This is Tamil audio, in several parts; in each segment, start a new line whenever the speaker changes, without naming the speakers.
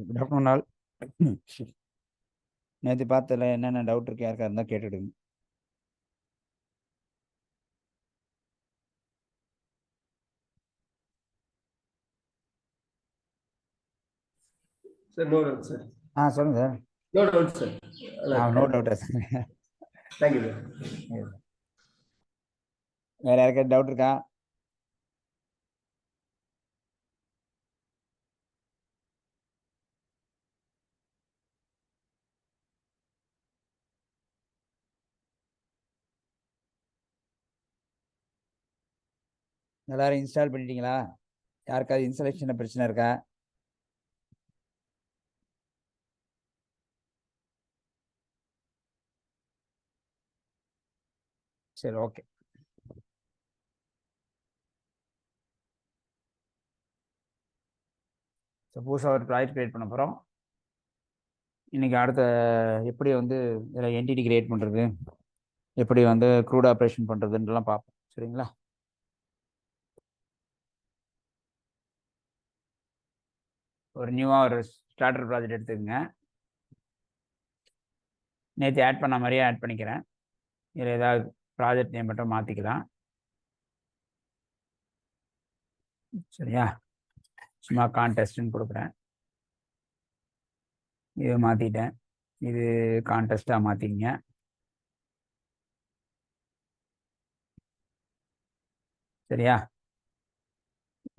Good afternoon all. நேற்று பார்த்ததில் என்னென்ன டவுட் இருக்கு யாருக்கா இருந்தால் கேட்டுடுங்க.
Sir, no doubt, sir.
சொல்லுங்க sir.
No doubt, sir.
No டவுட்டா சார்.
Thank you, sir.
வேறு யாருக்கா டவுட் இருக்கா? எல்லாரும் இன்ஸ்டால் பண்ணிட்டீங்களா? யாருக்காவது இன்ஸ்டாலேஷன் பிரச்சனை இருக்கா? சரி, ஓகே. சப்போஸ் ஒரு ப்ராஜெக்ட் கிரியேட் பண்ண போகிறோம். இன்றைக்கி அடுத்த எப்படி வந்து இதில் என்டிட்டி கிரியேட் பண்ணுறது, எப்படி வந்து க்ரூட் ஆப்ரேஷன் பண்ணுறதுன்றலாம் பார்ப்போம். சரிங்களா? ஒரு நியூவாக ஒரு ஸ்டார்டர் ப்ராஜெக்ட் எடுத்துக்கோங்க. நேற்று ஆட் பண்ண மாதிரியே ஆட் பண்ணிக்கிறேன். இதில் ஏதாவது ப்ராஜெக்ட் நேம் மட்டும் மாற்றிக்கலாம். சரியா? சும்மா கான்டெஸ்ட்னு கொடுக்குறேன். இது மாற்றிட்டேன். இது கான்டெஸ்ட்டாக மாற்றிங்க. சரியா?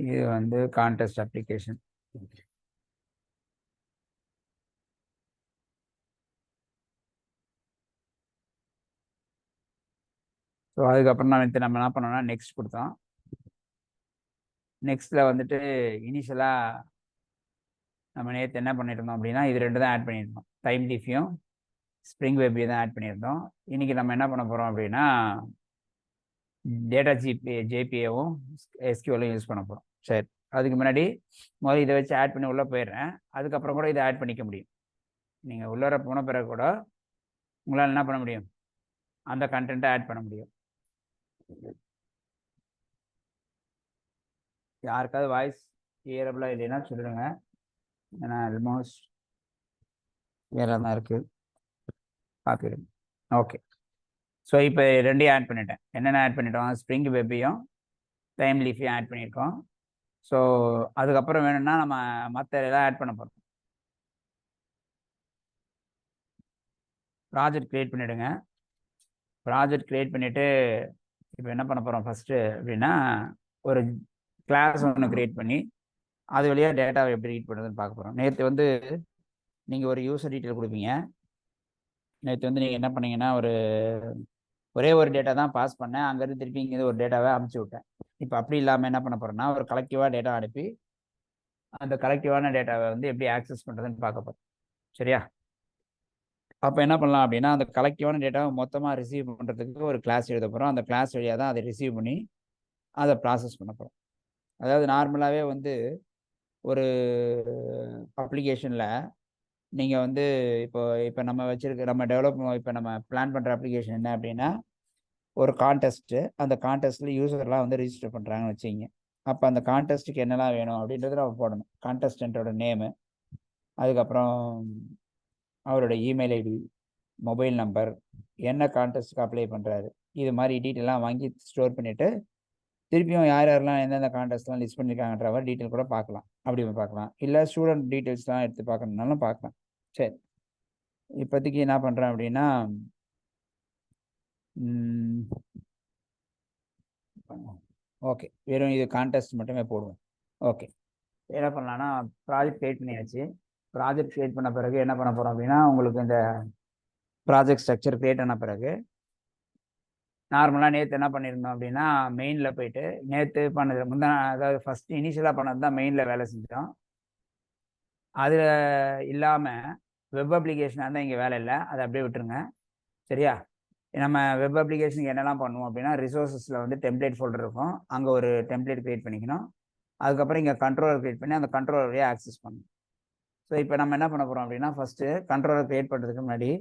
இது வந்து கான்டெஸ்ட் அப்ளிகேஷன். ஸோ அதுக்கப்புறம் நம்ம என்ன பண்ணோம்னா நெக்ஸ்ட் கொடுத்தோம். நெக்ஸ்ட்டில் வந்துட்டு இனிஷியலாக நம்ம நேற்று என்ன பண்ணியிருந்தோம் அப்படின்னா இது ரெண்டு தான் ஆட் பண்ணியிருந்தோம். டைம் டிஃபியும் ஸ்ப்ரிங் வெப்பியை தான் ஆட் பண்ணியிருந்தோம். இன்றைக்கி நம்ம என்ன பண்ண போகிறோம் அப்படின்னா டேட்டா ஜேபிஏவும் எஸ்கியூஎல்லும் யூஸ் பண்ண போகிறோம். சரி, அதுக்கு முன்னாடி முதல்ல இதை வச்சு ஆட் பண்ணி உள்ளே போயிடுறேன். அதுக்கப்புறம் கூட இதை ஆட் பண்ணிக்க முடியும். நீங்கள் உள்ளார போன பிறகு கூட உங்களால் என்ன பண்ண முடியும், அந்த கண்டென்ட்டை ஆட் பண்ண முடியும். யாருக்காவது வாய்ஸ் கிளியரபிளாக இல்லைன்னா சொல்லுங்க. ஏன்னா ஆல்மோஸ்ட் கிளியராக தான் இருக்குது. பார்த்துடுங்க. ஓகே. ஸோ இப்போ ரெண்டையும் ஆட் பண்ணிட்டேன். என்னென்ன ஆட் பண்ணிட்டோம்? ஸ்ப்ரிங் வெப்பியும் டைம் லீஃபையும் ஆட் பண்ணியிருக்கோம். ஸோ அதுக்கப்புறம் வேணும்னா நம்ம மற்ற எல்லாம் ஆட் பண்ண போகிறோம். ப்ராஜெக்ட் க்ரியேட் பண்ணிவிடுங்க. ப்ராஜெக்ட் க்ரியேட் பண்ணிவிட்டு இப்போ என்ன பண்ண போகிறோம் ஃபஸ்ட்டு அப்படின்னா ஒரு கிளாஸ் ஒன்று க்ரியேட் பண்ணி அது வழியாக டேட்டாவை எப்படி ரீட் பண்ணுறதுன்னு பார்க்க போகிறோம். நேற்று வந்து நீங்கள் ஒரு யூசர் டீட்டெயில் கொடுப்பீங்க. நேற்று வந்து நீங்கள் என்ன பண்ணீங்கன்னா ஒரே ஒரு டேட்டா தான் பாஸ் பண்ணேன். அங்கேருந்து திருப்பி இங்கேருந்து ஒரு டேட்டாவை அனுப்பிச்சி விட்டேன். இப்போ அப்படி இல்லாமல் என்ன பண்ண போகிறோன்னா ஒரு கலெக்டிவாக டேட்டா அனுப்பி அந்த கலெக்டிவான டேட்டாவை வந்து எப்படி ஆக்சஸ் பண்ணுறதுன்னு பார்க்க போகிறோம். சரியா? அப்போ என்ன பண்ணலாம் அப்படின்னா அந்த கலெக்டிவான டேட்டாவை மொத்தமாக ரிசீவ் பண்ணுறதுக்கு ஒரு கிளாஸ் எழுத போகிறோம். அந்த கிளாஸ் வழியாக தான் அதை ரிசீவ் பண்ணி அதை ப்ராசஸ் பண்ண போகிறோம். அதாவது நார்மலாகவே வந்து ஒரு அப்ளிகேஷனில் நீங்கள் வந்து இப்போ நம்ம இப்போ நம்ம பிளான் பண்ணுற அப்ளிகேஷன் என்ன அப்படின்னா ஒரு கான்டெஸ்ட்டு. அந்த கான்டெஸ்ட்டில் யூசர்லாம் வந்து ரிஜிஸ்டர் பண்ணுறாங்கன்னு வச்சுக்கிங்க. அப்போ அந்த கான்டெஸ்ட்டுக்கு என்னெல்லாம் வேணும் அப்படின்றத நம்ம போடணும். கான்டெஸ்டன்ட்டோட நேமு, அதுக்கப்புறம் அவரோட இமெயில் ஐடி, மொபைல் நம்பர், என்ன கான்டெஸ்ட்டுக்கு அப்ளை பண்ணுறாரு, இது மாதிரி டீட்டெயிலாம் வாங்கி ஸ்டோர் பண்ணிவிட்டு திருப்பியும் யார் யாரெல்லாம் எந்தெந்த கான்டெஸ்ட்லாம் லிஸ்ட் பண்ணியிருக்காங்கன்ற மாதிரி டீட்டெயில் கூட பார்க்கலாம். அப்படி பார்க்கலாம். இல்லை ஸ்டூடெண்ட் டீட்டெயில்ஸ்லாம் எடுத்து பார்க்கணுன்னாலும் பார்க்கலாம். சரி, இப்போதைக்கு என்ன பண்ணுறேன் அப்படின்னா ஓகே, வெறும் இது கான்டெஸ்ட் மட்டுமே போடுவோம். ஓகே, என்ன பண்ணலான்னா ப்ராஜெக்ட் க்ரியேட் பண்ணியாச்சு. ப்ராஜெக்ட் க்ரியேட் பண்ண பிறகு என்ன பண்ண போகிறோம் அப்படின்னா உங்களுக்கு இந்த ப்ராஜெக்ட் ஸ்ட்ரக்சர் க்ரியேட் ஆன பிறகு நார்மலாக நேற்று என்ன பண்ணியிருந்தோம் அப்படின்னா மெயினில் போயிட்டு நேற்று பண்ணது அதாவது ஃபஸ்ட்டு இனிஷியலாக பண்ணது தான் மெயினில் வேலை செஞ்சோம். அதில் இல்லாமல் வெப் அப்ளிகேஷனாக இருந்தால் இங்கே வேலை இல்லை, அதை அப்படியே விட்டுருங்க. சரியா? நம்ம வெப் அப்ளிகேஷனுக்கு என்னெல்லாம் பண்ணுவோம் அப்படின்னா ரிசோர்ஸஸில் வந்து டெம்ப்ளேட் ஃபோல்டர் இருக்கும். அங்கே ஒரு டெம்ப்ளேட் க்ரியேட் பண்ணிக்கணும். அதுக்கப்புறம் இங்கே கண்ட்ரோலர் க்ரியேட் பண்ணி அந்த கண்ட்ரோலர் வழியாக ஆக்சஸ் பண்ணணும். ஸோ இப்போ நம்ம என்ன பண்ண போகிறோம் அப்படின்னா ஃபஸ்ட்டு கண்ட்ரோலர் க்ரியேட் பண்ணுறதுக்கு முன்னாடி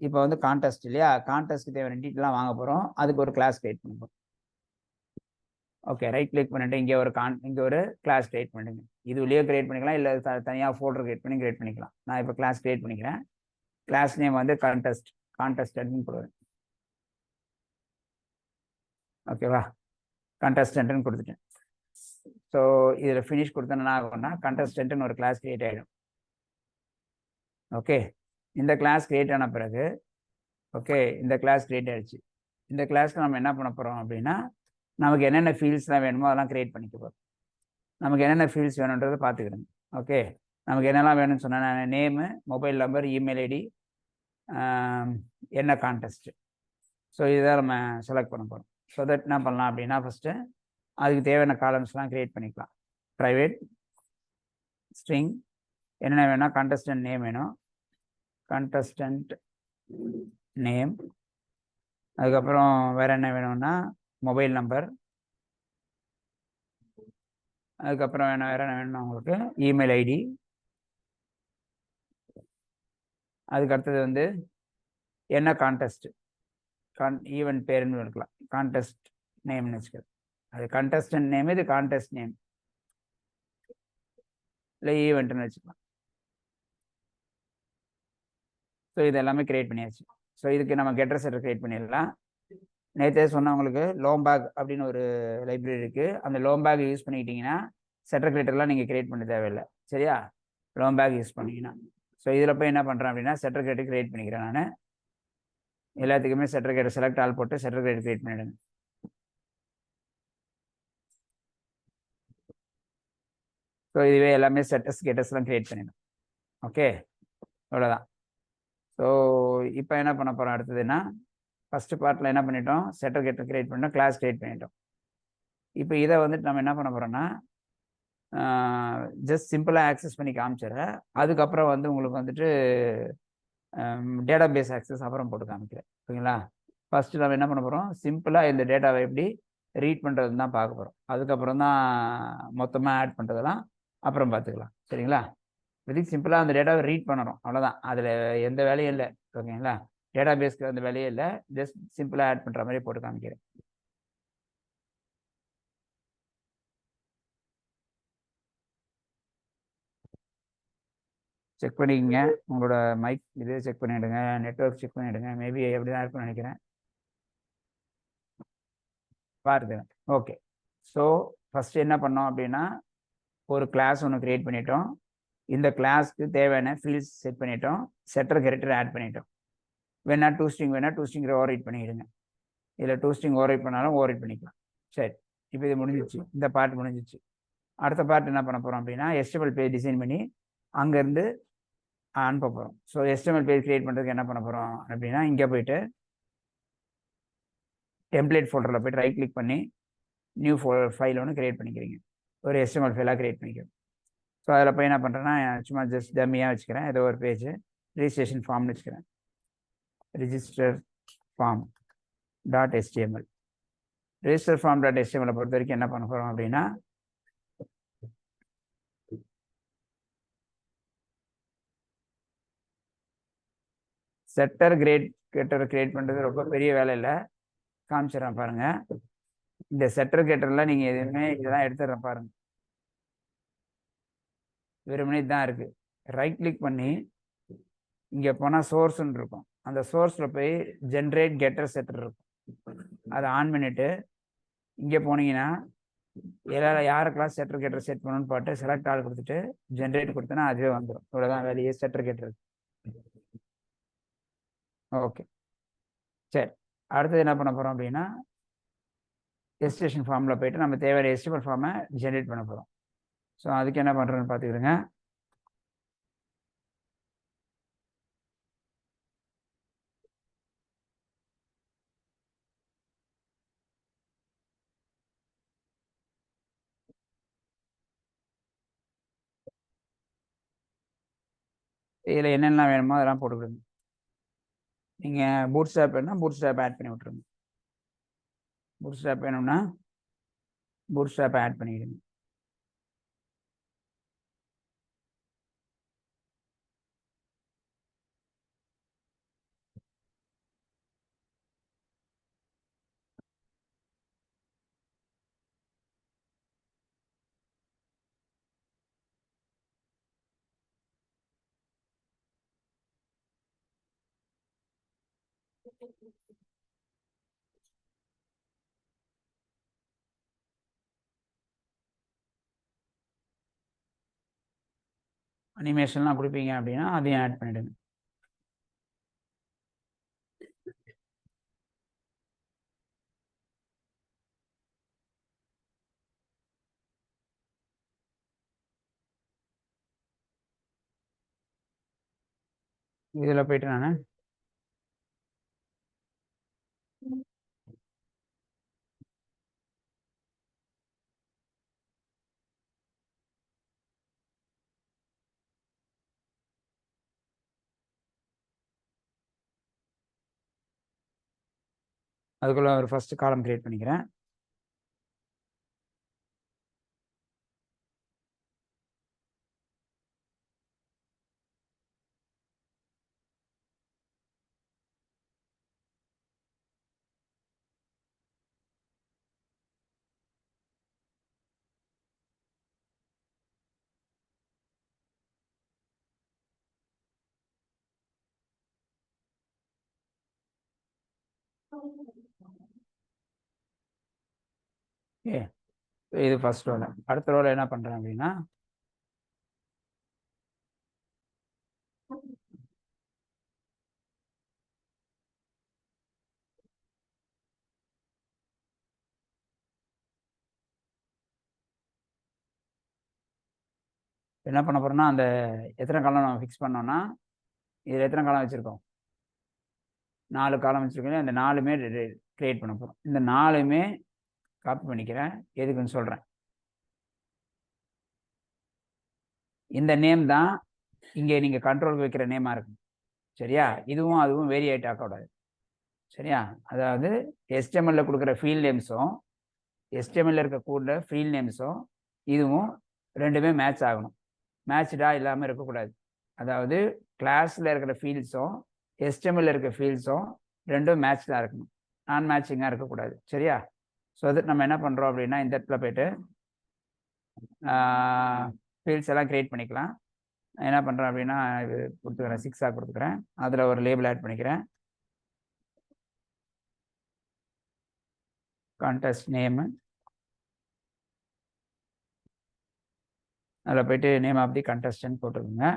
இப்போ வந்து கான்டெஸ்ட் இல்லையா, கான்டெஸ்ட்டுக்கு தேவையான டீட்டெயிலாம் வாங்க போகிறோம். அதுக்கு ஒரு கிளாஸ் க்ரியேட் பண்ண போகிறோம். ஓகே, ரைட் கிளிக் பண்ணிட்டு இங்கே ஒரு கிளாஸ் கிரியேட் பண்ணுங்க. இது உள்ளே கிரியேட் பண்ணிக்கலாம், இல்லை தனியாக ஃபோல்டர் கிரியேட் பண்ணிக்கலாம். நான் இப்போ கிளாஸ் கிரியேட் பண்ணிக்கிறேன். கிளாஸ் நேம் வந்து கான்டெஸ்டன்ட்னு கொடுக்குறேன். ஓகேவா, கண்டஸ்டன்ட்னு கொடுத்துட்டேன். ஸோ இதில் ஃபினிஷ் கொடுத்தோன்னா என்ன ஆகும்னா கண்டஸ்டன்ட்னு ஒரு கிளாஸ் கிரியேட் ஆகிடும். ஓகே, இந்த கிளாஸ் கிரியேட் ஆன பிறகு ஓகே, இந்த கிளாஸ் கிரியேட் ஆகிடுச்சு. இந்த கிளாஸ்க்கு நம்ம என்ன பண்ண போகிறோம் அப்படின்னா, நமக்கு என்னென்ன ஃபீல்ட்ஸ்லாம் வேணுமோ அதெல்லாம் கிரியேட் பண்ணிக்க போகிறோம். நமக்கு என்னென்ன ஃபீல்ட்ஸ் வேணுன்றதை பார்த்துக்கிடுங்க. ஓகே, நமக்கு என்னெல்லாம் வேணும்னு சொன்னால் name, mobile number, email ID, என்ன கான்டெஸ்ட்டு. ஸோ இதுதான் நம்ம செலக்ட் பண்ண போகிறோம். ஸோ தட் என்ன பண்ணலாம் அப்படின்னா, ஃபஸ்ட்டு அதுக்கு தேவையான காலம்ஸ்லாம் கிரியேட் பண்ணிக்கலாம். ப்ரைவேட் ஸ்ட்ரிங் என்னென்ன வேணும், கண்டஸ்டன்ட் நேம் வேணும், கண்டஸ்டன்ட் நேம். அதுக்கப்புறம் வேறு என்ன வேணும்னா மொபைல் நம்பர். அதுக்கப்புறம் வேறு என்ன வேணும்னா உங்களுக்கு இமெயில் ஐடி. அதுக்கு அடுத்தது வந்து என்ன கான்டெஸ்ட், ஈவெண்ட் பேருன்னு இருக்கலாம், கான்டெஸ்ட் நேம்னு வச்சுக்கிறது. அது கண்டஸ்டன்ட் நேம், இது கான்டெஸ்ட் நேம், இல்லை ஈவெண்ட்னு வச்சுக்கலாம். ஸோ இது எல்லாமே கிரியேட் பண்ணியாச்சு. ஸோ இதுக்கு நம்ம கெட்டர் செட்டர் கிரியேட் பண்ணிடலாம். நேற்றே சொன்னவங்களுக்கு லோம்பேக் அப்படின்னு ஒரு லைப்ரரி இருக்குது. அந்த லோம்பேக் யூஸ் பண்ணிக்கிட்டிங்கன்னா செட்டர் கிரியேட்டர்லாம் நீங்கள் கிரியேட் பண்ண தேவையில்லை. சரியா, லோம்பேக் யூஸ் பண்ணிங்கன்னா. ஸோ இதில் போய் என்ன பண்ணுறேன் அப்படின்னா செட்டர் கிரியேட்டர் கிரியேட் பண்ணிக்கிறேன். நான் எல்லாத்துக்குமே செட்டர் கிரியேட்டர் செலக்ட் ஆல் போட்டு செட்டர் கிரியேட்டர் கிரியேட் பண்ணிவிடுங்க. ஸோ இதுவே எல்லாமே செட்டர்ஸ் கெட்டர்ஸ்லாம் கிரியேட் பண்ணிடும். ஓகே, அவ்வளோதான். ஸோ இப்போ என்ன பண்ண போகிறோம் அடுத்ததுன்னா, ஃபஸ்ட்டு பார்ட்டில் என்ன பண்ணிட்டோம், செட்டர் கெட்டர் கிரியேட் பண்ணிட்டோம், கிளாஸ் கிரியேட் பண்ணிட்டோம். இப்போ இதை வந்துட்டு நம்ம என்ன பண்ண போகிறோம்னா, ஜஸ்ட் சிம்பிளாக ஆக்சஸ் பண்ணி காமிச்சிடுறேன். அதுக்கப்புறம் வந்து உங்களுக்கு வந்துட்டு டேட்டா பேஸ் ஆக்சஸ் அப்புறம் போட்டு காமிக்கிறேன். ஓகேங்களா, ஃபஸ்ட்டு நம்ம என்ன பண்ண போகிறோம், சிம்பிளாக இந்த டேட்டாவை எப்படி ரீட் பண்ணுறதுன்னு தான் பார்க்க போகிறோம். அதுக்கப்புறம் தான் மொத்தமாக ஆட் பண்ணுறதெல்லாம் அப்புறம் பார்த்துக்கலாம். சரிங்களா, இப்போதைக்கு சிம்பிளாக அந்த டேட்டாவை ரீட் பண்ணணும், அவ்வளோதான். அதில் எந்த வேலையும் இல்லை. ஓகேங்களா, டேட்டா பேஸ்க்கு அந்த வேலையே இல்லை, ஜஸ்ட் சிம்பிளாக ஆட் பண்ணுற மாதிரி போட்டு காமிக்கிறேன். செக் பண்ணிக்கங்க, உங்களோட மைக் இது செக் பண்ணிவிடுங்க, நெட்ஒர்க் செக் பண்ணிவிடுங்க. மேபி எப்படி தான் இருக்குன்னு நினைக்கிறேன், பாருங்க. ஓகே, ஸோ ஃபஸ்ட்டு என்ன பண்ணோம் அப்படின்னா, ஒரு கிளாஸ் ஒன்று கிரியேட் பண்ணிட்டோம். இந்த கிளாஸ்க்கு தேவையான ஃபீல்ட்ஸ் செட் பண்ணிட்டோம், செட்டர் கேரக்டர் ஆட் பண்ணிட்டோம். வேணா டூ ஸ்ட்ரிங் ஓவர் ரைட் பண்ணிவிடுங்க. இதில் டூ ஸ்ட்ரிங் ஓவர் ரைட் பண்ணாலும் ஓவர் ரைட் பண்ணிக்கலாம். சரி, இப்போ இது முடிஞ்சிச்சு, இந்த பார்ட் முடிஞ்சிச்சு. அடுத்த பார்ட் என்ன பண்ண போகிறோம் அப்படின்னா, HTML பேஜ் டிசைன் பண்ணி அங்கேருந்து அனுப்ப போகிறோம். ஸோ HTML பேஜ் கிரியேட் பண்ணுறதுக்கு என்ன பண்ண போகிறோம் அப்படின்னா, இங்கே போயிட்டு டெம்ப்ளேட் ஃபோல்டரில் போய்ட்டு ரைட் கிளிக் பண்ணி நியூ ஃபைல் ஒன்று கிரியேட் பண்ணிக்கிறீங்க. ஒரு HTML ஃபைலாக கிரியேட் பண்ணிக்கிறோம். ஸோ அதில் போய் என்ன பண்ணுறேன்னா, சும்மா ஜஸ்ட் டம்மியாக வச்சுக்கிறேன், ஏதோ ஒரு பேஜ் ரிஜிஸ்ட்ரேஷன் ஃபார்ம்னு வச்சுக்கிறேன். Register form .html. Register form .html பொறுத்த வரைக்கும் என்ன பண்ண போகிறோம் அப்படின்னா, செட்டர் கிரியேட் பண்ணுறது ரொம்ப பெரிய வேலை இல்லை, காமிச்சிடறேன் பாருங்கள். இந்த செட்டர் கேட்டரில் நீங்கள் எதுவுமே இதெல்லாம் எடுத்துடுறேன் பாருங்கள், வெறுமனே தான் இருக்குது. ரைட் கிளிக் பண்ணி இங்கே போனால் சோர்ஸ்ன்னு இருக்கும், அந்த சோர்ஸில் போய் ஜென்ரேட் கெட்டர் செட்டர் இருக்கும், அதை ஆன் பண்ணிவிட்டு இங்கே போனீங்கன்னா யாருக்கெல்லாம் செட்டர் கெட்டர் செட் பண்ணணும்னு பாட்டு செலக்ட் ஆள் கொடுத்துட்டு ஜென்ரேட் கொடுத்தனா அதுவே வந்துடும். இவ்வளோதான் வேலையே செட்டர் கெட்டர். ஓகே, சரி, அடுத்தது என்ன பண்ண போகிறோம் அப்படின்னா, ரெஜிஸ்ட்ரேஷன் ஃபார்மில் போய்ட்டு நம்ம தேவையான HTML ஃபார்மை ஜென்ரேட் பண்ண போகிறோம். ஸோ அதுக்கு என்ன பண்ணுறோன்னு பார்த்துக்கிடுங்க. இதில் என்னென்னலாம் வேணுமோ அதெல்லாம் போட்டுக்கிடுங்க. நீங்கள் பூட் ஸ்டாப் வேணும்னா பூட் ஸ்டாப் ஆட் பண்ணி விட்ருங்க. பூட் ஸ்டாப் வேணும்னா பூட் ஸ்டாப் ஆட் பண்ணிவிடுங்க. அனிமேஷன்லாம் கொடுப்பீங்க அப்படின்னா அதையும் ஆட் பண்ணிடுங்க. இதில் போயிட்டு நான் அதுக்குள்ள ஒரு ஃபர்ஸ்ட் காலம் கிரியேட் பண்ணிக்கிறேன். ஓகே, இது ஃபர்ஸ்ட் ரோல. அடுத்த ரோல என்ன பண்றேன் அப்படின்னா என்ன பண்ண போறோம்னா அந்த எத்தனை காலம் நம்ம ஃபிக்ஸ் பண்ணோம்னா இதில் எத்தனை காலம் வச்சுருக்கோம், 4 காலம் வச்சுருக்கோம். இந்த 4மே கிரியேட் பண்ண போகிறோம். இந்த 4மே காப்பி பண்ணிக்கிறேன். எதுக்குன்னு சொல்கிறேன். இந்த நேம் தான் இங்கே நீங்கள் கண்ட்ரோல் வைக்கிற நேமாக இருக்கும். சரியா? இதுவும் அதுவும் வேரியேட் ஆகக்கூடாது. சரியா? அதாவது HTML கொடுக்குற ஃபீல்ட் நேம்ஸும் HTML இருக்கக்கூடிய ஃபீல்ட் நேம்ஸும் இதுவும் ரெண்டுமே மேட்ச் ஆகணும். மேட்ச்டாக இல்லாமல் இருக்கக்கூடாது. அதாவது கிளாஸில் இருக்கிற ஃபீல்ட்ஸும் HTML இருக்க ஃபீல்ட்ஸும் ரெண்டும் மேட்ச்டாக இருக்கணும். நான் மேட்சிங்காக இருக்கக்கூடாது. சரியா? ஸோ அது நம்ம என்ன பண்ணுறோம் அப்படின்னா இந்த இடத்துல போய்ட்டு ஃபீல்ட்ஸ் எல்லாம் க்ரியேட் பண்ணிக்கலாம். என்ன பண்ணுறேன் அப்படின்னா இது கொடுத்துக்கிறேன், 6ஆக கொடுத்துக்கிறேன். அதில் ஒரு லேபிள் ஆட் பண்ணிக்கிறேன். கான்டெஸ்ட் நேமு, அதில் போய்ட்டு நேம் ஆஃப் தி கண்டஸ்டன்ட் போட்டுருக்குங்க.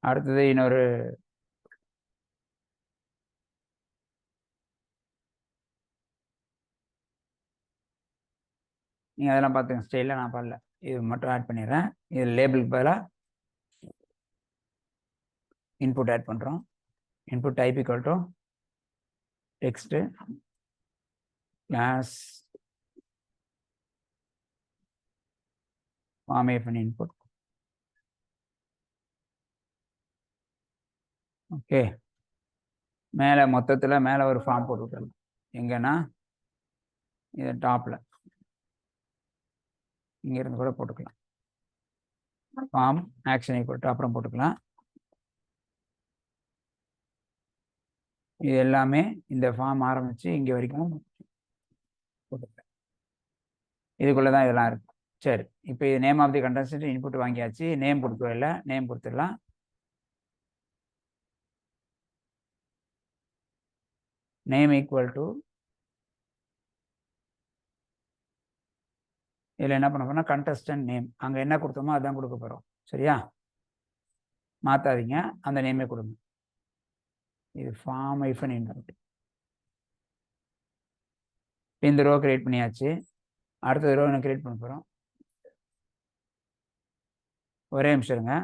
அடுத்தது இன்னொரு நீங்கள் அதெல்லாம் பார்த்துங்க, ஸ்டைலில் நான் பண்ணல. இது மட்டும் ஆட் பண்ணிடுறேன். இது லேபிளுக்கு பதிலாக இன்புட் ஆட் பண்ணுறோம். Input type equal to text class form hyphen input. Okay, மேலே மொத்தத்தில் மேலே ஒரு ஃபார்ம் போட்டு விட்டுருங்க. எங்கன்னா இது டாப்பில் இங்கேருந்து கூட போட்டுக்கலாம். ஃபார்ம் ஆக்ஷன் ஈக்குவல் டு அப்புறம் போட்டுக்கலாம். இது எல்லாமே இந்த ஃபார்ம் ஆரம்பித்து இங்கே வரைக்கும் போட்டுக்கலாம். இதுக்குள்ளே தான் இதெல்லாம் இருக்குது. சரி, இப்போ இது name of the contestant input வாங்கியாச்சு. நேம் கொடுக்கவே இல்லை, நேம் கொடுத்துடலாம். நேம் ஈக்குவல் டு இதில் என்ன பண்ண போறோம்னா கண்டஸ்டன்ட் நேம், அங்கே என்ன கொடுத்தோமோ அதான் கொடுக்க போகிறோம். சரியா? மாற்றாதீங்க, அந்த நேமே கொடுங்க. இது ஃபார்ம் ஐஃபன் இன்புட். இந்த ரோ கிரியேட் பண்ணியாச்சு. அடுத்த ரோ என்ன கிரியேட் பண்ண போகிறோம். ஒரே நிமிஷம் இருங்க.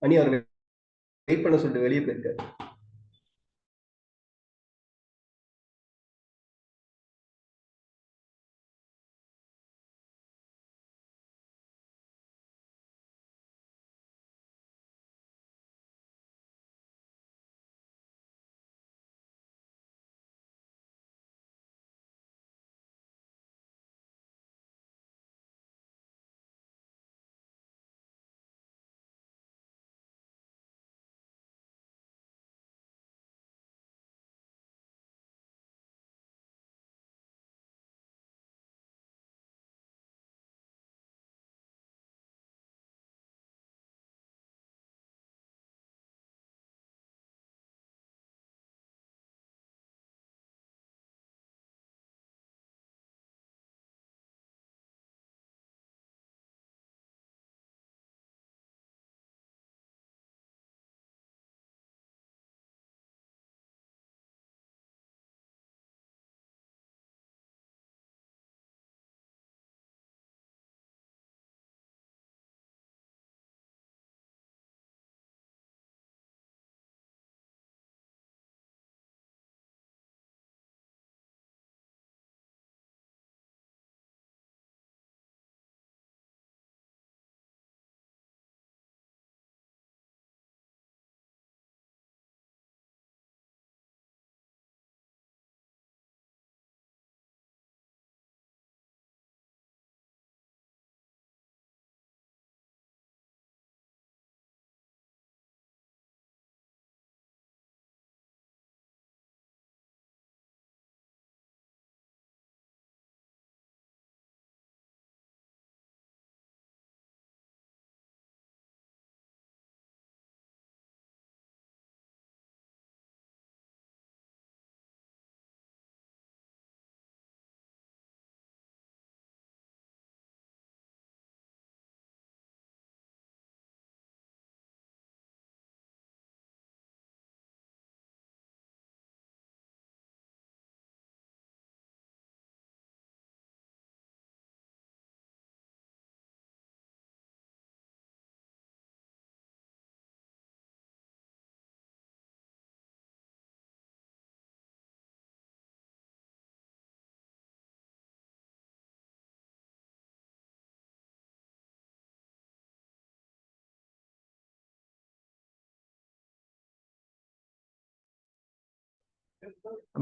அனி அவர் வெயிட் பண்ண சொல்லிட்டு வெளியே போயிருக்காரு.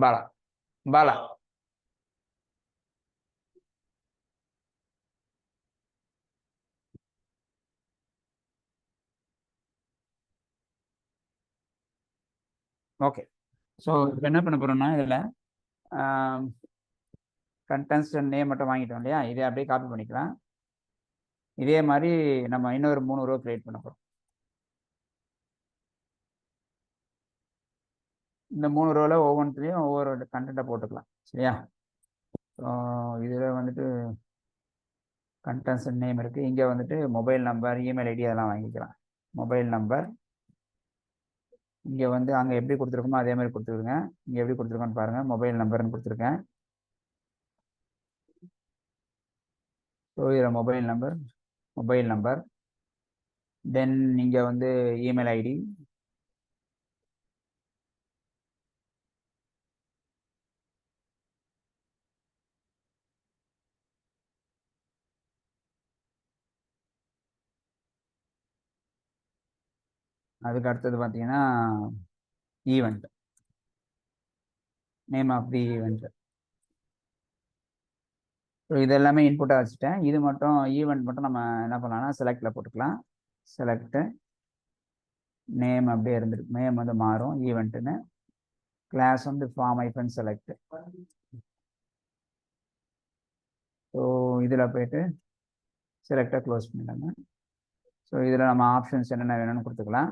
பாலா பாலா ஓகே. ஸோ இப்போ என்ன பண்ண போறோம்னா இதில் கண்டென்ஸ்ட் நேம் மட்டும் வாங்கிட்டோம் இல்லையா, இதே அப்படியே காப்பி பண்ணிக்கலாம். இதே மாதிரி நம்ம இன்னொரு 3 ரோ கிரியேட் பண்ண போகிறோம். இந்த 3 ரோவில் ஒவ்வொன்றுலையும் ஒவ்வொரு கண்டென்ட்டை போட்டுக்கலாம். சரியா? ஸோ இதில் வந்துட்டு கண்டென்ட் நேம் இருக்குது. இங்கே வந்துட்டு மொபைல் நம்பர், இமெயில் ஐடி அதெல்லாம் வாங்கிக்கலாம். மொபைல் நம்பர் இங்கே வந்து அங்கே எப்படி கொடுத்துருக்கோமோ அதே மாதிரி கொடுத்துருங்க. இங்கே எப்படி கொடுத்துருக்கோன்னு பாருங்கள். மொபைல் நம்பர்னு கொடுத்துருக்கேன். ஸோ இதில் மொபைல் நம்பர் தென் இங்கே வந்து இமெயில் ஐடி, அதுக்கு அடுத்தது பார்த்தீங்கன்னா event, name of the event. So இது எல்லாமே இன்புட்டாக வச்சுட்டேன். இது மட்டும் ஈவெண்ட் மட்டும் நம்ம என்ன பண்ணலாம்னா செலக்டில் போட்டுக்கலாம். செலக்ட்டு நேம் அப்படியே இருந்துருக்கு. நேம் வந்து மாறும் ஈவெண்ட்டுன்னு. கிளாஸ் வந்து ஃபார்ம் ஐஃபன் செலக்ட். ஸோ இதில் போயிட்டு செலக்டாக க்ளோஸ் பண்ணிட்டாங்க. ஸோ இதில் நம்ம ஆப்ஷன்ஸ் என்னென்ன வேணும்னு கொடுத்துக்கலாம்.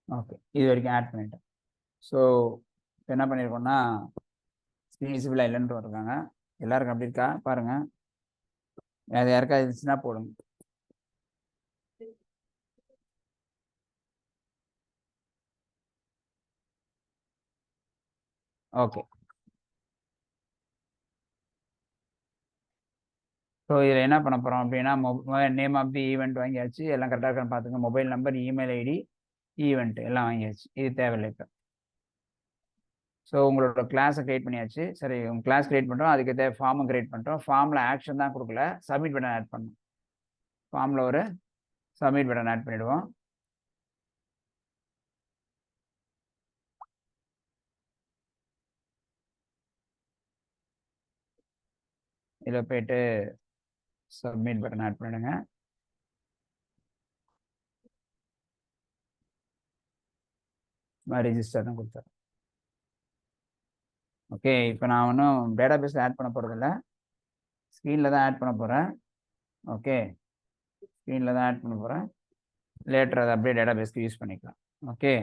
ஓகே, இது வரைக்கும் ஆட் பண்ணிட்டேன். ஸோ என்ன பண்ணியிருக்கோம்னா ஸ்க்ரீன் விசிபிளாக இல்லைன்னு இருக்காங்க. எல்லாருக்கும் அப்படி இருக்கா பாருங்கள். அது யாருக்கா இருந்துச்சுன்னா போடுங்க. ஓகே. ஸோ இதில் என்ன பண்ண போகிறோம் அப்படின்னா நேம் ஆஃப் தி ஈவெண்ட் வாங்கியாச்சு, எல்லாம் கரெக்டாக இருக்கான்னு பார்த்துங்க. Mobile number, email ID, event எல்லாம் வாங்கியாச்சு. இது தேவையில்லை இப்போ. ஸோ உங்களோட கிளாஸை க்ரியேட் பண்ணியாச்சு. சரி, உங்கள் கிளாஸ் க்ரியேட் பண்ணுறோம், அதுக்கு தேவை ஃபார்மும் க்ரியேட் பண்ணுறோம். ஃபார்மில் ஆக்ஷன் தான் கொடுக்கல, சப்மிட் பட்டன் ஆட் பண்ணணும். ஃபார்மில் ஒரு சப்மிட் பட்டன் ஆட் பண்ணிவிடுவோம். இதில் போய்ட்டு சப்மிட் பட்டன் ஆட் பண்ணிடுங்க. ரிஜிஸ்டர் தான் கொடுத்தேன். ஓகே, இப்போ நான் ஒன்றும் டேட்டா பேஸில் ஆட் பண்ண போகிறதில்ல, ஸ்க்ரீனில் தான் ஆட் பண்ண போகிறேன். ஓகே, ஸ்க்ரீனில் தான் ஆட் பண்ண போகிறேன். லேட்டர் அதை அப்படியே டேட்டா பேஸ்க்கு யூஸ் பண்ணிக்கலாம். ஓகே,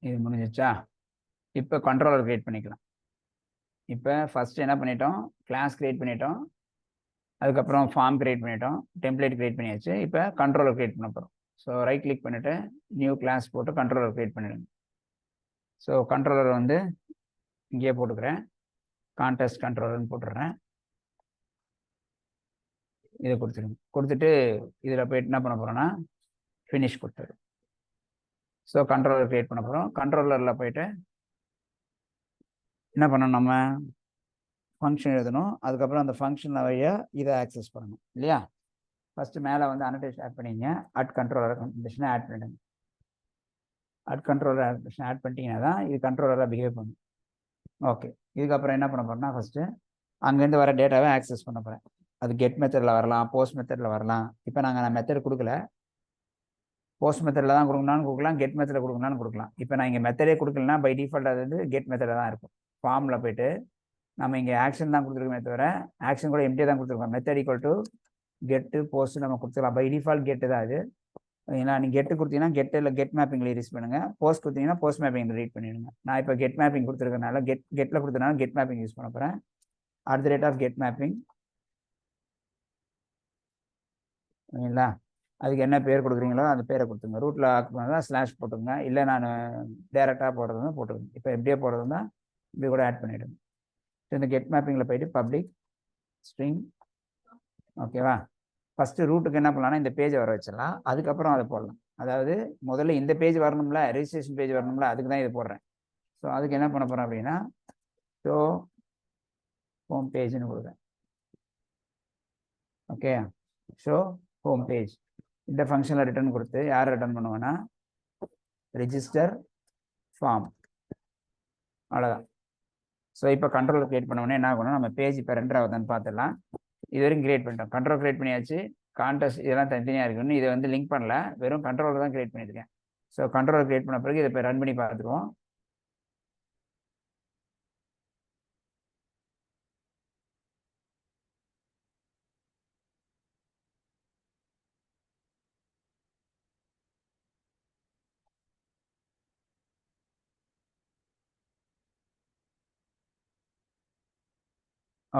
இது முடிஞ்சிச்சா? இப்போ கண்ட்ரோலர் க்ரியேட் பண்ணிக்கலாம். இப்போ ஃபஸ்ட்டு என்ன பண்ணிட்டோம், கிளாஸ் க்ரியேட் பண்ணிட்டோம், அதுக்கப்புறம் ஃபார்ம் க்ரியேட் பண்ணிட்டோம், டெம்ப்ளேட் க்ரியேட் பண்ணியாச்சு. இப்போ கண்ட்ரோலர் க்ரியேட் பண்ண போகிறோம். ஸோ ரைட் கிளிக் பண்ணிவிட்டு நியூ கிளாஸ் போட்டு கண்ட்ரோலர் க்ரியேட் பண்ணிடுங்க. ஸோ கண்ட்ரோலர் வந்து இங்கேயே போட்டுக்கிறேன், கான்டெஸ்ட் கண்ட்ரோலர்னு போட்டுடுறேன். இதை கொடுத்துருங்க. கொடுத்துட்டு இதில் போய்ட்டு என்ன பண்ண போகிறோன்னா ஃபினிஷ் கொடுத்துரு. ஸோ கண்ட்ரோலர் க்ரியேட் பண்ண போகிறோம். கண்ட்ரோலரில் போய்ட்டு என்ன பண்ணணும், நம்ம ஃபங்க்ஷன் எழுதணும். அதுக்கப்புறம் அந்த ஃபங்க்ஷன் வழியாக இதை ஆக்சஸ் பண்ணணும் இல்லையா? ஃபஸ்ட்டு மேலே வந்து அனோடேஷன் ஆட் பண்ணிங்க, அட் கண்ட்ரோலர் கண்டிஷனை ஆட் பண்ணிடுங்க. அட் கண்ட்ரோலர் கண்டிஷன் ஆட் பண்ணிட்டீங்கன்னா தான் இது கண்ட்ரோலராக பிஹேவ் பண்ணும். ஓகே, இதுக்கப்புறம் என்ன பண்ண போகிறேன்னா ஃபஸ்ட்டு அங்கேருந்து வர டேட்டாவை ஆக்சஸ் பண்ண போகிறேன். அது கெட் மெத்தடில் வரலாம், போஸ்ட் மெத்தடில் வரலாம். இப்போ நான் மெத்தட் கொடுக்கல, போஸ்ட் மெத்தடில் தான் கொடுக்கணும்னு கொடுக்கலாம், கெட் மெத்தடில் கொடுக்கணும்னு கொடுக்கலாம். இப்போ நான் இங்கே மெத்தடே கொடுக்கலன்னா பை டிஃபால்ட் அது வந்து கெட் மெத்தடில் தான் இருக்கும். ஃபார்மில் போய்ட்டு நம்ம இங்கே ஆக்ஷன் தான் கொடுத்துருக்கோமே தவிர ஆக்ஷன் கூட எம்டியாக தான் கொடுத்துருக்கோம். மெத்தட் ஈக்குவல் டு கெட்டு போஸ்ட் நம்ம கொடுத்துக்கலாம். பை டிஃபால்ட் கெட்டு தான் அது. ஏன்னா நீங்கள் கெட்டு கொடுத்தீங்கன்னா கெட்டில் கெட் மேப்பிங்கில் ரீட் பண்ணுங்கள், போஸ்ட் கொடுத்தீங்கன்னா போஸ்ட் மேப்பிங் ரீட் பண்ணிடுங்க. நான் இப்போ கெட் மேப்பிங் கொடுத்துருக்கனால கெட்டில் கொடுத்தனால கெட் மேப்பிங் யூஸ் பண்ண போகிறேன். @ கெட் மேப்பிங் ஓகேங்களா? அதுக்கு என்ன பேர் கொடுக்குறீங்களோ அந்த பேரை கொடுத்துங்க. ரூட்டில் ஆக்குனா ஸ்லாஷ் போட்டுங்க, இல்லை நான் டேரெக்டாக போடுறதுனா போட்டுருங்க. இப்போ எப்படியே போடுறதுனா இப்படி கூட ஆட் பண்ணிவிடுங்க. ஸோ இந்த கெட் மேப்பிங்கில் போய்ட்டு பப்ளிக் ஸ்ட்ரிங், ஓகேவா? ஃபஸ்ட்டு ரூட்டுக்கு என்ன பண்ணலாம்னா இந்த பேஜை வர வச்சிடலாம், அதுக்கப்புறம் அதை போடலாம். அதாவது முதல்ல இந்த பேஜ் வரணும்ல, ரெஜிஸ்ட்ரேஷன் பேஜ் வரணும்ல, அதுக்கு தான் இது போடுறேன். ஸோ அதுக்கு என்ன பண்ண போகிறேன் அப்படின்னா ஸோ ஹோம் பேஜ்னு கொடுக்குறேன். ஓகே, ஸோ ஹோம் பேஜ் இந்த ஃபங்க்ஷனில் ரிட்டர்ன் கொடுத்து யார் ரிட்டர்ன் பண்ணுவேன்னா ரெஜிஸ்டர் ஃபார்ம், அவ்வளோதான். ஸோ இப்போ கண்ட்ரோல் க்ரியேட் பண்ண உடனே என்ன ஆகணும், நம்ம பேஜ் இப்போ ரெண்டர் ஆகுதான்னு பார்த்துடலாம். இது வரைக்கும் க்ரியேட் பண்ணிட்டோம், கண்ட்ரோல் க்ரியேட் பண்ணியாச்சு. கான்டெஸ்ட் இதெல்லாம் தனித்தனியாக இருக்குன்னு இதை வந்து லிங்க் பண்ணல, வெறும் கண்ட்ரோலர் தான் க்ரியேட் பண்ணியிருக்கேன். ஸோ கண்ட்ரோலர் க்ரியேட் பண்ண பிறகு இதை இப்போ ரன் பண்ணி பார்த்துருவோம்.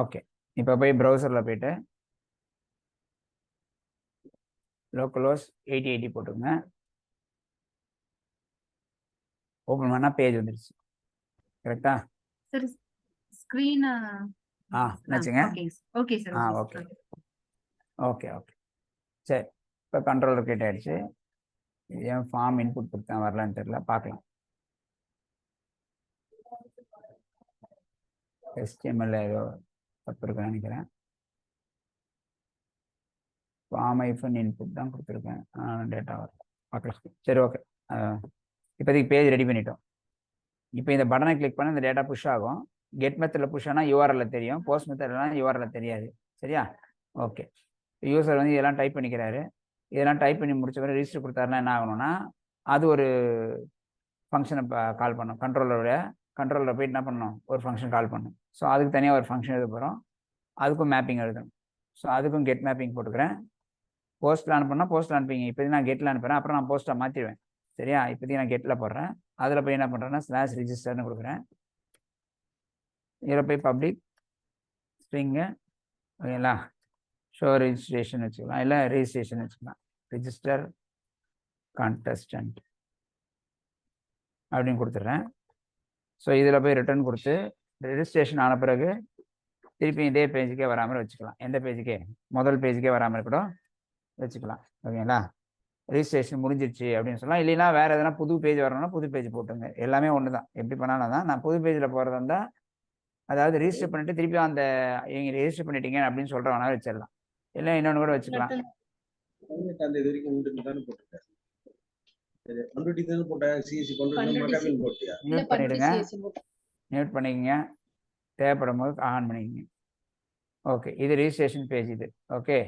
ஓகே, இப்போ போய் ப்ரௌசரில் போய்ட்டு லோக்கலோஸ் 8080 போட்டுருங்க. ஓப்பன் பண்ணால் பேஜ் வந்துடுச்சு. கரெக்டா?
சார் ஸ்க்ரீன்
நினச்சிங்க.
Okay sir.
Okay okay okay சரி, இப்போ கண்ட்ரோலர் க்ரியேட் ஆகிடுச்சு. இது ஏன் ஃபார்ம் இன்புட் கொடுத்தேன் வரலான்னு தெரியல, பார்க்கலாம். HTML ஏதோ தப்பு இருக்குன்னு நினைக்கிறேன். ஃபார்ம் இன்புட் தான் கொடுத்துருக்கேன், டேட்டா வரல, பார்க்கலாம். சரி, ஓகே. இப்போதைக்கு பேஜ் ரெடி பண்ணிட்டோம். இப்போ இந்த பட்டனை கிளிக் பண்ணால் இந்த டேட்டா புஷ் ஆகும். கெட் மெத்தடில் புஷ் ஆனால் யூஆர்எல் தெரியும், போஸ்ட் மெத்தட்லாம் யூஆர்எல் தெரியாது. சரியா? ஓகே, யூசர் வந்து இதெல்லாம் டைப் பண்ணிக்கிறாரு. இதெல்லாம் டைப் பண்ணி முடிச்ச பிறகு ரிஜிஸ்டர் கொடுத்தாருன்னா என்ன ஆகணும்னா அது ஒரு ஃபங்க்ஷனை கால் பண்ணும். கண்ட்ரோலரை போய்ட்டு என்ன பண்ணணும், ஒரு ஃபங்க்ஷன் கால் பண்ணும். ஸோ அதுக்கு தனியாக ஒரு ஃபங்க்ஷன் எழுத போகிறோம், அதுக்கும் மேப்பிங் எழுதணும். ஸோ அதுக்கும் கெட் மேப்பிங் போட்டுக்கிறேன். போஸ்ட்டில் அனுப்புனா போஸ்ட்டில் அனுப்பிங்க. இப்போதைக்கு நான் கெட்டில் அனுப்புகிறேன், அப்புறம் நான் போஸ்ட்டாக மாற்றிடுவேன். சரியா? இப்போதைக்கு நான் கெட்டில் போடுறேன். அதில் போய் என்ன பண்ணுறேன்னா /registerன்னு கொடுக்குறேன். இதில் போய் பப்ளிக் ஸ்ட்ரிங்கு ஓகேங்களா, ஷோ ரெஜிஸ்ட்ரேஷன் வச்சுக்கலாம், இல்லை ரெஜிஸ்ட்ரேஷன் வச்சுக்கலாம். ரெஜிஸ்டர் கான்டெஸ்டன்ட் அப்படின்னு கொடுத்துட்றேன். ஸோ இதில் போய் ரிட்டர்ன் கொடுத்து ரெஜிஸ்ட்ரேஷன் ஆன பிறகு திருப்பி இதே பேஜுக்கே வராமல் வச்சுக்கலாம். எந்த பேஜுக்கே? முதல் பேஜுக்கே வராமல் கூட வச்சுக்கலாம். ஓகேங்களா? ரெஜிஸ்ட்ரேஷன் முடிஞ்சிருச்சு அப்படின்னு சொல்லலாம். இல்லைன்னா வேறு எதனா புது பேஜ் வரணும்னா புது பேஜ் போட்டுங்க. எல்லாமே ஒன்று தான், எப்படி பண்ணாலும் தான். நான் புது பேஜில் போகிறதா இருந்தால், அதாவது ரெஜிஸ்டர் பண்ணிட்டு திருப்பி அந்த நீங்கள் ரெஜிஸ்டர் பண்ணிட்டீங்க அப்படின்னு சொல்கிற வேணாலும் வச்சிடலாம். இல்லை இன்னொன்று கூட வச்சுக்கலாம்.
18ஆம் தேதி வரைக்கும் உண்டு தானே போட்டிருக்கேன்.
மியூட் பண்ணிடுங்க, மியூட் பண்ணிக்கங்க, தேவைப்படும் போது ஆன் பண்ணிக்கங்க. ஓகே, இது ரெஜிஸ்ட்ரேஷன் பேஜ் இது. ஓகே,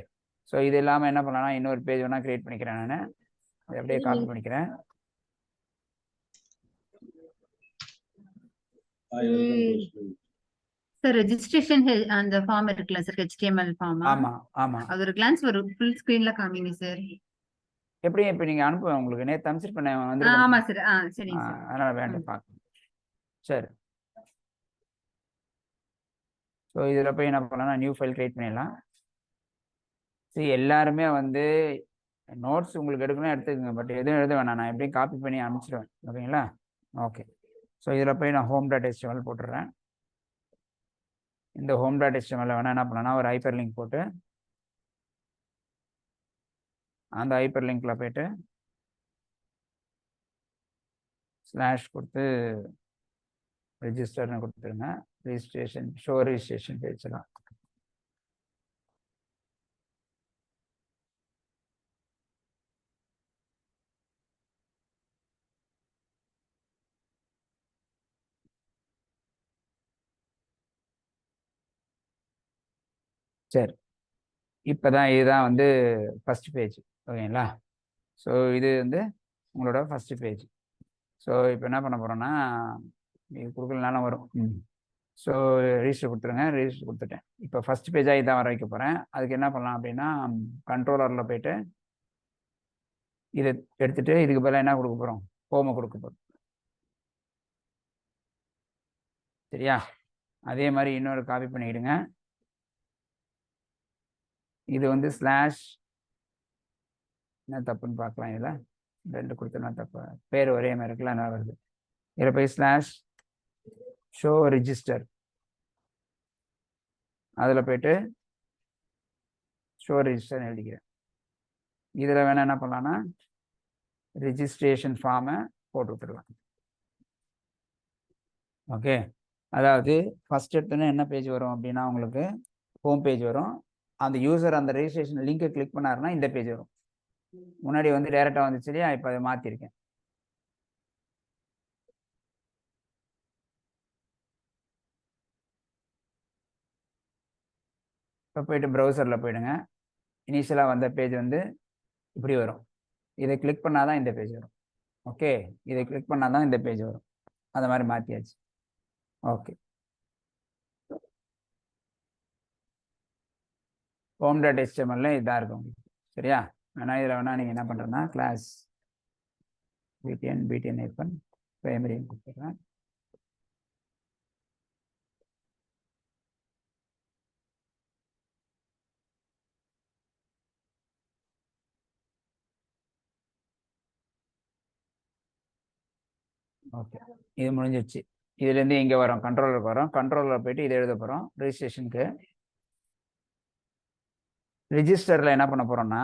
ஸோ இது இல்லாமல் என்ன பண்ணலாம்னா இன்னொரு பேஜ் வேணால் க்ரியேட் பண்ணிக்கிறேன். நான் அதை அப்படியே காப்பி பண்ணிக்கிறேன்.
சார் ரெஜிஸ்ட்ரேஷன் அந்த ஃபார்ம் இருக்குல்ல சார், HTML ஃபார்ம்.
ஆமாம்,
அது ஒரு கிளான்ஸ் ஒரு ஃபுல் ஸ்கிரீன்ல காமிங்க சார்.
எப்படி இப்போ நீங்கள் அனுப்புவேன், உங்களுக்கு நேற்று அனுப்பிச்சிட்டு பண்ண வந்து.
ஆமாம் சார். சரிங்க சார்.
அதனால் வேண்டாம் பார்க்கணும். சரி, ஸோ இதில் போய் என்ன பண்ணலாம், நியூ ஃபைல் க்ரியேட் பண்ணிடலாம். சரி, எல்லாருமே வந்து நோட்ஸ் உங்களுக்கு எடுக்கணும் எடுத்துக்கோங்க, பட் எதுவும் எழுத வேணாம், நான் எப்படியும் காப்பி பண்ணி அனுப்பிச்சிடுவேன். ஓகேங்களா? ஓகே, ஸோ இதில் போய் நான் home.html போட்டுடுறேன். இந்த home.html வேணால் என்ன பண்ணேன்னா ஒரு ஹைப்பர் லிங்க் போட்டு அந்த ஹைப்பர் லிங்க்ல போயிட்டு ஸ்லாஷ் கொடுத்து ரெஜிஸ்டர்னு கொடுத்துருங்க. ரெஜிஸ்ட்ரேஷன் ஷோ ரெஜிஸ்ட்ரேஷன் பேஜ்லாம். சரி, இப்போ தான் இதுதான் வந்து ஃபஸ்ட் பேஜ். ஓகேங்களா? ஸோ இது வந்து உங்களோட ஃபஸ்ட்டு பேஜ். ஸோ இப்போ என்ன பண்ண போகிறோன்னா, இது கொடுக்கலனாலும் வரும். ஸோ ரெஜிஸ்டர் கொடுத்துருங்க. ரெஜிஸ்டர் கொடுத்துட்டேன். இப்போ ஃபஸ்ட் பேஜாக இதான் வர வைக்க போகிறேன். அதுக்கு என்ன பண்ணலாம் அப்படின்னா, கண்ட்ரோலரில் போயிட்டு இதை எடுத்துகிட்டு இதுக்கு பதிலாக என்ன கொடுக்க போகிறோம், ஹோமை கொடுக்க போகிறோம். சரியா? அதே மாதிரி இன்னொரு காப்பி பண்ணிக்கிடுங்க. இது வந்து ஸ்லாஷ் என்ன தப்புன்னு பார்க்கலாம். இதில் 2 கொடுத்தோன்னா தப்பு, பேர் ஒரே மாதிரி இருக்குல்ல, என்ன வருது. இதில் போய் ஸ்லாஷ் ஷோ ரெஜிஸ்டர், அதில் போயிட்டு ஷோ ரெஜிஸ்டர் எழுதிக்கிறேன். இதில் வேணால் என்ன பண்ணலான்னா ரெஜிஸ்ட்ரேஷன் ஃபார்மை போட்டு விட்டுருலாம். ஓகே, அதாவது ஃபஸ்ட் எடுத்தோன்னே என்ன பேஜ் வரும் அப்படின்னா உங்களுக்கு ஹோம் பேஜ் வரும். அந்த யூசர் அந்த ரெஜிஸ்ட்ரேஷன் லிங்கை கிளிக் பண்ணாருன்னா இந்த பேஜ் வரும். முன்னாடி வந்து டேரெக்டாக வந்துச்சு இல்லையா, இப்போ அதை மாற்றிருக்கேன். இப்போ போயிட்டு ப்ரௌசரில் போயிடுங்க. இனிஷியலாக வந்த பேஜ் வந்து இப்படி வரும். இதை கிளிக் பண்ணால் தான் இந்த பேஜ் வரும். ஓகே, இதை கிளிக் பண்ணால் தான் இந்த பேஜ் வரும். அந்த மாதிரி மாற்றியாச்சு. ஓகே, home.html இதாக இருக்கும். சரியா? ஆனால் இதில் வேணால் நீங்கள் என்ன பண்ணுறேன்னா கிளாஸ் btn ஐப்பன் பிரைமரி கொடுத்துட்றேன். ஓகே, இது முடிஞ்சிடுச்சு. இதுலேருந்து இங்கே வரோம், கண்ட்ரோலருக்கு வரோம். கண்ட்ரோலரில் போயிட்டு இதை எழுத போகிறோம் ரெஜிஸ்ட்ரேஷனுக்கு. ரிஜிஸ்டரில் என்ன பண்ண போகிறோம்னா,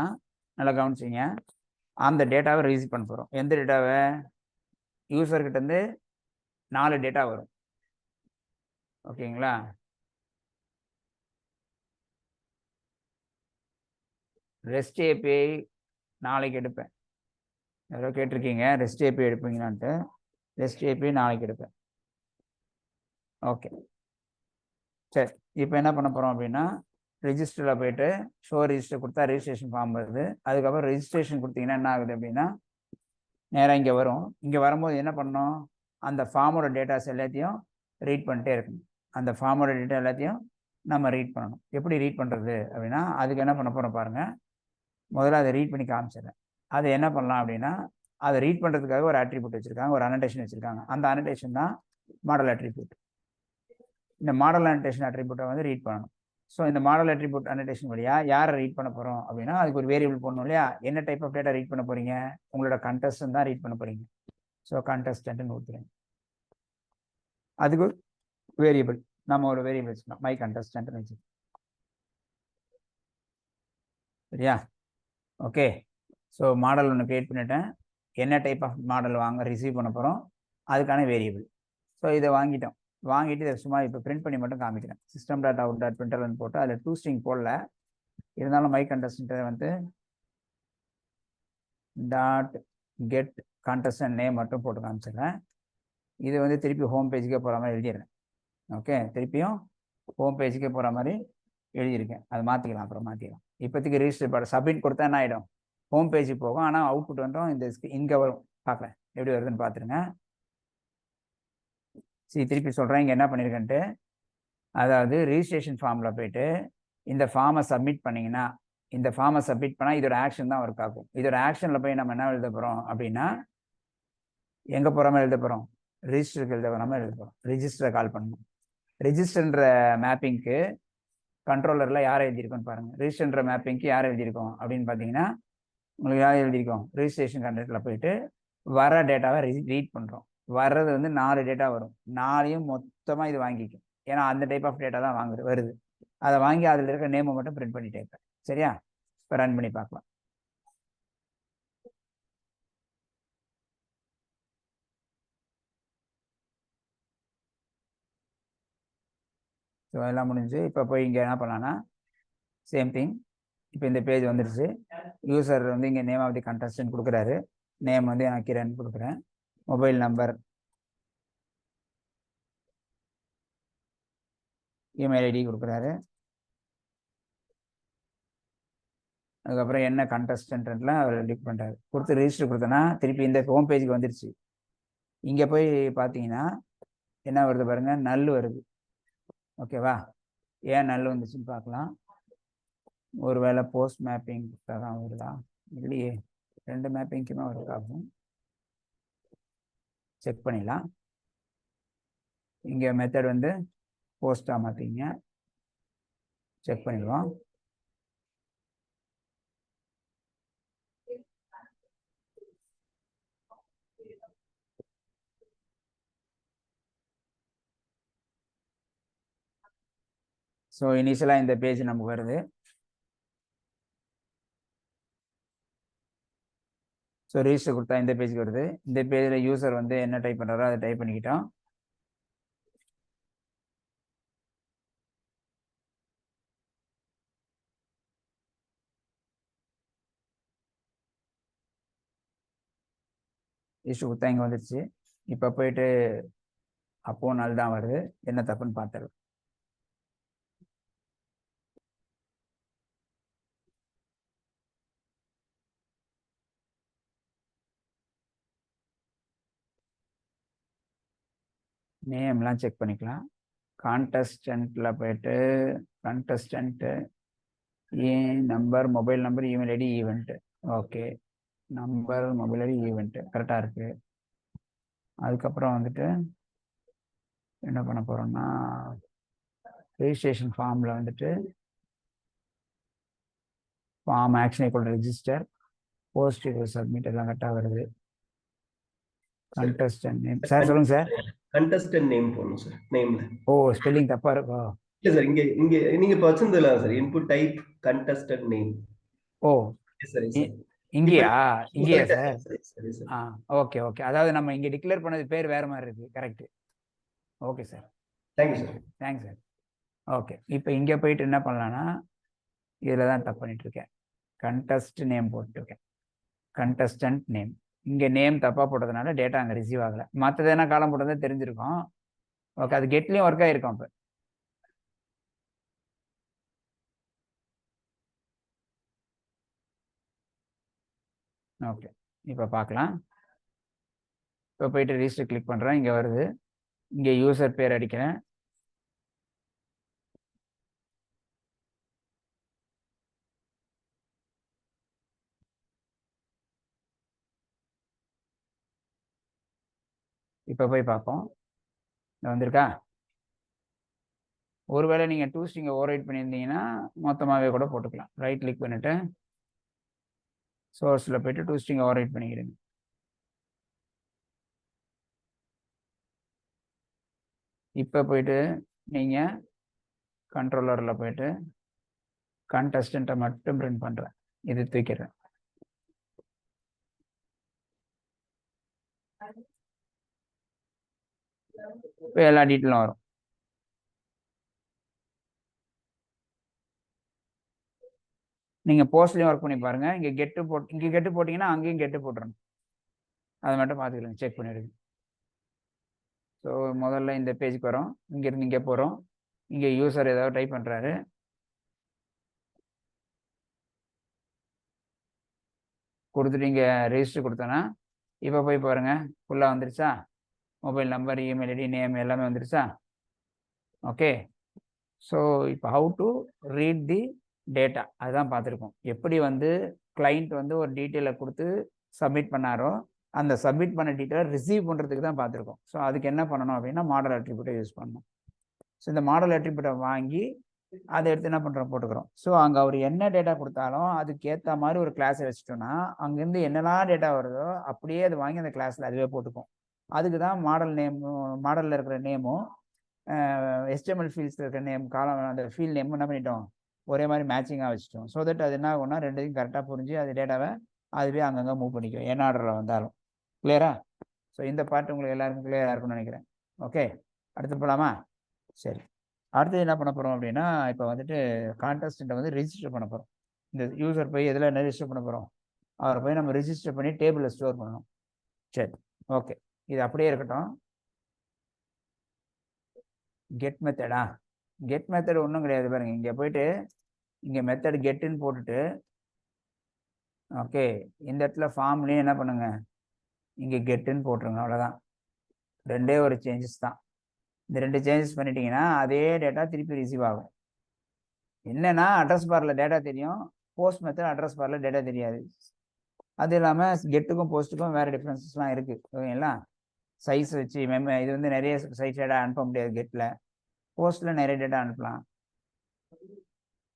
நல்லா கவனிச்சிங்க, அந்த டேட்டாவை ரிலீஸ் பண்ண போகிறோம். எந்த டேட்டாவை? யூசர்கிட்டேருந்து 4 டேட்டா வரும். ஓகேங்களா? ரெஸ்ட் ஏபிஐ நாளைக்கு எடுப்பேன். யாரோ கேட்டிருக்கீங்க ரெஸ்ட் ஏபிஐ எடுப்பீங்களான்ட்டு. ரெஸ்ட் ஏபிஐ நாளைக்கு எடுப்பேன். ஓகே, சரி, இப்போ என்ன பண்ண போகிறோம் அப்படின்னா ரெஜிஸ்டரில் போயிட்டு ஷோ ரெஜிஸ்டர் கொடுத்தா ரெஜிஸ்ட்ரேஷன் ஃபார்ம் வருது. அதுக்கப்புறம் ரெஜிஸ்ட்ரேஷன் கொடுத்தீங்கன்னா என்ன ஆகுது அப்படின்னா நேராக இங்கே வரும். இங்கே வரும்போது என்ன பண்ணணும், அந்த ஃபார்மோட டேட்டாஸ் எல்லாத்தையும் ரீட் பண்ணிட்டே இருக்கணும். அந்த ஃபார்மோட டேட்டா எல்லாத்தையும் நம்ம ரீட் பண்ணணும். எப்படி ரீட் பண்ணுறது அப்படின்னா, அதுக்கு என்ன பண்ண போகிறோம் பாருங்கள். முதல்ல அதை ரீட் பண்ணி காமிச்சிடுறேன். அது என்ன பண்ணலாம் அப்படின்னா, அதை ரீட் பண்ணுறதுக்காக ஒரு அட்ரிபியூட் வச்சுருக்காங்க, ஒரு அனடேஷன் வச்சுருக்காங்க. அந்த அனடேஷன் தான் மாடல் அட்ரிபியூட். இந்த மாடல் அனடேஷன் அட்ரிபியூட்டை வந்து ரீட் பண்ணணும். ஸோ இந்த மாடல் அட்ரிபியூட் அனடேஷன் வழியாக யாரை ரீட் பண்ண போகிறோம் அப்படின்னா, அதுக்கு ஒரு வேரியபிள் போடணும் இல்லையா? என்ன டைப் ஆஃப் டேட்டா ரீட் பண்ண போகிறீங்க? உங்களோட கண்டஸ்டன் தான் ரீட் பண்ண போகிறீங்க. ஸோ கண்டஸ்டன்ட்னு கொடுத்துருங்க. அதுக்கு வேரியபிள் நம்ம ஒரு வேரியபிள் வச்சுக்கலாம், மை கண்டஸ்டன்ட்னு வச்சு. சரியா? ஓகே. ஸோ மாடல் ஒன்று க்ரியேட் பண்ணிட்டேன். என்ன டைப் ஆஃப் மாடல் ரிசீவ் பண்ண போகிறோம், அதுக்கான வேரியபிள். ஸோ இதை வாங்கிட்டோம். வாங்கிட்டு இதை சும்மா இப்போ பிரிண்ட் பண்ணி மட்டும் காமிக்கிறேன். சிஸ்டம் டாட் அவுட் டாட் பிரிண்டர்னு போட்டு அதில் டூ ஸ்ட்ரிங் போடல, இருந்தாலும் மை கண்டஸ்டன்ட்டை வந்து டாட் கெட் கண்டஸ்டன்ட் நேம் மட்டும் போட்டு காமிச்சிடுறேன். இது வந்து திருப்பி ஹோம் பேஜுக்கே போகிற மாதிரி எழுதிடுறேன். ஓகே, திருப்பியும் ஹோம் பேஜுக்கே போகிற மாதிரி எழுதியிருக்கேன். அது மாற்றிக்கலாம், அப்புறம் மாற்றிக்கலாம். இப்போதைக்கு ரிஜிஸ்டர் பண்ண சப்மிட் கொடுத்தா என்ன ஆகிடும், ஹோம் பேஜுக்கு போகும். ஆனால் அவுட்புட் வந்துடும் இந்த இங்கே வரும். பார்க்குறேன் எப்படி வருதுன்னு பார்த்துருங்க. சரி, திருப்பி சொல்கிறேன் இங்கே என்ன பண்ணியிருக்கேன்ட்டு. அதாவது ரிஜிஸ்ட்ரேஷன் ஃபார்மில் போய்ட்டு இந்த ஃபார்மை சப்மிட் பண்ணிங்கன்னா, இந்த ஃபார்மை சப்மிட் பண்ணால் இதோட ஆக்ஷன் தான் ஒர்க் ஆகும். இதோட ஆக்ஷனில் போய் நம்ம என்ன எழுத போகிறோம் அப்படின்னா, எங்கே போகிற மாதிரி எழுத போகிறோம், ரிஜிஸ்டருக்கு எழுத போகிற மாதிரி எழுத போகிறோம். ரிஜிஸ்டரை கால் பண்ணணும். ரிஜிஸ்டர்ன்ற மேப்பிங்க்கு கண்ட்ரோலரில் யாரை எழுதியிருக்கோன்னு பாருங்கள். ரிஜிஸ்டர்ன்ற மேப்பிங்க்கு யார் எழுதியிருக்கோம் அப்படின்னு பார்த்தீங்கன்னா, உங்களுக்கு யார் எழுதியிருக்கோம், ரிஜிஸ்ட்ரேஷன் கண்டென்ட்டில் போயிட்டு வர டேட்டாவை ரீட் பண்ணுறோம். வர்றது வந்து 4 டேட்டா வரும். 4ஐயும் மொத்தமாக இது வாங்கிக்கும். ஏன்னா அந்த டைப் ஆஃப் டேட்டா தான் வருது. அதை வாங்கி அதில் இருக்க நேமை மட்டும் பிரிண்ட் பண்ணிட்டே இருப்பேன். சரியா? இப்போ ரன் பண்ணி பார்க்கலாம். ஸோ எல்லாம் முடிஞ்சு. இப்போ போய் இங்கே என்ன பண்ணலான்னா, சேம் திங். இப்போ இந்த பேஜ் வந்துடுச்சு. யூசர் வந்து இங்கே நேம் ஆஃப் தி கண்டஸ்டன்ட் கொடுக்குறாரு. நேம் வந்து நான் கிரண் கொடுக்குறேன். மொபைல் நம்பர், இமெயில் ஐடி கொடுக்குறாரு. அதுக்கப்புறம் என்ன கண்டஸ்டன்ட்லாம் அவர் லிக் பண்ணுறாரு. கொடுத்து ரிஜிஸ்டர் கொடுத்தோன்னா திருப்பி இந்த ஹோம் பேஜுக்கு வந்துடுச்சு. இங்கே போய் பார்த்தீங்கன்னா என்ன வருது பாருங்கள், நல் வருது. ஓகேவா? ஏன் நல் வந்துச்சுன்னு பார்க்கலாம். ஒரு வேளை போஸ்ட் மேப்பிங் தான் வருதா இல்லையே, 2 மேப்பிங்க்குமே ஒர்க் ஆகும். செக் பண்ணிடலாம். இங்கே மெத்தட் வந்து போஸ்ட்டாக மாற்றிங்க. செக் பண்ணிடுவோம். ஸோ இனிஷியலாக இந்த பேஜ் நமக்கு வருது. ஸோ ரிஜிஸ்டர் கொடுத்தா இந்த பேஜுக்கு வருது. இந்த பேஜில் யூசர் வந்து என்ன டைப் பண்ணுறாரோ அதை டைப் பண்ணிக்கிட்டோம். ரிஜிஸ்டர் கொடுத்தா இங்கே வந்துடுச்சு. இப்போ போயிட்டு அப்போ நாள் தான் வருது. என்ன தப்புன்னு பார்த்துரு. நேம்லாம் செக் பண்ணிக்கலாம். கான்டஸ்டன்ட்டில் போயிட்டு contestant number, mobile number, email ID, event. Okay, number, mobile ID, event கரெக்டாக இருக்குது. அதுக்கப்புறம் வந்துட்டு என்ன பண்ண போகிறோம்னா, ரிஜிஸ்ட்ரேஷன் ஃபார்மில் வந்துட்டு form action equal register, post submit எல்லாம் கரெக்டாக வருது. கண்டஸ்டன்ட் நேம் சார் சொல்லுங்க சார்.
கண்டஸ்டன்ட் நேம் போடணும் சார். நேம்ல
ஓ ஸ்பெல்லிங் தப்பா இருக்கோ?
இல்ல சார், இங்க இங்க நீங்க இப்ப வச்சிருந்தல sir, input type contestant name.
ஓ
சரி சார்.
இங்கேயா? இங்கேயா சார்?
சரி சார்.
Okay okay. அதாவது நம்ம இங்கே டிக்ளேர் பண்ணது பேர் வேறு மாதிரி இருக்குது. Correct. Okay sir,
thank you sir.
Thanks sir. Okay, இப்போ இங்கே போயிட்டு என்ன பண்ணலான்னா, இதில் தான் தப்பு பண்ணிட்டுருக்கேன். கண்டஸ்ட் நேம் போட்டுருக்கேன். Contestant name. இங்கே நேம் தப்பாக போட்டதுனால டேட்டா அங்கே ரிசீவ் ஆகலை. மற்றது என்ன காலம் போட்டதே தெரிஞ்சிருக்கும். ஓகே, அது கெட்லேயும் ஒர்க் ஆகிருக்கும். இப்போ ஓகே, இப்போ பார்க்கலாம். இப்போ போயிட்டு ரிஜிஸ்டர் கிளிக் பண்ணுறேன். இங்கே வருது. இங்கே யூசர் பேர் அடிக்கிறேன். இப்போ போய் பார்ப்போம். இது வந்திருக்கா? ஒருவேளை நீங்கள் டூ ஸ்ட்ரிங்கை ஓவர்ரைட் பண்ணியிருந்தீங்கன்னா மொத்தமாகவே கூட போட்டுக்கலாம். ரைட் கிளிக் பண்ணிவிட்டு சோர்ஸில் போயிட்டு டூ ஸ்ட்ரிங்கை ஓவர்ரைட் பண்ணிக்கிறீங்க. இப்போ போயிட்டு நீங்கள் கண்ட்ரோலரில் போயிட்டு கண்டஸ்டண்ட்டை மட்டும் பிரிண்ட் பண்ணுறேன். இது தூக்கிறேன். இப்போ எல்லா டீட்டெயிலும் வரும். நீங்கள் போஸ்ட்லேயும் ஒர்க் பண்ணி பாருங்கள். இங்கே கெட்டு போட்டிங்கன்னா அங்கேயும் கெட்டு போட்டுறணும். அதை மட்டும் பார்த்துக்கலாம், செக் பண்ணிவிடுங்க. ஸோ முதல்ல இந்த பேஜுக்கு வரோம். இங்கேருந்து இங்கே போகிறோம். இங்கே யூசர் ஏதாவது டைப் பண்ணுறாரு. கொடுத்துட்டு இங்கே ரெஜிஸ்டர் கொடுத்தோன்னா இப்போ போய் பாருங்கள், ஃபுல்லாக வந்துருச்சா? Mobile number, email ID, name எல்லாமே வந்துருச்சா? ஓகே. ஸோ இப்போ how to read the data அதுதான் பார்த்துருக்கோம். எப்படி வந்து கிளைண்ட் வந்து ஒரு டீட்டெயிலை கொடுத்து சப்மிட் பண்ணாரோ அந்த சப்மிட் பண்ண டீட்டெயிலை ரிசீவ் பண்ணுறதுக்கு தான் பார்த்துருக்கோம். ஸோ அதுக்கு என்ன பண்ணணும் அப்படின்னா மாடல் அட்ரிபியூட்டை யூஸ் பண்ணணும். ஸோ இந்த மாடல் அட்ரிபியூட்டை வாங்கி அதை எடுத்து என்ன பண்ணுறோம் போட்டுக்கிறோம். ஸோ அங்கே அவர் என்ன டேட்டா கொடுத்தாலும் அதுக்கு ஏற்ற மாதிரி ஒரு கிளாஸை வச்சுட்டோன்னா அங்கேருந்து என்னெல்லாம் டேட்டா வருதோ அப்படியே அது வாங்கி அந்த கிளாஸில் அதுவே போட்டுக்கும். அதுக்கு தான் மாடல் நேமும், மாடலில் இருக்கிற நேமும் HTML ஃபீல்ட்ஸில் இருக்கிற நேம் காலம் அந்த ஃபீல்ட் நேமும் என்ன பண்ணிட்டோம், ஒரே மாதிரி மேட்சிங்காக வச்சுட்டோம். ஸோ தட் அது என்ன ஆகும்னா ரெண்டையும் கரெக்டாக புரிஞ்சு அது டேட்டாவை அதுவே அங்கங்கே மூவ் பண்ணிக்கும், என்ன ஆர்டரில் வந்தாலும். கிளியரா? ஸோ இந்த பார்ட் உங்களுக்கு எல்லாருக்கும் கிளியராக இருக்கும்னு நினைக்கிறேன். ஓகே, அடுத்து போகலாமா? சரி, அடுத்து என்ன பண்ண போகிறோம் அப்படின்னா இப்போ வந்துட்டு கான்டெஸ்ட்டை வந்து ரெஜிஸ்டர் பண்ண போகிறோம். இந்த யூசர் போய் எதில் என்ன ரெஜிஸ்டர் பண்ண போகிறோம், அவரை போய் நம்ம ரெஜிஸ்டர் பண்ணி டேபிளில் ஸ்டோர் பண்ணணும். சரி, ஓகே, இது அப்படியே இருக்கட்டும். கெட் மெத்தடா? கெட் மெத்தட் ஒன்றும் கிடையாது. பாருங்க, இங்கே போயிட்டு இங்கே மெத்தட் கெட்டுன்னு போட்டுட்டு ஓகே இந்த இடத்துல ஃபார்ம்லேயும் என்ன பண்ணுங்க, இங்கே கெட்டுன்னு போட்டுருங்க. அவ்வளோதான், ரெண்டே ஒரு சேஞ்சஸ் தான். இந்த ரெண்டு சேஞ்சஸ் பண்ணிட்டீங்கன்னா அதே டேட்டா திருப்பி ரிசீவ் ஆகும். என்னன்னா அட்ரஸ் பாரில் டேட்டா தெரியும், போஸ்ட் மெத்தட் அட்ரஸ் பாரில் டேட்டா தெரியாது. அது இல்லாமல் கெட்டுக்கும் போஸ்ட்டுக்கும் வேறு டிஃப்ரென்சஸ்லாம் இருக்குது. ஓகேங்களா? சைஸ் வச்சு இது வந்து நிறைய சைஸ் டேட்டா அனுப்ப முடியாது கெட்டில். போஸ்ட்டில் நிறைய டேட்டா அனுப்பலாம்.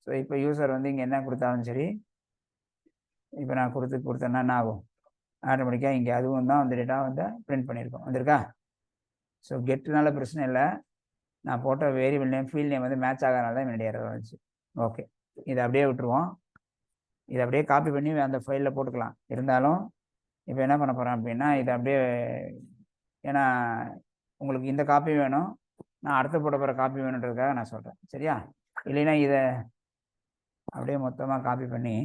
ஸோ இப்போ யூசர் வந்து இங்கே என்ன கொடுத்தாலும் சரி, இப்போ நான் கொடுத்தேன்னா என்ன ஆகும், ஆட்டோமேட்டிக்காக இங்கே அதுவும் தான் அந்த டேட்டா வந்து பிரிண்ட் பண்ணியிருக்கோம். வந்திருக்கா? ஸோ கெட்டுனால பிரச்சனை இல்லை, நான் போட்ட வேரியபிள் நேம் ஃபீல்ட் நேம் வந்து மேட்ச் ஆகிறனால தான் என்னுடைய எரர் வந்துச்சு. ஓகே, இதை அப்படியே விட்டுருவோம். இதை அப்படியே காப்பி பண்ணி அந்த ஃபைலில் போட்டுக்கலாம். இருந்தாலும் இப்போ என்ன பண்ண போகிறேன் அப்படின்னா இதை அப்படியே, ஏன்னா உங்களுக்கு இந்த காப்பி வேணும், நான் அடுத்த போட போகிற காப்பி வேணுன்றதுக்காக நான் சொல்கிறேன். சரியா? இல்லைன்னா இதை அப்படியே மொத்தமாக காப்பி பண்ணி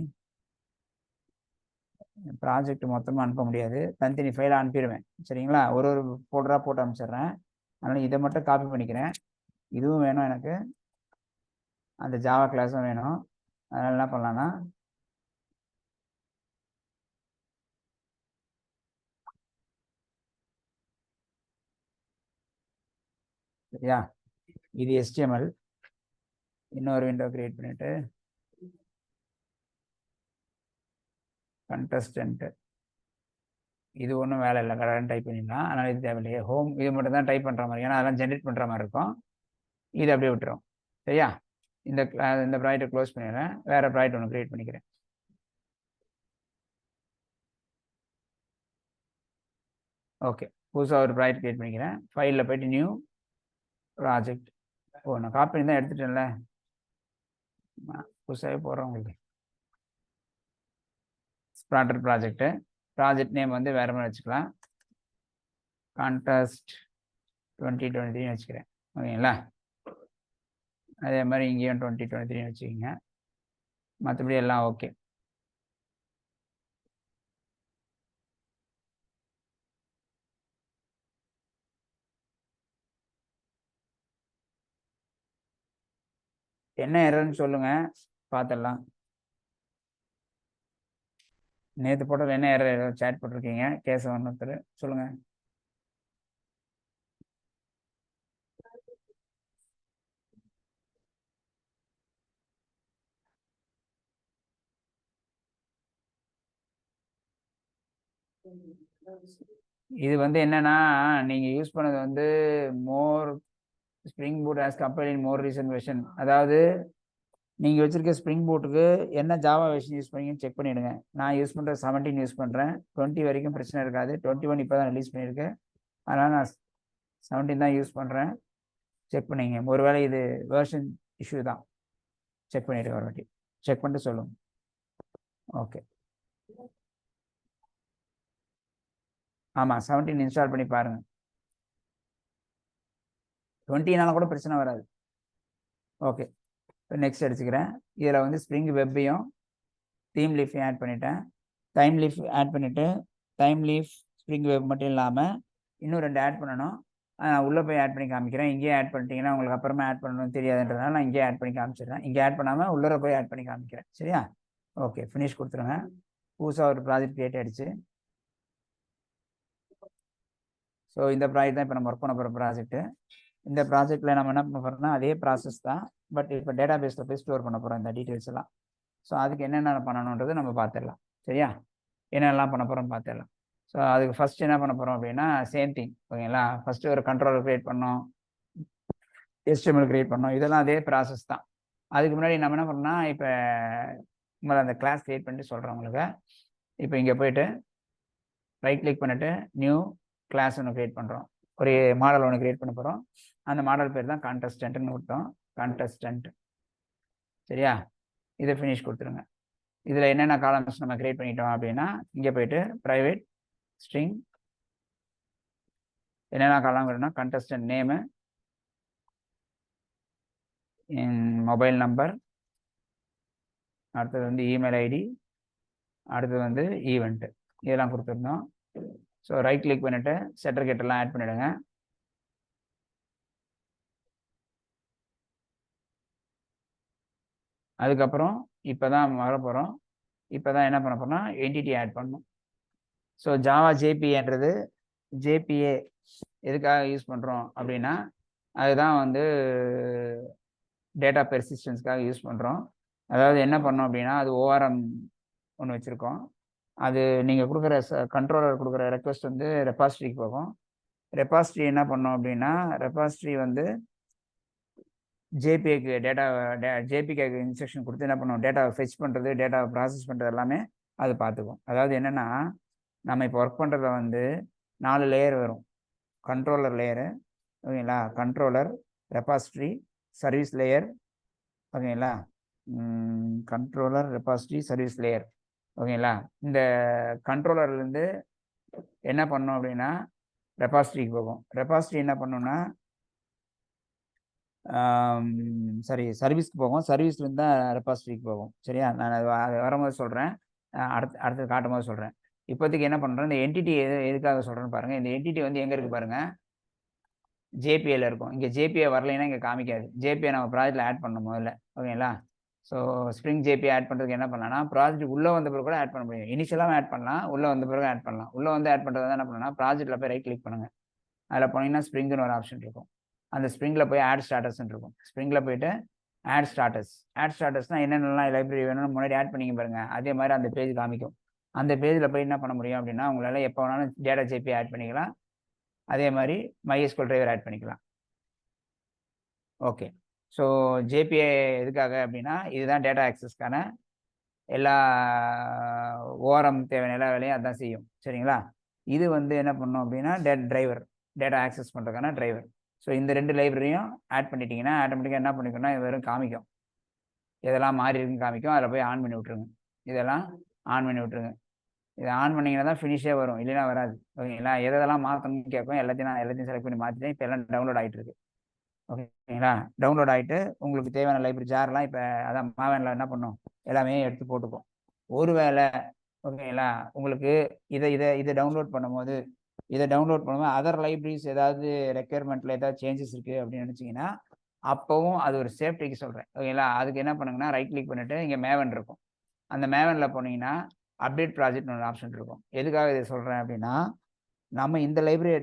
ப்ராஜெக்ட் மொத்தமாக அனுப்ப முடியாது, தனித்தனி ஃபைலாக அனுப்பிடுவேன். சரிங்களா? ஒரு ஒரு ஃபோல்டராக போட்டு அனுப்பிச்சிட்றேன். அதனால் இதை மட்டும் காப்பி பண்ணிக்கிறேன். இதுவும் வேணும் எனக்கு, அந்த ஜாவா கிளாஸும் வேணும். அதனால் என்ன பண்ணலான்னா சரியா, இது HTML. இன்னொரு விண்டோ கிரியேட் பண்ணிவிட்டு கண்டஸ்டன்ட், இது ஒன்றும் வேலை இல்லை, கரெக்டாக டைப் பண்ணிடலாம். அதனால் இது தேவையில்லையே. ஹோம் இது மட்டும் தான் டைப் பண்ணுற மாதிரி, ஏன்னா அதெல்லாம் ஜென்ரேட் பண்ணுற மாதிரி இருக்கும். இது அப்படியே விட்டுரும். சரியா? இந்த ப்ராஜெக்டை க்ளோஸ் பண்ணிடுறேன், வேறு ப்ராஜெக்ட் ஒன்று க்ரியேட் பண்ணிக்கிறேன். ஓகே, புதுசாக ஒரு ப்ராஜெக்ட் க்ரியேட் பண்ணிக்கிறேன். ஃபைலில் போய்ட்டு நியூ ப்ராஜெக்ட். ஓ, நான் காப்பி பண்ணி தான் எடுத்துட்டேன்ல, புதுசாகவே போடுறேன் உங்களுக்கு. ஸ்ப்ராட்டர் ப்ராஜெக்ட்டு, ப்ராஜெக்ட் நேம் வந்து வேறு மாதிரி வச்சுக்கலாம், கான்டெஸ்ட் 2023 வச்சுக்கிறேன். ஓகேங்களா? அதே மாதிரி இங்கேயும் 2023 வச்சுக்கிங்க. மற்றபடி எல்லாம் ஓகே. என்ன எரர்ன்னு சொல்லுங்க, பார்த்துடலாம். நேற்று போட்டது என்ன எரர் சேட் போட்டிருக்கீங்க, கேசவன் ஒருத்தர், சொல்லுங்க. இது வந்து என்னன்னா நீங்க யூஸ் பண்ணது வந்து மோர் ஸ்ப்ரிங் பூட் ஆஸ் கம்பேர்ட் இன் மோர் ரீசன்ட் வெர்ஷன். அதாவது நீங்க வச்சிருக்க ஸ்ப்ரிங் பூட்டுக்கு என்ன ஜாவா வெர்ஷன் யூஸ் பண்ணீங்கன்னு செக் பண்ணிடுங்க. நான் யூஸ் பண்ற 17 யூஸ் பண்றேன். 20 வரைக்கும் பிரச்சனை இருக்காது. 21 இப்பதான் ரிலீஸ் பண்ணியிருக்கேன். அதனால நான் 17 தான் யூஸ் பண்றேன். செக் பண்ணிங்க. ஒருவேளை இது வெர்ஷன் இஷ்யூ தான். செக் பண்ணிடுங்க ஒரு வாட்டி. செக் பண்ணிட்டு சொல்லுங்க. ஓகே. ஆமா 17 இன்ஸ்டால் பண்ணி பாருங்க. 20னால கூட பிரச்சனை வராது. ஓகே. இப்போ நெக்ஸ்ட் அடிச்சுக்கிறேன். இதில் வந்து ஸ்ப்ரிங் வெப்பையும் தீம் லீஃபையும் ஆட் பண்ணிட்டேன். டைம் லீஃப் ஆட் பண்ணிவிட்டு டைம் லீஃப் ஸ்ப்ரிங் வெப் மட்டும் இல்லாமல் இன்னும் 2 ஆட் பண்ணணும். உள்ளே போய் ஆட் பண்ணி காமிக்கிறேன். இங்கேயே ஆட் பண்ணிட்டீங்கன்னா உங்களுக்கு அப்புறமா ஆட் பண்ணணும்னு தெரியாதுன்றதுனால நான் இங்கேயே ஆட் பண்ணி காமிச்சிடுறேன். இங்கே ஆட் பண்ணாமல் உள்ளே போய் ஆட் பண்ணி காமிக்கிறேன். சரியா? ஓகே. ஃபினிஷ் கொடுத்துருங்க. புதுசாக ஒரு ப்ராஜெக்ட் கிரியேட் ஆகிடுச்சு. ஸோ இந்த ப்ராஜெக்ட் தான் இப்போ நம்ம ஒர்க் பண்ண போகிற ப்ராஜெக்ட்டு. இந்த ப்ராஜெக்ட்டில் நம்ம என்ன பண்ண போகிறோம்னா அதே ப்ராசஸ் தான். பட் இப்போ டேட்டா பேஸில் போய் ஸ்டோர் பண்ண போகிறோம் இந்த டீட்டெயில்ஸ் எல்லாம். ஸோ அதுக்கு என்னென்ன பண்ணணுன்றது நம்ம பார்த்துடலாம். சரியா? என்னென்னலாம் பண்ண போகிறோம்னு பார்த்துடலாம். ஸோ அதுக்கு ஃபஸ்ட் என்ன பண்ண போகிறோம் அப்படின்னா சேம் திங். ஓகேங்களா? ஃபஸ்ட்டு ஒரு கண்ட்ரோலர் க்ரியேட் பண்ணோம், HTML க்ரியேட் பண்ணோம். இதெல்லாம் அதே ப்ராசஸ் தான். அதுக்கு முன்னாடி நம்ம என்ன பண்ணோம்னா இப்போ உங்களை அந்த கிளாஸ் க்ரியேட் பண்ணிட்டு சொல்கிறேன் உங்களுக்கு. இப்போ இங்கே போயிட்டு ரைட் கிளிக் பண்ணிவிட்டு நியூ கிளாஸ் ஒன்று க்ரியேட் பண்ணுறோம். ஒரு மாடல் ஒன்று க்ரியேட் பண்ண போகிறோம். அந்த மாடல் பேர் தான் கான்டெஸ்டன்ட்னு விட்டோம். கான்டெஸ்டன்ட். சரியா? இதை ஃபினிஷ் கொடுத்துருங்க. இதில் என்னென்ன காலம்ஸ் நம்ம க்ரியேட் பண்ணிட்டோம் அப்படின்னா இங்கே போயிட்டு ப்ரைவேட் ஸ்ட்ரிங் என்னென்ன காலம் வேணும்னா கண்டஸ்டன்ட் நேமு, மொபைல் நம்பர், அடுத்தது வந்து இமெயில் ஐடி, அடுத்தது வந்து ஈவெண்ட்டு, இதெல்லாம் கொடுத்துருந்தோம். ஸோ ரைட் கிளிக் பண்ணிவிட்டு சர்டிஃபிகேட் எல்லாம் ஆட் பண்ணிவிடுங்க. அதுக்கப்புறம் இப்போ தான் வர போகிறோம். இப்போ தான் என்ன பண்ண போகிறோம்னா என்டிட்டி ஆட் பண்ணணும். ஸோ ஜாவா ஜேபிஏன்றது ஜேபிஏ எதுக்காக யூஸ் பண்ணுறோம் அப்படின்னா அதுதான் வந்து டேட்டா பெர்சிஸ்டன்ஸ்க்காக யூஸ் பண்ணுறோம். அதாவது என்ன பண்ணோம் அப்படின்னா அது ஓஆர்எம் ஒன்று வச்சுருக்கோம். அது நீங்கள் கொடுக்குற கண்ட்ரோலர் கொடுக்குற ரெக்வஸ்ட் வந்து ரெபாசிட்ரிக்கு போகும். ரெபாசிட்ரி என்ன பண்ணோம் அப்படின்னா ரெபாசிட்ரி வந்து ஜேபிஏக்கு ஜேபிகேக்கு இன்ஸ்ட்ரக்ஷன் கொடுத்து என்ன பண்ணுவோம் டேட்டாவை ஃபெச் பண்ணுறது, டேட்டாவை ப்ராசஸ் பண்ணுறது எல்லாமே அது பார்த்துக்கும். அதாவது என்னென்னா நம்ம இப்போ ஒர்க் பண்ணுறத வந்து 4 லேயர் வரும். கண்ட்ரோலர் லேயரு, ஓகேங்களா? கண்ட்ரோலர், ரெபாசிட்ரி, சர்வீஸ் லேயர், ஓகேங்களா? கண்ட்ரோலர், ரெபாசிட்ரி, சர்வீஸ் லேயர், ஓகேங்களா? இந்த கண்ட்ரோலர்லேருந்து என்ன பண்ணோம் அப்படின்னா ரெபாசிட்ரிக்கு போகும். ரெபாசிட்ரி என்ன பண்ணோம்னா சர்வீஸ்க்கு போகும். சர்வீஸ்லேருந்து தான் ரெபாசிட்ரிக்கு போகும். சரியா? நான் அது வரும்போது சொல்கிறேன். அடுத்து காட்டும் போது சொல்கிறேன். இப்போதைக்கு என்ன பண்ணுறேன், இந்த என்டிட்டி எதுக்காக சொல்கிறேன்னு பாருங்கள். இந்த என்டிட்டி வந்து எங்கே இருக்குது பாருங்கள், ஜேபிஏல இருக்கும். இங்கே ஜேபிஏ வரலைன்னா இங்கே காமிக்காது. ஜேபிஏ நம்ம ப்ராஜெக்டில் ஆட் பண்ணணும் முதல்ல, ஓகேங்களா? ஸோ ஸ்ப்ரிங் ஜேபிஏ ஆட் பண்ணுறதுக்கு என்ன பண்ணலாம்னா ப்ராஜெக்ட் உள்ளே வந்த பிறகு கூட ஆட் பண்ண முடியும். இனிஷியலாக ஆட் பண்ணலாம், உள்ளே வந்த பிறகு ஆட் பண்ணலாம். உள்ளே வந்து ஆட் பண்ணுறது என்ன பண்ணணும்னா ப்ராஜெக்ட்டில் போய் ரைட் கிளிக் பண்ணுங்கள். அதில் போனீங்கன்னா ஸ்ப்ரிங்னு ஒரு ஆப்ஷன் இருக்கும். அந்த ஸ்ப்ரிங்கில் போய் ஆட் ஸ்டாட்டஸ்ன்னு இருக்கும். ஸ்ப்ரிங்கில் போயிட்டு ஆட் ஸ்டாட்டஸ். ஆட் ஸ்டாட்டஸ்னால் என்னென்னலாம் லைப்ரரி வேணும்னு முன்னாடி ஆட் பண்ணிங்க பாருங்கள். அதே மாதிரி அந்த பேஜ் காமிக்கும். அந்த பேஜில் போய் என்ன பண்ண முடியும் அப்படின்னா உங்களால் எப்போ வேணாலும் டேட்டா ஜேபி ஆட் பண்ணிக்கலாம். அதே மாதிரி MySQL டிரைவர் ஆட் பண்ணிக்கலாம். ஓகே. ஸோ ஜேபிஏ எதுக்காக அப்படின்னா இதுதான் டேட்டா ஆக்சஸ்க்கான எல்லா ஓஆர்எம் தேவையான எல்லா வேலையும் அதான் செய்யும். சரிங்களா? இது வந்து என்ன பண்ணணும் அப்படின்னா டிரைவர், டேட்டா ஆக்சஸ் பண்ணுறதுக்கான டிரைவர். ஸோ இந்த 2 லைப்ரரியும் ஆட் பண்ணிட்டீங்கன்னா ஆட்டோமேட்டிக்காக என்ன பண்ணிக்கணும்னா இது வெறும் காமிக்கும். இதெல்லாம் மாறி இருக்குன்னு காமிக்கும். அதில் போய் ஆன் பண்ணி விட்ருங்க. இதெல்லாம் ஆன் பண்ணி விட்ருங்க. இதை ஆன் பண்ணிங்கன்னா தான் ஃபினிஷே வரும், இல்லைன்னா வராது. ஓகேங்களா? எதெல்லாம் மாற்றணும்னு கேட்கும். எல்லாத்தையும் செலக்ட் பண்ணி மாற்றிட்டேன். இப்போ எல்லாம் டவுன்லோட் ஆகிட்டு இருக்கு. ஓகேங்களா? டவுன்லோட் ஆகிட்டு உங்களுக்கு தேவையான லைப்ரரி ஜார்லாம் இப்போ அதான் மாவனில் என்ன பண்ணும் எல்லாமே எடுத்து போட்டுக்கும். ஒருவேளை ஓகேங்களா உங்களுக்கு இதை டவுன்லோட் பண்ணும்போது அதர் லைப்ரரிஸ் ஏதாவது ரெக்யர்மெண்ட்டில் ஏதாவது சேஞ்சஸ் இருக்குது அப்படின்னு நினச்சிங்கன்னா அப்போவும் அது ஒரு சேஃப்டிக்கு சொல்கிறேன். ஓகேங்களா? அதுக்கு என்ன பண்ணுங்கன்னா ரைட் கிளிக் பண்ணிவிட்டு இங்கே மேவன் இருக்கும். அந்த மேவனில் போனீங்கன்னா அப்டேட் ப்ராஜெக்ட்னு ஒரு ஆப்ஷன் இருக்கும். எதுக்காக இதை சொல்கிறேன் அப்படின்னா நம்ம இந்த லைப்ரரி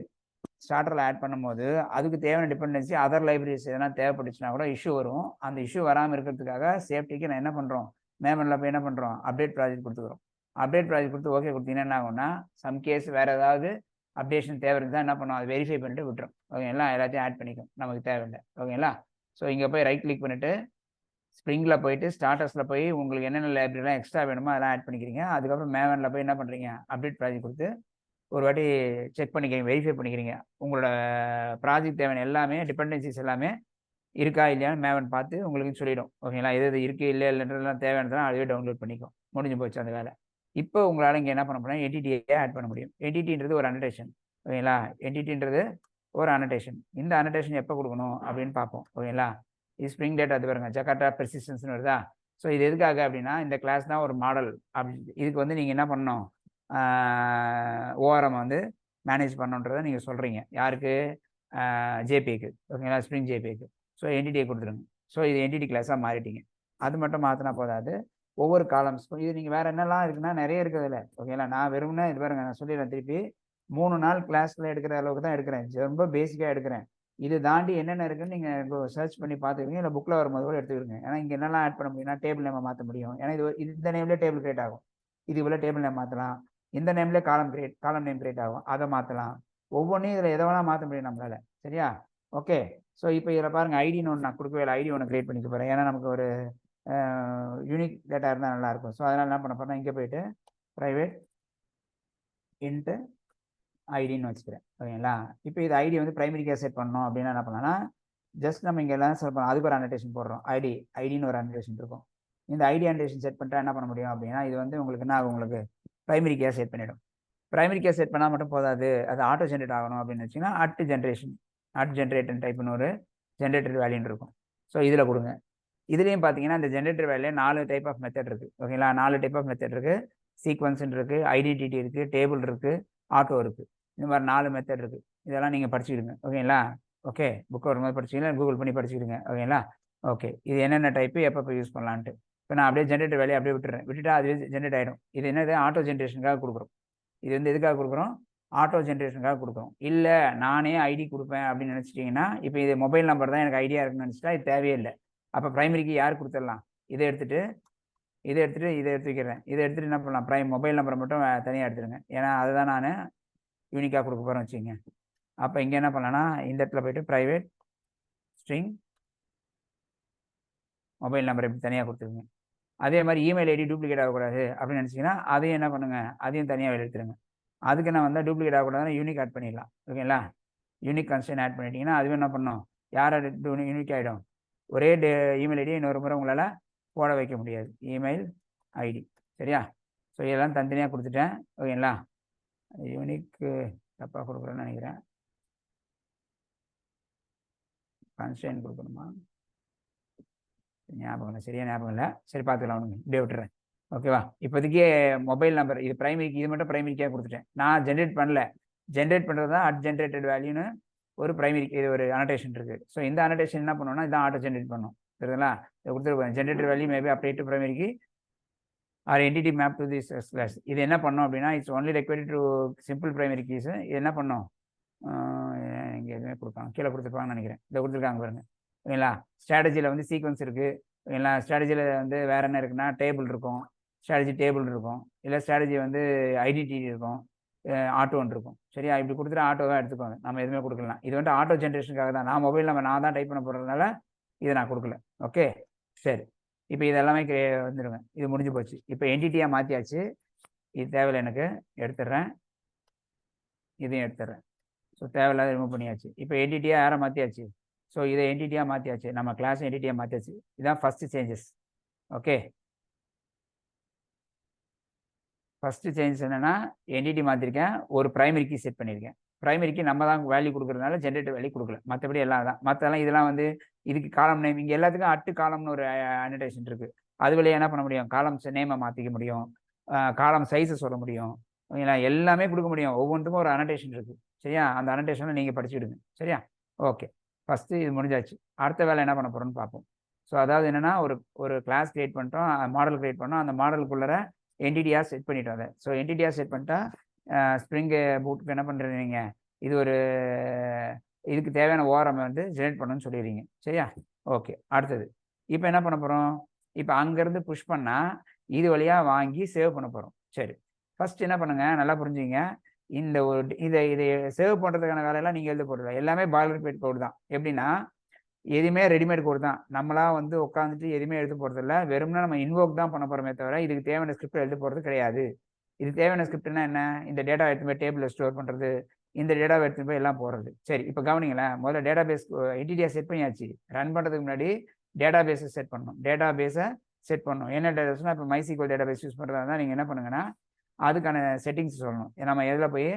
ஸ்டார்டரில் ஆட் பண்ணும்போது அதுக்கு தேவையான டிபெண்டன்சி அதர் லைப்ரரிஸ் எதனா தேவைப்பட்டுச்சுன்னா கூட இஷ்யூ வரும். அந்த இஷ்யூ வராமல் இருக்கிறதுக்காக சேஃப்டிக்கு நான் என்ன பண்ணுறோம் மேவனில் போய் என்ன பண்ணுறோம் அப்டேட் ப்ராஜெக்ட் கொடுத்துக்கிறோம். அப்டேட் ப்ராஜெக்ட் கொடுத்து ஓகே கொடுத்தீங்கன்னா என்ன ஆகும்னா சம் கேஸ் வேறு ஏதாவது அப்டேஷன் தேவை இருந்தால் என்ன பண்ணுவோம், அது வெரிஃபை பண்ணிட்டு விட்டுரும். ஓகேங்களா, எல்லாத்தையும் ஆட் பண்ணிக்கும், நமக்கு தேவையில்லை. ஓகேங்களா, ஸோ இங்கே போய் ரைட் கிளிக் பண்ணிவிட்டு ஸ்ப்ரிங்கில் போயிட்டு ஸ்டார்டர்ஸில் போய் உங்களுக்கு என்னென்ன லைப்ரரிலாம் எக்ஸ்ட்ரா வேணுமோ அதெல்லாம் ஆட் பண்ணிக்கிறீங்க. அதுக்கப்புறம் மேவனில் போய் என்ன பண்ணுறீங்க, அப்டேட் ப்ராஜெக்ட் கொடுத்து ஒரு வாட்டி செக் பண்ணிக்கிறீங்க, வெரிஃபை பண்ணிக்கிறீங்க. உங்களோட ப்ராஜெக்ட் தேவையான எல்லாமே டிபெண்டன்சிஸ் எல்லாமே இருக்கா இல்லையான்னு மேவன் பார்த்து உங்களுக்கு சொல்லிடும். ஓகேங்களா, எது இருக்குது இல்லை இல்லைன்றதுலாம் தேவையானதெல்லாம் அதுவே டவுன்லோட் பண்ணிக்கும். முடிஞ்சு போச்சு அந்த வேலை. இப்போ உங்களால் இங்கே என்ன பண்ண முடியும், என்டிட்டியை ஆட் பண்ண முடியும். என்டிட்டின்றது ஒரு அனடேஷன். ஓகேங்களா, என்டிட்டின்றது ஒரு அனடேஷன். இந்த அனடேஷன் எப்போ கொடுக்கணும் அப்படின்னு பார்ப்போம். ஓகேங்களா, இது ஸ்ப்ரிங் டேட்டா அது பாருங்க, ஜகார்ட்டா பெர்சிஸ்டன்ஸ்னு வருதா. ஸோ இது எதுக்காக அப்படின்னா இந்த கிளாஸ் தான் ஒரு மாடல். அப்படி இதுக்கு வந்து நீங்கள் என்ன பண்ணணும், ஓஆர்எம் வந்து மேனேஜ் பண்ணணுன்றதை நீங்கள் சொல்கிறீங்க. யாருக்கு, ஜேபிக்கு. ஓகேங்களா, ஸ்ப்ரிங் ஜேபிக்கு. ஸோ என்டிட்டியை கொடுத்துருங்க. ஸோ இது என்டிட்டி கிளாஸாக மாறிட்டீங்க. அது மட்டும் மாற்றினா போதாது, ஒவ்வொரு காலம்ஸ்க்கும் இது நீங்கள் வேறு என்னெல்லாம் இருக்குன்னா நிறைய இருக்கிறதுல. ஓகேங்களா, நான் வெறும்னா இது பாருங்க, நான் சொல்லிடுறேன் திருப்பி, 3 நாள் கிளாஸில் எடுக்கிற அளவுக்கு தான் எடுக்கிறேன். ரொம்ப பேசிக்காக எடுக்கிறேன். இது தாண்டி என்னென்ன இருக்குன்னு நீங்கள் சர்ச் பண்ணி பார்த்துக்கிங்க, இல்லை புக்கில் வரும்போது கூட எடுத்துக்கிங்க. ஏன்னா இங்கே என்னெல்லாம் ஆட் பண்ண முடியும்னா டேபிள் நேமை மாற்ற முடியும். ஏன்னா இது இந்த நேம்லேயே டேபிள் கிரியேட் ஆகும். இது இவ்வளோ டேபிள் நேம் மாற்றலாம். இந்த நேம்லேயே காலம் நேம் கிரியேட் ஆகும், அதை மாற்றலாம். ஒவ்வொன்றையும் இதில் எதை வேணால் மாற்ற முடியும் நம்மளால். சரியா, ஓகே. ஸோ இப்போ இதில் பாருங்கள், ஐடின்னு ஒன்று நான் கொடுக்கவே இல்லை, ஐடி ஒன்று கிரியேட் பண்ணிக்க போகிறேன். ஏன்னா நமக்கு ஒரு யூனிக் டேட்டா இருந்தால் நல்லாயிருக்கும். ஸோ அதனால் என்ன பண்ண போகிறேன், இங்கே போயிட்டு ப்ரைவேட் இன்ட்டு ஐடின்னு வச்சுக்கிறேன். ஓகேங்களா, இப்போ இது ஐடி வந்து ப்ரைமரிக்காக செட் பண்ணணும் அப்படின்னா என்ன பண்ணலாம்னா, ஜஸ்ட் நம்ம இங்கே எல்லாம் செட் பண்ணோம், அதுக்கு ஒரு அனடேஷன் போடுறோம். ஐடின்னு ஒரு அனடேஷன் இருக்கும். இந்த ஐடி அனடேஷன் செட் பண்ணிட்டா என்ன பண்ண முடியும் அப்படின்னா, இது வந்து உங்களுக்கு என்ன ஆகும், உங்களுக்கு ப்ரைமரிக்காக செட் பண்ணிவிடும். ப்ரைமரிக்காக செட் பண்ணால் மட்டும் போதாது, அது ஆட்டோ ஜென்ரேட் ஆகணும் அப்படின்னு வச்சிங்கன்னா அட் ஜென்ரேட்டன் டைப்னு ஒரு ஜென்ரேட்டர் வேல்யூன்னு இருக்கும். ஸோ இதில் கொடுங்க. இதுலேயும் பார்த்தீங்கன்னா இந்த generator value 4 type of method இருக்குது. ஓகேங்களா, 4 டைப் ஆஃப் மெத்தட் இருக்குது. சீக்வன்ஸ்ன்னு இருக்குது, ஐடென்டிட்டி இருக்குது, டேபிள் இருக்குது, ஆட்டோ இருக்குது. இந்த மாதிரி 4 மெத்தட் இருக்குது. இதெல்லாம் நீங்கள் படிச்சுக்கிடுங்க. ஓகேங்களா, ஓகே, புக் வரும்போது படிச்சுக்கலாம், கூகுள் பண்ணி படிச்சுக்கிடுங்க. ஓகேங்களா, ஓகே. இது என்னென்ன டைப்பு எப்போ யூஸ் பண்ணலான்ட்டு. இப்போ நான் அப்படியே ஜென்ரேட்டர் வேலையை அப்படியே விட்டுட்டா அதுவே ஜென்ரேட் ஆகிடும். இது என்னது, ஆட்டோ ஜென்ரேஷனுக்காக கொடுக்குறோம். இது வந்து எதுக்காக கொடுக்குறோம், ஆட்டோ ஜென்ரேஷனுக்காக கொடுக்குறோம். இல்லை நானே ஐடி கொடுப்பேன் அப்படின்னு நினச்சிட்டிங்கன்னா, இப்போ இது மொபைல் நம்பர் தான் எனக்கு ஐடியா இருக்குன்னு நினச்சிட்டா இது தேவையே இல்லை. அப்போ ப்ரைமரிக்கு யார் கொடுத்துடலாம், இதை எடுத்து வைக்கிறேன். இதை எடுத்துகிட்டு என்ன பண்ணலாம், மொபைல் நம்பரை மட்டும் தனியாக எடுத்துருங்க. ஏன்னா அதை தான் நான் யூனிக்காக கொடுக்க போகிறேன் வச்சுங்க. அப்போ இங்கே என்ன பண்ணலான்னா, இந்த இடத்துல போய்ட்டு ப்ரைவேட் ஸ்ட்ரிங் மொபைல் நம்பர் எப்படி தனியாக கொடுத்துருங்க. அதே மாதிரி இமெயில் ஐடி டூப்ளிகேட் ஆகக்கூடாது அப்படின்னு நினச்சிங்கன்னா அதையும் என்ன பண்ணுங்கள், அதையும் தனியாக எடுத்துருங்க. அதுக்கு நான் வந்து டூப்ளிகேட் ஆகக்கூடாதுன்னா யூனிக் ஆட் பண்ணிடலாம். ஓகேங்களா, யூனிக் கன்ஸ்டன்ட் ஆட் பண்ணிட்டீங்கன்னா அதுவே என்ன பண்ணணும், யார் யூனிக் ஆகிடும். ஒரே இமெயில் ஐடியை இன்னொரு முறை உங்களால் போட வைக்க முடியாது, இமெயில் ஐடி. சரியா, ஸோ இதெல்லாம் தனித்தனியாக கொடுத்துட்டேன். ஓகேங்களா, யூனிக்கு தப்பாக கொடுக்குறேன்னு நினைக்கிறேன், கன்ஸ்டன்ட் கொடுக்கணுமா, ஞாபகம் இல்லை, சரியா ஞாபகம் இல்லை. சரி பார்த்துக்கலாம், ஒன்றுங்க இப்படியே விட்டுறேன். ஓகேவா, இப்போதைக்கே மொபைல் நம்பர் இது ப்ரைமரிக்கு, இது மட்டும் ப்ரைமரிக்காக கொடுத்துட்டேன். நான் ஜென்ரேட் பண்ணல, ஜென்ரேட் பண்ணுறது தான் அட் ஜென்ரேட்டட் வேல்யூன்னு ஒரு ப்ரைமரிக்கு இது ஒரு அனடேஷன் இருக்குது. ஸோ இந்த அனடேஷன் என்ன பண்ணணும்னா இதான் ஆட்டோ ஜென்ரேட் பண்ணணும். சரிங்களா, இதை கொடுத்துருப்பேன், generated value maybe update to ப்ரைமரிக்கு or entity map to this class. இது என்ன பண்ணோம் அப்படின்னா, it's only required to simple primary keys. இது என்ன பண்ணோம், இங்கே எதுவுமே கொடுப்பாங்க, கீழே கொடுத்துருப்பாங்கன்னு நினைக்கிறேன். இதை கொடுத்துருக்காங்க பாருங்கள். ஓகேங்களா, ஸ்ட்ராட்டஜியில் வந்து சீக்வன்ஸ் இருக்குது. ஓகேங்களா, ஸ்ட்ராட்டஜியில் வந்து வேறு என்ன இருக்குன்னா டேபிள் இருக்கும், ஸ்ட்ராட்டஜி டேபிள் இருக்கும், இல்லை ஸ்ட்ராட்டஜி வந்து ஐடென்டிட்டி இருக்கும், ஆட்டோன்னு இருக்கும். சரியா, இப்படி கொடுத்துட்டு ஆட்டோவாக எடுத்துக்கோங்க, நம்ம எதுவுமே கொடுக்கலாம். இது வந்து ஆட்டோ ஜென்ரேஷனுக்காக தான், நான் மொபைல் நம்பர் நான் தான் டைப் பண்ண போகிறதுனால இதை நான் கொடுக்கல. ஓகே, சரி. இப்போ இது எல்லாமே வந்துடுங்க, இது முடிஞ்சு போச்சு. இப்போ என்டிட்டியாக மாற்றியாச்சு, இது தேவையில்லை எனக்கு, எடுத்துடுறேன், இதையும் எடுத்துடுறேன். ஸோ தேவையில்லாத ரிமூவ் பண்ணியாச்சு. இப்போ என்டிட்டியாக யாரை மாற்றியாச்சு, ஸோ இதை என்டிட்டியாக மாற்றியாச்சு, நம்ம கிளாஸ் என்டிட்டியாக மாற்றியாச்சு. இதுதான் first changes. Okay, first changes என்னென்னா, என்டிட்டி மாற்றிருக்கேன், ஒரு ப்ரைமரி கீ செட் பண்ணியிருக்கேன். ப்ரைமரிக்கு நம்ம தான் வேல்யூ கொடுக்குறதுனால ஜென்ரேட்டர் வேல்யூ கொடுக்கல, மற்றபடி எல்லாம் தான். மற்றெல்லாம் இதெல்லாம் வந்து இதுக்கு காலம் நேம், இங்கே எல்லாத்துக்கும் அட்டு காலம்னு ஒரு அனடேஷன் இருக்குது. அது வழியாக என்ன பண்ண முடியும், காலம்ஸ் நேமை மாற்றிக்க முடியும், காலம் சைஸை சொல்ல முடியும். ஓகேங்களா, எல்லாமே கொடுக்க முடியும். ஒவ்வொன்றுக்கும் ஒரு அனடேஷன் இருக்குது. சரியா, அந்த அனடேஷனை நீங்கள் படிச்சுடுங்க. சரியா, ஓகே. ஃபஸ்ட்டு இது முடிஞ்சாச்சு. அடுத்த வேலை என்ன பண்ண போகிறோன்னு பார்ப்போம். ஸோ அதாவது என்னென்னா, ஒரு கிளாஸ் க்ரியேட் பண்ணிட்டோம், மாடல் க்ரியேட் பண்ணோம், அந்த மாடலுக்குள்ளே என்டிட்டியாக செட் பண்ணிட்டோம். அதை ஸோ என்டிட்டியாக செட் பண்ணிட்டா ஸ்ப்ரிங்கு பூட்டுக்கு என்ன பண்ணுறீங்க, இது ஒரு இதுக்கு தேவையான ஓஆர்எம் வந்து ஜெனரேட் பண்ணணும்னு சொல்லிடுறீங்க. சரியா, ஓகே. அடுத்தது இப்போ என்ன பண்ண போகிறோம், இப்போ அங்கேருந்து புஷ் பண்ணால் இது வழியாக வாங்கி சேவ் பண்ண போகிறோம். சரி, ஃபர்ஸ்ட் என்ன பண்ணுங்க, நல்லா புரிஞ்சுங்க. இந்த ஒரு இதை சேவ் பண்ணுறதுக்கான வேலையெல்லாம் நீங்கள் எழுத போகிறது எல்லாமே பாய்லர் பேட் கோட் தான். எப்படின்னா எதுவுமே ரெடிமேட் கோட் தான். நம்மளா வந்து உட்காந்துட்டு எதுவுமே எழுத போகிறதில்ல. வெறும்னா நம்ம இன்வோக் தான் பண்ண போகிறோமே தவிர இதுக்கு தேவையான ஸ்கிரிப்ட் எழுத போகிறது கிடையாது. இது தேவையான ஸ்கிரிப்ட்னா என்ன, இந்த டேட்டா எடுத்து போய் டேபிளில் ஸ்டோர் பண்ணுறது, இந்த டேட்டாவை எடுத்து போய் எல்லாம் போடுறது. சரி, இப்போ கவனிங்களேன். முதல்ல டேட்டா பேஸ் என்டிடியாக செட் பண்ணியாச்சு. ரன் பண்ணுறதுக்கு முன்னாடி டேட்டா பேஸை செட் பண்ணணும். டேட்டா பேஸை செட் பண்ணணும். என்ன டேட்டா பேஸ்னால் இப்போ MySQL டேட்டா பேஸ் யூஸ் பண்ணுறதா இருந்தால் நீங்கள் என்ன பண்ணுங்கன்னா அதுக்கான செட்டிங்ஸ் சொல்லணும். நம்ம எதில் போய்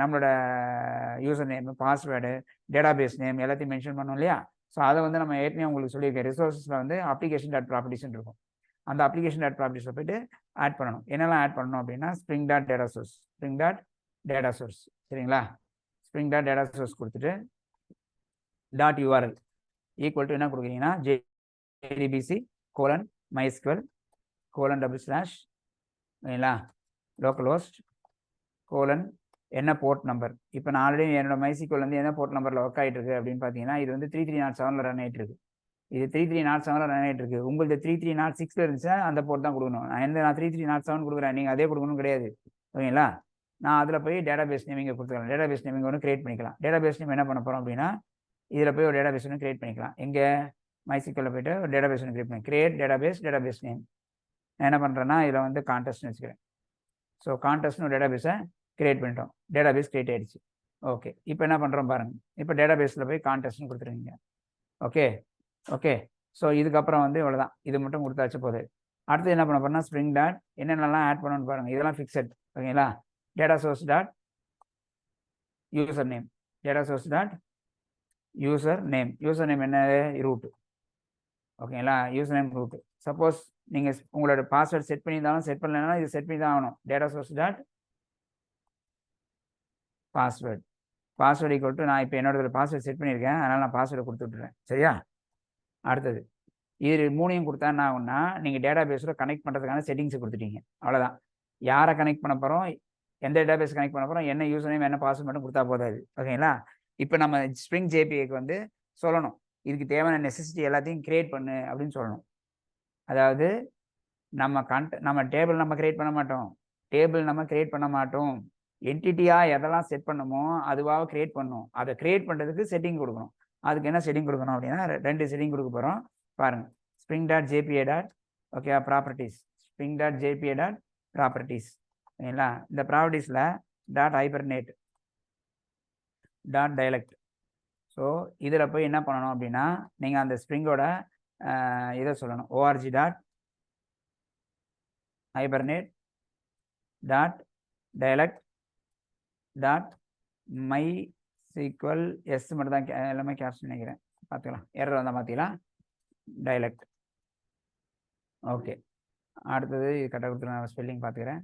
நம்மளோட user name, password, database name எல்லாத்தையும் மென்ஷன் பண்ணோம் இல்லையா. ஸோ அதை வந்து நம்ம ஏற்கனவே உங்களுக்கு சொல்லியிருக்கேன். ரிசோர்ஸில் வந்து அப்ளிகேஷன் டாட் ப்ராப்பர்ட்டிஸ்ன்னு இருக்கும். அந்த அப்ளிகேஷன் டாட் ப்ராப்பர்ட்டிஸில் போய்ட்டு ஆட் பண்ணணும். என்னெல்லாம் ஆட் பண்ணணும் அப்படின்னா spring dot data source, spring dot data source. சரிங்களா, ஸ்ப்ரிங் டாட் டேட்டா சோர்ஸ் கொடுத்துட்டு டாட் யூஆர்எல் ஈக்குவல் டு என்ன கொடுக்குறீங்கன்னா JDBC:MySQL: // லோக்கல் ஹோஸ்ட் என்ன போர்ட் நம்பர். இப்போ நான் ஆல்ரெடி என்னோட MySQL வந்து என்ன போர்ட் நம்பரில் ஒர்க் ஆகிட்டு இருக்கு அப்படின்னு பார்த்தீங்கன்னா இது வந்து 3307 ரன் ஆகிட்டு இருக்கு. இது 3307 ரன் ஆகிட்டு இருக்கு. உங்களுக்கு 3306 இருந்துச்சுன்னா அந்த போர்ட் தான் கொடுக்கணும். நான் 3307 கொடுக்குறேன், நீங்கள் அதே கொடுக்கணும் கிடையாது. ஓகேங்களா, நான் அதில் போய் டேட்டா பேஸ் நேம் இங்கே கொடுத்துக்கலாம். டேட்டா பேஸ் நேம் ஒன்று கிரியேட் பண்ணிக்கலாம். டேட்டா பேஸ் நேம் என்ன பண்ண போகிறோம் அப்படின்னா இதில் போய் ஒரு டேட்டா பேஸ் ஒன்று கிரியேட் பண்ணிக்கலாம். எங்கே MySQL போய்ட்டு ஒரு டேட்டா பேஸ் ஒன்று கிரியேட் பண்ணி கிரியேட் டேட்டா பேஸ் நேம். நான் என்ன பண்ணுறேன்னா இதில் வந்து கான்டெஸ்ட்னு வச்சுக்கிறேன். ஸோ கான்டெஸ்ட்னு ஒரு டேட்டா பேஸை கிரியேட் பண்ணிட்டோம். டேட்டா பேஸ் கிரியேட் ஆகிடுச்சு. ஓகே, இப்போ என்ன பண்ணுறோம் பாருங்கள். இப்போ டேட்டா பேஸில் போய் கான்டெஸ்ட்னு கொடுத்துருவீங்க. ஓகே ஓகே ஸோ இதுக்கப்புறம் வந்து இவ்வளோதான். இது மட்டும் கொடுத்தாச்சு போகுது. அடுத்து என்ன பண்ண போறோம்னா ஸ்ப்ரிங் டாட் என்னென்னலாம் ஆட் பண்ணணும்னு பாருங்கள். இதெல்லாம் ஃபிக்ஸட். ஓகேங்களா, data source dot user name, data source dot user name என்ன, ரூட். ஓகேங்களா, யூசர் நேம் ரூட். சப்போஸ் நீங்கள் உங்களோட பாஸ்வேர்டு செட் பண்ணியிருந்தாலும் செட் பண்ணலைன்னா இது செட் பண்ணி தான் ஆகணும். Data source dot password equal to நான் இப்போ என்னோட பாஸ்வேர்டு செட் பண்ணியிருக்கேன், அதனால் நான் பாஸ்வேர்டு கொடுத்து விட்டுறேன். சரியா, அடுத்தது இது மூணையும் கொடுத்தா என்ன ஆகும்னா நீங்கள் டேட்டா பேஸில் கனெக்ட் பண்ணுறதுக்கான செட்டிங்ஸை கொடுத்துட்டீங்க. அவ்வளோதான். யாரை கனெக்ட் பண்ண போகிறோம், எந்த டேட்டா பேஸ் கனெக்ட் பண்ண போகிறோம், என்ன யூசர் நேம் என்ன பாஸ்வேர்டு மட்டும் கொடுத்தா போதாது. ஓகேங்களா, இப்போ நம்ம ஸ்ப்ரிங் ஜேபிஐக்கு வந்து சொல்லணும் இதுக்கு தேவையான நெசசிட்டி எல்லாத்தையும் கிரியேட் பண்ணு அப்படின்னு சொல்லணும். அதாவது நம்ம டேபிள் நம்ம கிரியேட் பண்ண மாட்டோம். என்டிட்டியாக எதெல்லாம் செட் பண்ணணுமோ அதுவாக கிரியேட் பண்ணணும். அதை கிரியேட் பண்ணுறதுக்கு செட்டிங் கொடுக்கணும். அதுக்கு என்ன செட்டிங் கொடுக்கணும் அப்படின்னா 2 செட்டிங் கொடுக்க போகிறோம். பாருங்கள், spring dot JPA dot okay properties, spring dot JPA dot properties. ஓகேங்களா, இந்த ப்ராப்பர்ட்டிஸில் dot hibernate dot dialect. So இதில் போய் என்ன பண்ணணும் அப்படின்னா நீங்கள் அந்த ஸ்ப்ரிங்கோட இதை சொல்லணும். org dot hibernate dot dialect dot MySQL எஸ் மட்டும் தான் எல்லாமே கேப்ஷன் நினைக்கிறேன். பார்த்துக்கலாம், எரர் வந்தால் பார்த்துக்கலாம். டைலக்ட். ஓகே, அடுத்தது இது கரெக்டாக கொடுத்து நான் ஸ்பெல்லிங் பார்த்துக்கிறேன்.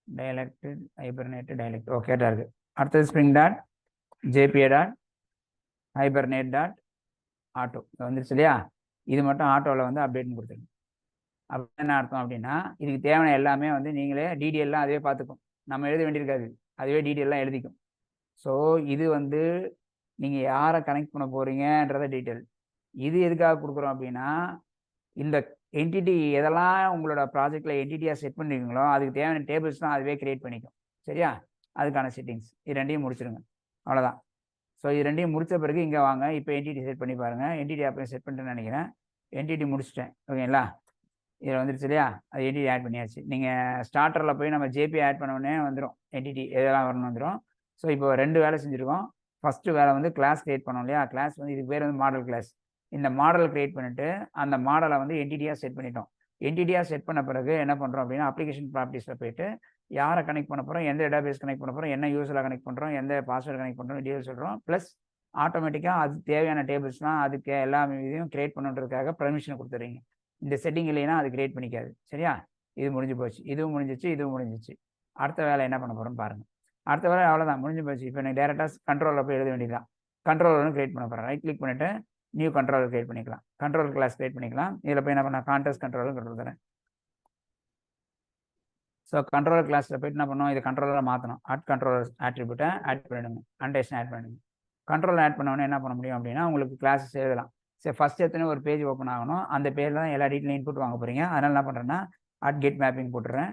Dialect ஹைபர்நேட் dialect. ஓகே, கரெக்டாக இருக்குது. அடுத்தது spring dot JPA dot hibernate dot auto வந்துருச்சு இல்லையா. இது மட்டும் ஆட்டோவில் வந்து அப்டேட்னு கொடுத்துருங்க. அப்போ என்ன அர்த்தம் அப்படின்னா இதுக்கு தேவையான எல்லாமே வந்து நீங்களே டிடிஎல்லாம் அதுவே பார்த்துக்கும். நம்ம எழுத வேண்டியிருக்காது, அதுவே டீட்டெயிலாம் எழுதிக்கும். ஸோ இது வந்து நீங்கள் யாரை கனெக்ட் பண்ண போகிறீங்கன்றத டீட்டெயில். இது எதுக்காக கொடுக்குறோம் அப்படின்னா இந்த என்டிட்டி எதெல்லாம் உங்களோட ப்ராஜெக்டில் என்டிட்டியாக செட் பண்ணுறீங்களோ அதுக்கு தேவையான டேபிள்ஸ்லாம் அதுவே கிரியேட் பண்ணிக்கும். சரியா, அதுக்கான செட்டிங்ஸ் இது ரெண்டையும் முடிச்சிடுங்க. அவ்வளோதான். ஸோ இது ரெண்டையும் முடித்த பிறகு இங்கே வாங்க. இப்போ என்டிட்டி செட் பண்ணி பாருங்கள். என்டிட்டி அப்போ செட் பண்ணிட்டேன்னு நினைக்கிறேன். என்டிட்டி முடிச்சிட்டேன். ஓகேங்களா, இதில் வந்துருச்சு இல்லையா, அது என்டிட்டி ஆட் பண்ணியாச்சு. நீங்கள் ஸ்டார்டரில் போய் நம்ம ஜேபி ஆட் பண்ண உடனே வந்துடும் என்டிட்டி எதெல்லாம் வரணும் வந்துடும். ஸோ இப்போ 2 வேலை செஞ்சுருக்கோம். ஃபஸ்ட்டு வேலை வந்து கிளாஸ் கிரியேட் பண்ணோம் இல்லையா. கிளாஸ் வந்து இதுக்கு பேர் வந்து மாடல் கிளாஸ். இந்த மாடல் கிரியேட் பண்ணிவிட்டு அந்த மாடலை வந்து என்டிட்டியாக செட் பண்ணிட்டோம். என்டிட்டியாக செட் பண்ண பிறகு என்ன பண்ணுறோம் அப்படின்னா அப்ளிகேஷன் ப்ராப்பர்ட்டிஸில் போய்ட்டு யாரை கனெக்ட் பண்ண போகிறோம், எந்த டேட்டா பேஸ் கனெக்ட் பண்ண போகிறோம், என்ன யூஸரில் கனெக்ட் பண்ணுறோம், எந்த பாஸ்வேர்டு கனெக்ட் பண்ணுறோம், டீட்டெயில் சொல்கிறோம். ப்ளஸ் ஆட்டோமேட்டிக்காக அது தேவையான டேபிள்ஸ்லாம் அதுக்கு எல்லா இதையும் கிரியேட் பண்ணுறதுக்காக பர்மிஷன் கொடுத்துறீங்க. இந்த செட்டிங் இல்லைன்னா அது கிரியேட் பண்ணிக்காது. சரியா, இது முடிஞ்சு போச்சு. இதுவும் முடிஞ்சிச்சு, இதுவும் முடிஞ்சிச்சு. அடுத்த வேலை என்ன பண்ண போகிறோம் பாருங்கள். அடுத்த வேலை அவ்வளோதான், முடிஞ்சு போச்சு. இப்போ எனக்கு டேரெக்டாக கண்ட்ரோலில் போய் எழுத வேண்டியதான். கண்ட்ரோலர் கிரியேட் பண்ண போகிறேன். ரைட் கிளிக் பண்ணிவிட்டு நியூ கண்ட்ரோலர் கிரியேட் பண்ணிக்கலாம். கண்ட்ரோல் கிளாஸ் கிரியேட் பண்ணிக்கலாம். இதில் போய் என்ன பண்ண கான்டெஸ்ட் கண்ட்ரோலர் கொடுத்துறேன். ஸோ கண்ட்ரோலர் கிளாஸில் போய்ட்டு என்ன பண்ணோம், இது கண்ட்ரோலராக மாற்றணும். கண்ட்ரோலர் ஆட்ரிபியூட்டை ஆட் பண்ணிவிடுங்க, அன்டேஷன் ஆட் பண்ணிடுங்க. கண்ட்ரோல் ஆட் பண்ணோன்னே என்ன பண்ண முடியும் அப்படின்னா உங்களுக்கு கிளாஸஸ் எழுதலாம். சரி, ஃபஸ்ட் எத்தனை ஒரு பேஜ் ஓப்பன் ஆகணும். அந்த பேஜில் தான் எல்லா டீட்டெயிலும் இன்புட் வாங்க போகிறீங்க. அதனால் என்ன பண்ணுறேன்னா கெட் மேப்பிங் போட்டுறேன்.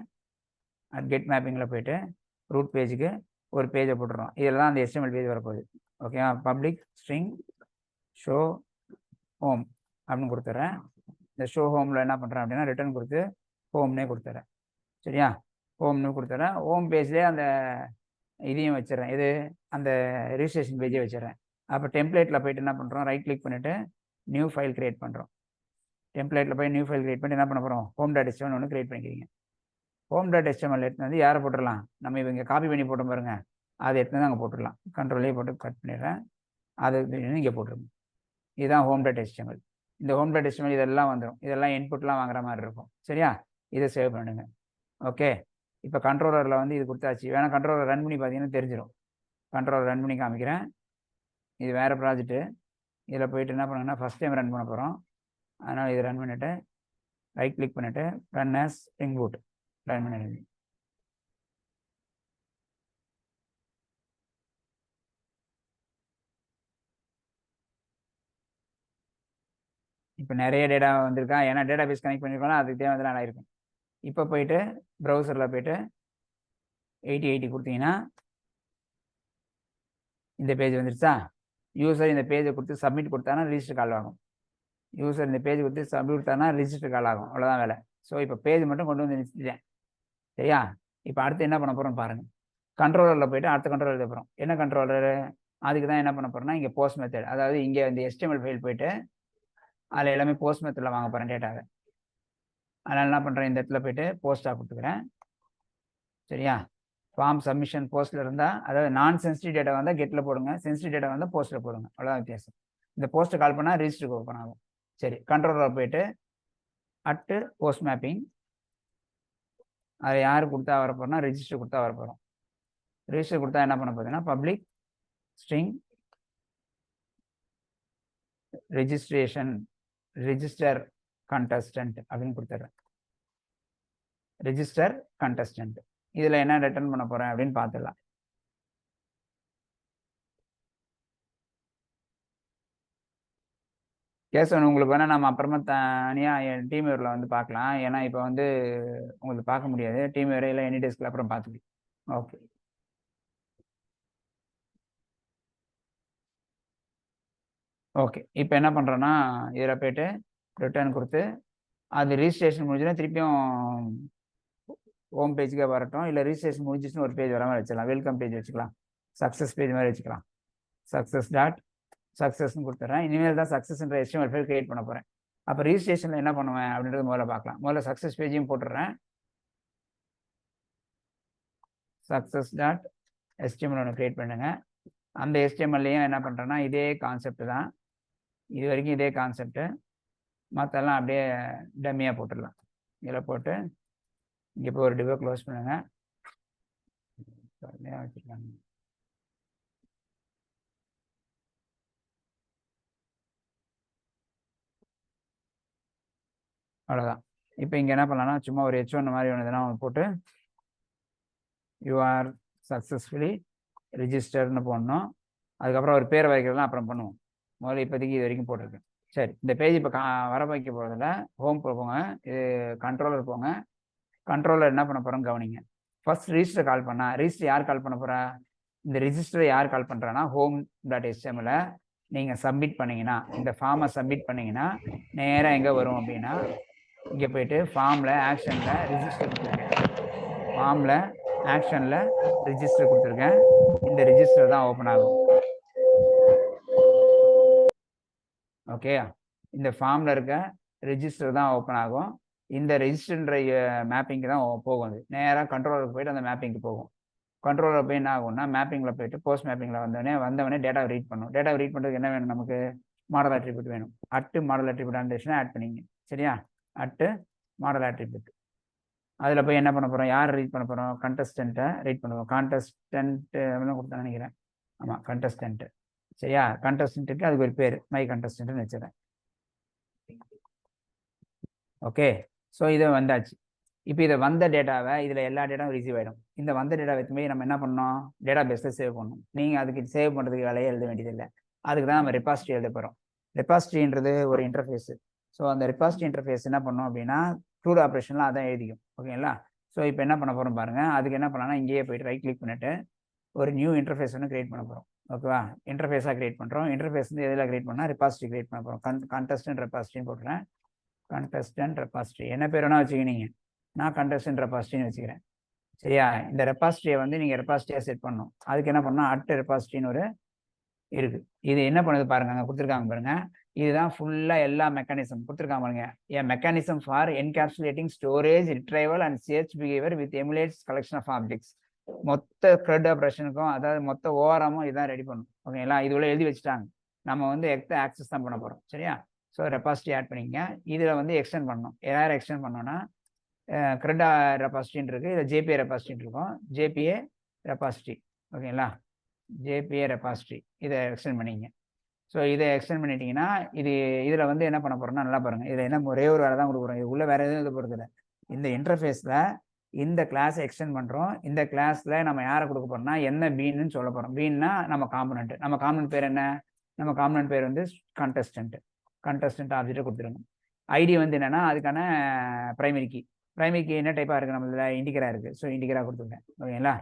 கெட் மேப்பிங்கில் போயிட்டு ரூட் பேஜுக்கு ஒரு பேஜை போட்டுறோம். இதில் தான் அந்த HTML பேஜ் வரப்போகுது. ஓகேவா? பப்ளிக் ஸ்ட்ரிங் ஷோ ஹோம் அப்படின்னு கொடுத்துட்றேன். இந்த ஷோ ஹோமில் என்ன பண்ணுறேன் அப்படின்னா ரிட்டர்ன் கொடுத்து ஹோம்னே கொடுத்துட்றேன். சரியா? ஹோம்னு கொடுத்துட்றேன். ஹோம் பேஜ்லேயே அந்த இதையும் வச்சிடறேன். இது அந்த ரிஜிஸ்ட்ரேஷன் பேஜே வச்சிடறேன். அப்போ டெம்ப்ளேட்டில் போயிட்டு என்ன பண்ணுறோம், ரைட் கிளிக் பண்ணிவிட்டு நியூ ஃபைல் கிரியேட் பண்ணுறோம். டெம்ப்ளேட்டில் போய் நியூ ஃபைல் கிரியேட் பண்ணி என்ன பண்ண போகிறோம், home.html ஒன்று கிரியேட் பண்ணிக்கிறீங்க. home.html எடுத்து வந்து யாரை போட்டுடலாம், நம்ம இவங்க காப்பி பண்ணி போட்டு பாருங்க, அதை எடுத்து வந்து அங்கே போட்டுடலாம். கண்ட்ரோலே போட்டு கட் பண்ணிடுறேன். அது இங்கே போட்டுருங்க. இதுதான் home.html. இந்த home.html இதெல்லாம் வந்துடும். இதெல்லாம் இன்புட்லாம் வாங்குற மாதிரி இருக்கும். சரியா? இதை சேவ் பண்ணுங்க. ஓகே. இப்போ கண்ட்ரோலரில் வந்து இது கொடுத்தாச்சு. வேணால் கண்ட்ரோலர் ரன் பண்ணி பார்த்தீங்கன்னா தெரிஞ்சிடும். கண்ட்ரோலர் ரன் பண்ணி காமிக்கிறேன். இது வேறு ப்ராஜெக்ட்டு. இதில் போயிட்டு என்ன பண்ணுங்கன்னா ஃபஸ்ட் டைம் ரன் பண்ண போகிறோம். அதனால் இது ரன் பண்ணிவிட்டு ரைட் கிளிக் பண்ணிவிட்டு run as spring boot run பண்ணிடுங்க. இப்போ நிறைய டேட்டா வந்திருக்கா, ஏன்னா டேட்டா பேஸ் கனெக்ட் பண்ணியிருக்கோம்னா அதுக்கு தேவையான ஆகிருக்கும். இப்போ போயிட்டு ப்ரௌசரில் போயிட்டு 8080 கொடுத்தீங்கன்னா இந்த பேஜ் வந்துருச்சா? யூசர் இந்த பேஜை கொடுத்து சப்மிட் கொடுத்தானா ரிஜிஸ்டர் கால் ஆகும். யூசர் இந்த பேஜ் கொடுத்து சப்மிட் கொடுத்தானா ரிஜிஸ்டர் கால் ஆகும். அவ்வளோதான் வேலை. ஸோ இப்போ பேஜ் மட்டும் கொண்டு வந்து நிறுத்திட்டேன். சரியா? இப்போ அடுத்து என்ன பண்ண போகிறோம் பாருங்கள். கண்ட்ரோலரில் போயிட்டு அடுத்த கண்ட்ரோலர் எழுத போகிறோம். என்ன கண்ட்ரோலரு? அதுக்கு தான் என்ன பண்ண போகிறோம்னா இங்கே போஸ்ட் மெத்தட், அதாவது இங்கே இந்த HTML ஃபைல் போயிட்டு அதில் எல்லாமே போஸ்ட் மெத்தடில் வாங்க போகிறேன் டேட்டாவை. அதனால் என்ன பண்ணுறேன், இந்த இடத்துல போயிட்டு போஸ்ட்டாக கொடுத்துக்கிறேன். சரியா? ஃபார்ம் சப்மிஷன் போஸ்ட்டில் இருந்தால், அதாவது நான் சென்சிட்டிவ் டேட்டா வந்தால் கெட்டில் போடுங்க, சென்சிட்டிவ் டேட்டா வந்தால் போஸ்ட்டில் போடுங்க. அவ்வளோதான் வித்தியாசம். இந்த போஸ்ட்டை கால் பண்ணால் ரிஜிஸ்டருக்கு ஓப்பன் ஆகும். சரி, கண்ட்ரோலரில் போயிட்டு அட்டு போஸ்ட் மேப்பிங், அதை யார் கொடுத்தா வர போகிறோம்னா ரிஜிஸ்டர் கொடுத்தா வர போகிறோம். ரிஜிஸ்டர் கொடுத்தா என்ன பண்ண போகுதுன்னா பப்ளிக் ஸ்ட்ரிங் ரிஜிஸ்டர் கண்டஸ்டன்ட் அப்படின்னு கொடுத்துட்றேன். ரிஜிஸ்டர் கண்டஸ்டன்ட் இதில் என்ன ரிட்டர்ன் பண்ண போகிறேன் அப்படின்னு பார்த்துடலாம். கேஸ் ஒன்று உங்களுக்கு வேணால் நம்ம அப்புறமா தனியாக என் டீம் வேரில் வந்து பார்க்கலாம். ஏன்னா இப்போ வந்து உங்களுக்கு பார்க்க முடியாது. டீம் வேறு இல்லை எனி டெஸ்கில் அப்புறம் பார்த்துக்கலாம். ஓகே. ஓகே, இப்போ என்ன பண்ணுறோன்னா இதில் போய்ட்டு ரிட்டர்ன் கொடுத்து அது ரிஜிஸ்ட்ரேஷன் முடிஞ்சுன்னா திருப்பியும் ஹோம் பேஜுக்கே வரட்டும். இல்லை ரிஜிஸ்ட்ரேஷன் முடிஞ்சிச்சுன்னு ஒரு பேஜ் வர மாதிரி வச்சுக்கலாம். வெல்கம் பேஜ் வச்சுக்கலாம், சக்ஸஸ் பேஜ் மாதிரி வச்சுக்கலாம். சக்ஸஸ்ன்னு கொடுத்துட்றேன். இனிமேல் தான் சக்ஸஸ்ன்ற HTML ஃபைல் கிரியேட் பண்ண போகிறேன். அப்போ ரிஜிஸ்ட்ரேஷனில் என்ன பண்ணுவேன் அப்படின்றது முதல்ல பார்க்கலாம். முதல்ல சக்ஸஸ் பேஜையும் போட்டுடுறேன். success.html ஒன்று கிரியேட் பண்ணுங்க. அந்த HTMLலையும் என்ன பண்ணுறேன்னா இதே கான்செப்ட் தான், இது வரைக்கும் இதே கான்செப்ட்டு, மற்றெல்லாம் அப்படியே டம்மியாக போட்டுடலாம். இதில் போட்டு இங்கே போய் ஒரு டிவை க்ளோஸ் பண்ணுங்க. வச்சுருக்காங்க. அவ்வளோதான். இப்போ இங்கே என்ன பண்ணலாம்னா சும்மா ஒரு H1 மாதிரி ஒன்று எதனா ஒன்று போட்டு யூ ஆர் சக்ஸஸ்ஃபுல்லி ரிஜிஸ்டர்னு போடணும். அதுக்கப்புறம் ஒரு பேரை வைக்கிறதுலாம் அப்புறம் பண்ணுவோம். முதல்ல இப்போதைக்கு இது வரைக்கும் போட்டிருக்கேன். சரி, இந்த பேஜ் இப்போ வர வைக்க போகிறதில்ல. ஹோம் போங்க, இது கண்ட்ரோலர் போங்க. கண்ட்ரோலர் என்ன பண்ண போகிறோம் கவனிங்க. ஃபர்ஸ்ட் ரிஜிஸ்டர் கால் பண்ணால் ரிஜிஸ்டர் யார் கால் பண்ண போகிறா? இந்த ரிஜிஸ்டரை யார் கால் பண்ணுறான்னா home.html நீங்கள் சப்மிட் பண்ணிங்கன்னா, இந்த ஃபார்மை சப்மிட் பண்ணிங்கன்னா நேராக எங்கே வரும் அப்படின்னா இங்கே போயிட்டு ஃபார்மில் ஆக்ஷனில் ரிஜிஸ்டர் கொடுத்துருக்கேன். ஃபார்மில் ஆக்ஷனில் ரிஜிஸ்டர் கொடுத்துருக்கேன். இந்த ரிஜிஸ்டர் தான் ஓப்பன் ஆகும். ஓகே, இந்த ஃபார்மில் இருக்க ரிஜிஸ்டர் தான் ஓப்பன் ஆகும். இந்த ரெஜிஸ்டர்ன்ற மேப்பிங்க்கு தான் போகும். அது நேராக கண்ட்ரோலருக்கு போயிட்டு அந்த மேப்பிங்க்கு போகும். கண்ட்ரோலர் போய் என்ன ஆகும்னா மேப்பிங்கில் போயிட்டு போஸ்ட் மேப்பிங்கில் வந்தவொடனே டேட்டாவை ரீட் பண்ணும். டேட்டாவை ரீட் பண்ணுறதுக்கு என்ன வேணும், நமக்கு மாடல் அட்ரிபியூட் வேணும். மாடல் அட்ரிபியூட் ஆண்டேஷனை ஆட் பண்ணிங்க. சரியா? மாடல் அட்ரிபியூட் அதில் போய் என்ன பண்ண போகிறோம், யார் ரீட் பண்ண போகிறோம், கண்டஸ்டண்ட்டை ரீட் பண்ணுவோம். கான்டெஸ்டன்ட்டு கொடுத்தா நினைக்கிறேன். ஆமாம், கண்டஸ்டன்ட்டு. சரியா? கண்டஸ்டன்ட்டுக்கு அதுக்கு ஒரு பேர் மை கண்டஸ்டன்ட்னு வச்சுறேன். ஓகே, ஸோ இதை வந்தாச்சு. இப்போ இதை வந்த டேட்டாவை இதில் எல்லா டேட்டாவும் ரிசீவ் ஆகிடும். இந்த வந்த டேட்டா வச்சுமே நம்ம என்ன பண்ணோம், டேட்டா பேஸில் சேவ் பண்ணணும். நீங்கள் அதுக்கு சேவ் பண்ணுறதுக்கு வேலையை எழுத வேண்டியதில்லை. அதுக்கு தான் நம்ம ரெபாசிட்ரி எழுத போகிறோம். ரெபாசிட்ரின்றது ஒரு இன்டர்ஃபேஸு. ஸோ அந்த ரெபாசிட்ரி இன்டர்ஃபேஸ் என்ன பண்ணோம் அப்படின்னா க்ளூட் ஆப்ரேஷன்லாம் அதான் எழுதிக்கும். ஓகேங்களா? ஸோ இப்போ என்ன பண்ண போகிறோம் பாருங்க. அதுக்கு என்ன பண்ணலாம்னா இங்கேயே போயிட்டு ரைட் கிளிக் பண்ணிட்டு ஒரு நியூ இன்டர்ஃபேஸ் ஒன்று கிரியேட் பண்ண போகிறோம். ஓகேவா? இன்டர்ஃபேஸாக கிரியேட் பண்ணுறோம். இன்டர்ஃபேஸ் வந்து எதில் கிரியேட் பண்ணால் ரெபாசிட்டரி கிரியேட் பண்ண போகிறோம். கண்டஸ்டன்ட் ரெபாசிட்டரின்னு போட்டுறேன். கண்டஸ்டன்ட் ரெபாசிட்டரி என்ன பேர் வேணா வச்சுக்கினீங்க. நான் கண்டஸ்டன்ட் ரெபாசிட்டரின்னு வச்சுக்கிறேன். சரியா? இந்த ரெபாசிட்டரியை வந்து நீங்கள் ரெபாசிட்டரியாக செட் பண்ணணும். அதுக்கு என்ன பண்ணணும், அட் ரெபாசிட்டரின்னு ஒரு இருக்கு. இது என்ன பண்ணுது பாருங்க, அங்கே கொடுத்துருக்காங்க பாருங்க. இதுதான் ஃபுல்லாக எல்லா மெக்கானிசம் கொடுத்துருக்காங்க பாருங்க. A mechanism for encapsulating storage retrieval and search behaviour with emulates collection of objects. மொத்த க்ரெட் ஆப்ரேஷனுக்கும் அதாவது மொத்த ஓஆராமும் இதான் ரெடி பண்ணும். ஓகேங்களா? இது உள்ள எழுதி வச்சுட்டாங்க. நம்ம வந்து ஆக்சஸ் தான் பண்ண போகிறோம். சரியா? ஸோ ரெபாசிட்டரி ஆட் பண்ணிக்கங்க. இதில் வந்து எக்ஸ்டெண்ட் பண்ணணும். யாரும் எக்ஸ்டெண்ட் பண்ணோன்னா க்ரெட் ரெபாசிட்டரின்னு இருக்குது. இதில் ஜேபிஏ ரெபாசிட்டரின்னு இருக்கும். JBA repository. ஓகேங்களா? ஜேபிஏ ரெபாசிட்டரி இதை எக்ஸ்டெண்ட் பண்ணிங்க. ஸோ இதை எக்ஸ்டெண்ட் பண்ணிட்டீங்கன்னா இதில் வந்து என்ன பண்ண போகிறோம்னா நல்லா பாருங்கள். இதில் என்ன ஒரே ஒரு வேலை தான் கொடுக்க போகிறோம். இது உள்ள வேறு எதுவும் இது போகிறது இல்லை. இந்த இன்டர்ஃபேஸில் இந்த கிளாஸை எக்ஸ்டெண்ட் பண்ணுறோம். இந்த கிளாஸில் நம்ம யாரை கொடுக்க போகிறோம்னா என்ன பீன்னு சொல்ல போகிறோம். பீன்னா நம்ம காம்பனண்ட். நம்ம காம்பனண்ட் பேர் என்ன? நம்ம காம்பனண்ட் பேர் வந்து கண்டஸ்டன்ட் ஆப்ஜெக்டை கொடுத்துருங்க. ஐடி வந்து என்னென்னா அதுக்கான ப்ரைமரி கீ. ப்ரைமரி கீ என்ன டைப்பாக இருக்குது? நம்மள இண்டிகராக இருக்குது. ஸோ இண்டிகராக கொடுத்துருக்கேன். ஓகேங்களா?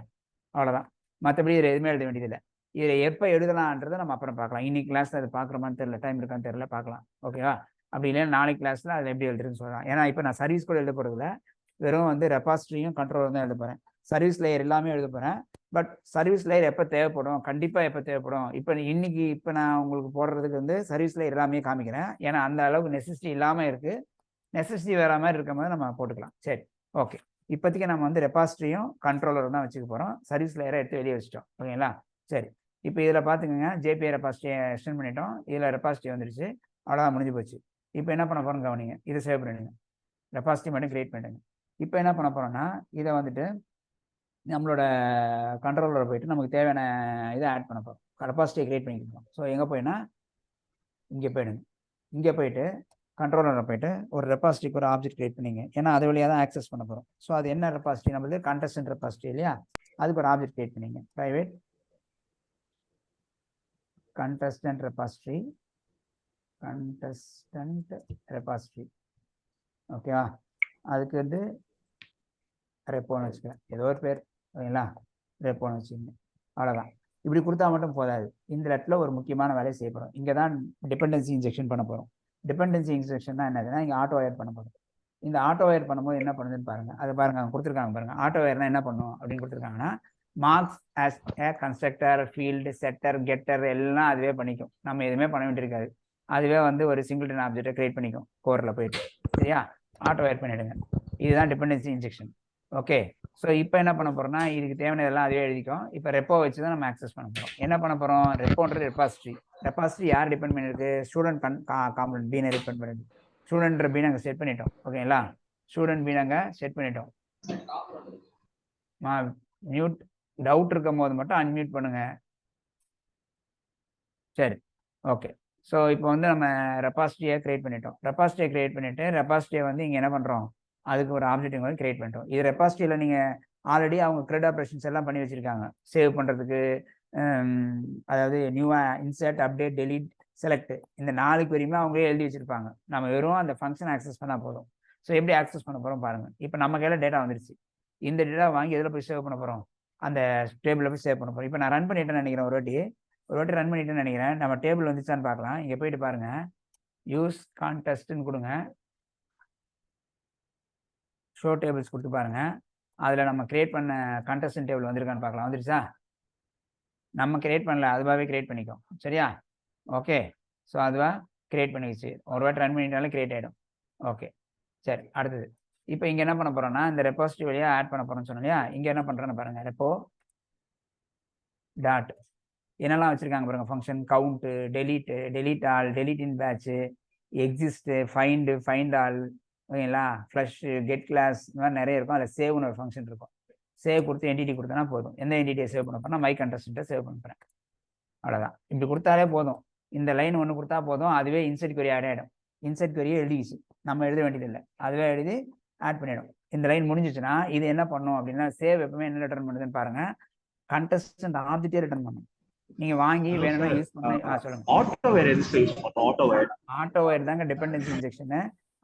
அவ்வளோதான். மற்றபடி இதில் எதுவுமே எழுத வேண்டியதில்லை. இதில் எப்போ எழுதலான்றதை நம்ம அப்புறம் பார்க்கலாம். இன்னைக்கு கிளாஸில் அது பார்க்குறோமான்னு தெரியல, டைம் இருக்கான்னு தெரியல, பார்க்கலாம். ஓகேவா? அப்படி இல்லைன்னா நாளைக்கு கிளாஸில் அதில் எப்படி எழுதுறதுன்னு சொல்லலாம். ஏன்னா இப்போ நான் சர்வீஸ் கூட எழுத போகிறதில்ல, வெறும் வந்து ரெபாசிட்டரியும் கண்ட்ரோலர் தான் எழுத போகிறேன். சர்வீஸ் லேயர் எல்லாமே எழுத போகிறேன். பட் சர்வீஸ் லேயர் எப்போ தேவைப்படும், கண்டிப்பாக எப்போ தேவைப்படும், இப்போ நான் உங்களுக்கு போடுறதுக்கு வந்து சர்வீஸ் லேயர் எல்லாமே காமிக்கிறேன். ஏன்னா அந்த அளவுக்கு நெசசிட்டி இல்லாமல் இருக்குது. நெசசிட்டி வேற மாதிரி இருக்கும் போது நம்ம போட்டுக்கலாம். சரி, ஓகே. இப்போதைக்கு நம்ம வந்து ரெபாசிட்டரியும் கண்ட்ரோலரும் தான் வச்சுக்க போகிறோம். சர்வீஸ் லேயரை எடுத்து வெளியே வச்சிட்டோம். ஓகேங்களா? சரி, இப்போ இதில் பார்த்துக்கோங்க. ஜேபிஏ ரெபாசிட்டரியை எக்ஸ்டெண்ட் பண்ணிட்டோம். இதில் ரெபாசிட்டரி வந்துடுச்சு. அவ்வளோதான், முடிஞ்சு போச்சு. இப்போ என்ன பண்ண போகிறோம் கவனிங்க. இதை சேவ் பண்ணிடுங்க. ரெபாசிட்டரி மட்டும் கிரியேட் பண்ணிடுங்க. இப்போ என்ன பண்ண போகிறோம்னா இதை வந்துட்டு நம்மளோட கண்ட்ரோலர் போயிட்டு நமக்கு தேவையான இதை ஆட் பண்ண போகிறோம். ரெபாசிட்டரி கிரியேட் பண்ணிக்கிறோம். ஸோ எங்கே போயினா இங்கே போயிடுங்க. இங்கே போயிட்டு கண்ட்ரோலரில் போயிட்டு ஒரு ரெபாசிட்டரிக்கு ஒரு ஆப்ஜெக்ட் கிரியேட் பண்ணிங்க. ஏன்னா அது வழியாக தான் ஆக்சஸ் பண்ண போகிறோம். ஸோ அது என்ன ரெபாசிட்டரி? நம்மளுக்கு கண்டஸ்டன்ட் ரெபாசிட்டரி இல்லையா? அதுக்கு ஒரு ஆப்ஜெக்ட் கிரியேட் பண்ணிங்க. ப்ரைவேட் contestant repository ஓகேவா? அதுக்கு வந்து ரெப்போன்னு வச்சுக்கிறேன். ஏதோ ஒரு பேர். ஓகேங்களா? ரெப்போன்னு வச்சுக்கோங்க. அவ்வளோதான். இப்படி கொடுத்தா மட்டும் போதாது. இந்த இடத்துல ஒரு முக்கியமான வேலையை செய்யப்படும். இங்கே தான் டிபெண்டன்சி இன்ஜெக்ஷன் பண்ண போகிறோம். டிபெண்டன்சி இன்ஜெக்ஷன் தான் என்னதுன்னா இங்கே ஆட்டோ ஒயர் பண்ண போகிறோம். இந்த ஆட்டோ ஒயர் பண்ணும்போது என்ன பண்ணுதுன்னு பாருங்க. அதை பாருங்க, அவங்க கொடுத்துருக்காங்க பாருங்க. ஆட்டோ ஒயர்னா என்ன பண்ணும் அப்படின்னு கொடுத்துருக்காங்கன்னா marks as a constructor, field, setter, getter எல்லாம் அதுவே பண்ணிக்கும். நம்ம எதுவுமே பண்ண வேண்டியிருக்காது. அதுவே வந்து ஒரு சிங்கிள்டன் ஆப்ஜெக்டை கிரியேட் பண்ணிக்கும் கோரில் போயிட்டு. சரியா? ஆட்டோ ஒயர் பண்ணிவிடுங்க. இதுதான் டிபெண்டன்சி இன்ஜெக்ஷன். ஓகே. ஸோ இப்போ என்ன பண்ண போகிறோம்னா இதுக்கு தேவையானதெல்லாம் அதுவே எழுதிக்கும். இப்போ ரெப்போ வச்சு தான் நம்ம ஆக்சஸ் பண்ண போகிறோம். என்ன பண்ண போகிறோம்? ரெப்போன்றது ரெபாசிட்டரி. ரெபாசிட்டரி யார் டிபெண்ட் பண்ணியிருக்கு? ஸ்டூடெண்ட் காம்பனண்ட் பீனை டிபெண்ட் பண்ணிருக்கு. ஸ்டூடெண்ட்ற பீனை அங்கே செட் பண்ணிட்டோம். ஓகேங்களா? ஸ்டூடெண்ட் பீனை அங்கே செட் பண்ணிட்டோம். மியூட் டவுட் இருக்கும் போது மட்டும் அன்மியூட் பண்ணுங்க. சரி, ஓகே. ஸோ இப்போ வந்து நம்ம ரெபாசிட்டரியை கிரியேட் பண்ணிட்டோம். ரெபாசிட்டரியை கிரியேட் பண்ணிவிட்டு ரெபாசிட்டரியை வந்து இங்கே என்ன பண்ணுறோம்? அதுக்கு ஒரு ஆப்ஜெக்ட் வந்து கிரியேட் பண்ணிட்டோம். இது ரெபாசிட்டரியில் நீங்கள் ஆல்ரெடி அவங்க கிரெட் ஆப்ரேஷன்ஸ் எல்லாம் பண்ணி வச்சுருக்காங்க. சேவ் பண்ணுறதுக்கு, அதாவது நியூவாக இன்சர்ட், அப்டேட், டெலீட், செலக்ட், இந்த 4 வரையுமே அவங்களே எழுதி வச்சுருப்பாங்க. நம்ம வெறும் அந்த ஃபங்க்ஷன் ஆக்சஸ் பண்ணால் போதும். ஸோ எப்படி ஆக்சஸ் பண்ண போகிறோம் பாருங்கள். இப்போ நம்ம கையில் டேட்டா வந்துருச்சு. இந்த டேட்டா வாங்கி எதில் போய் சேவ் பண்ண போகிறோம்? அந்த டேபிளில் போய் சேவ் பண்ண போகிறோம். இப்போ நான் ரன் பண்ணிட்டேன்னு நினைக்கிறேன். ஒரு வாட்டி ரன் பண்ணிட்டேன்னு நினைக்கிறேன். நம்ம டேபிள் வந்துச்சான்னு பார்க்கலாம். இங்கே போயிட்டு பாருங்கள். யூஸ் கான்டெஸ்ட்னு கொடுங்க. ஷோ டேபிள்ஸ் கொடுத்து பாருங்கள். அதில் நம்ம கிரியேட் பண்ண கண்டஸ்டன்ட் டேபிள் வந்திருக்கான்னு பார்க்கலாம். வந்துருச்சா? நம்ம கிரியேட் பண்ணல, அதுவாகவே கிரியேட் பண்ணிக்கும். சரியா? ஓகே. ஸோ அதுவாக கிரியேட் பண்ணிக்கிச்சு. ஒரு வாட்டி ரன் பண்ணிட்டாலும் கிரியேட் ஆகிடும். ஓகே, சரி. அடுத்தது இப்போ இங்கே என்ன பண்ண போகிறோம்னா இந்த ரெபாசிட்டரி வழியாக ஆட் பண்ண போகிறோம்னு சொன்னோம் இல்லையா? இங்கே என்ன பண்ணுறேன்னு பாருங்கள். ரெப்போ டாட் என்னெல்லாம் வச்சுருக்காங்க பாருங்கள். Function count, delete all, delete in batch, exist, find all, ஓகேங்களா? ஃப்ளஷ், கெட் கிளாஸ், இந்த மாதிரி நிறைய இருக்கும். அதில் சேவ்னு ஒரு ஃபங்க்ஷன் இருக்கும். சேவ் கொடுத்து என்டிட்டி கொடுத்தனா போதும். எந்த என்டிட்டியை சேவ் பண்ண போகிறேன்? மை கண்டஸ்டன்ட்டை சேவ் பண்ணுறேன். அவ்வளோதான். இப்படி கொடுத்தாலே போதும். இந்த லைன் ஒன்று கொடுத்தா போதும். அதுவே இன்சர்ட் query ஆட் ஆகிடும். Insert query எழுதிச்சு. நம்ம எழுத வேண்டியதில்லை. அதுவே எழுதி ஆட் பண்ணிடும். இந்த லைன் முடிஞ்சிச்சுன்னா இது என்ன பண்ணும் அப்படின்னா சேவ் எப்பவுமே என்ன ரிட்டர்ன் பண்ணுதுன்னு பாருங்கள். கண்டஸ்டன்ட் ஆப்ஜெக்டே ரிட்டர்ன் பண்ணும். நீங்க வாங்கி வேணும்னா யூஸ் பண்ணி சொல்லுங்க.
ஆட்டோ ஒயர் தாங்க
டிபெண்டன்சி இன்ஜெக்ஷன்.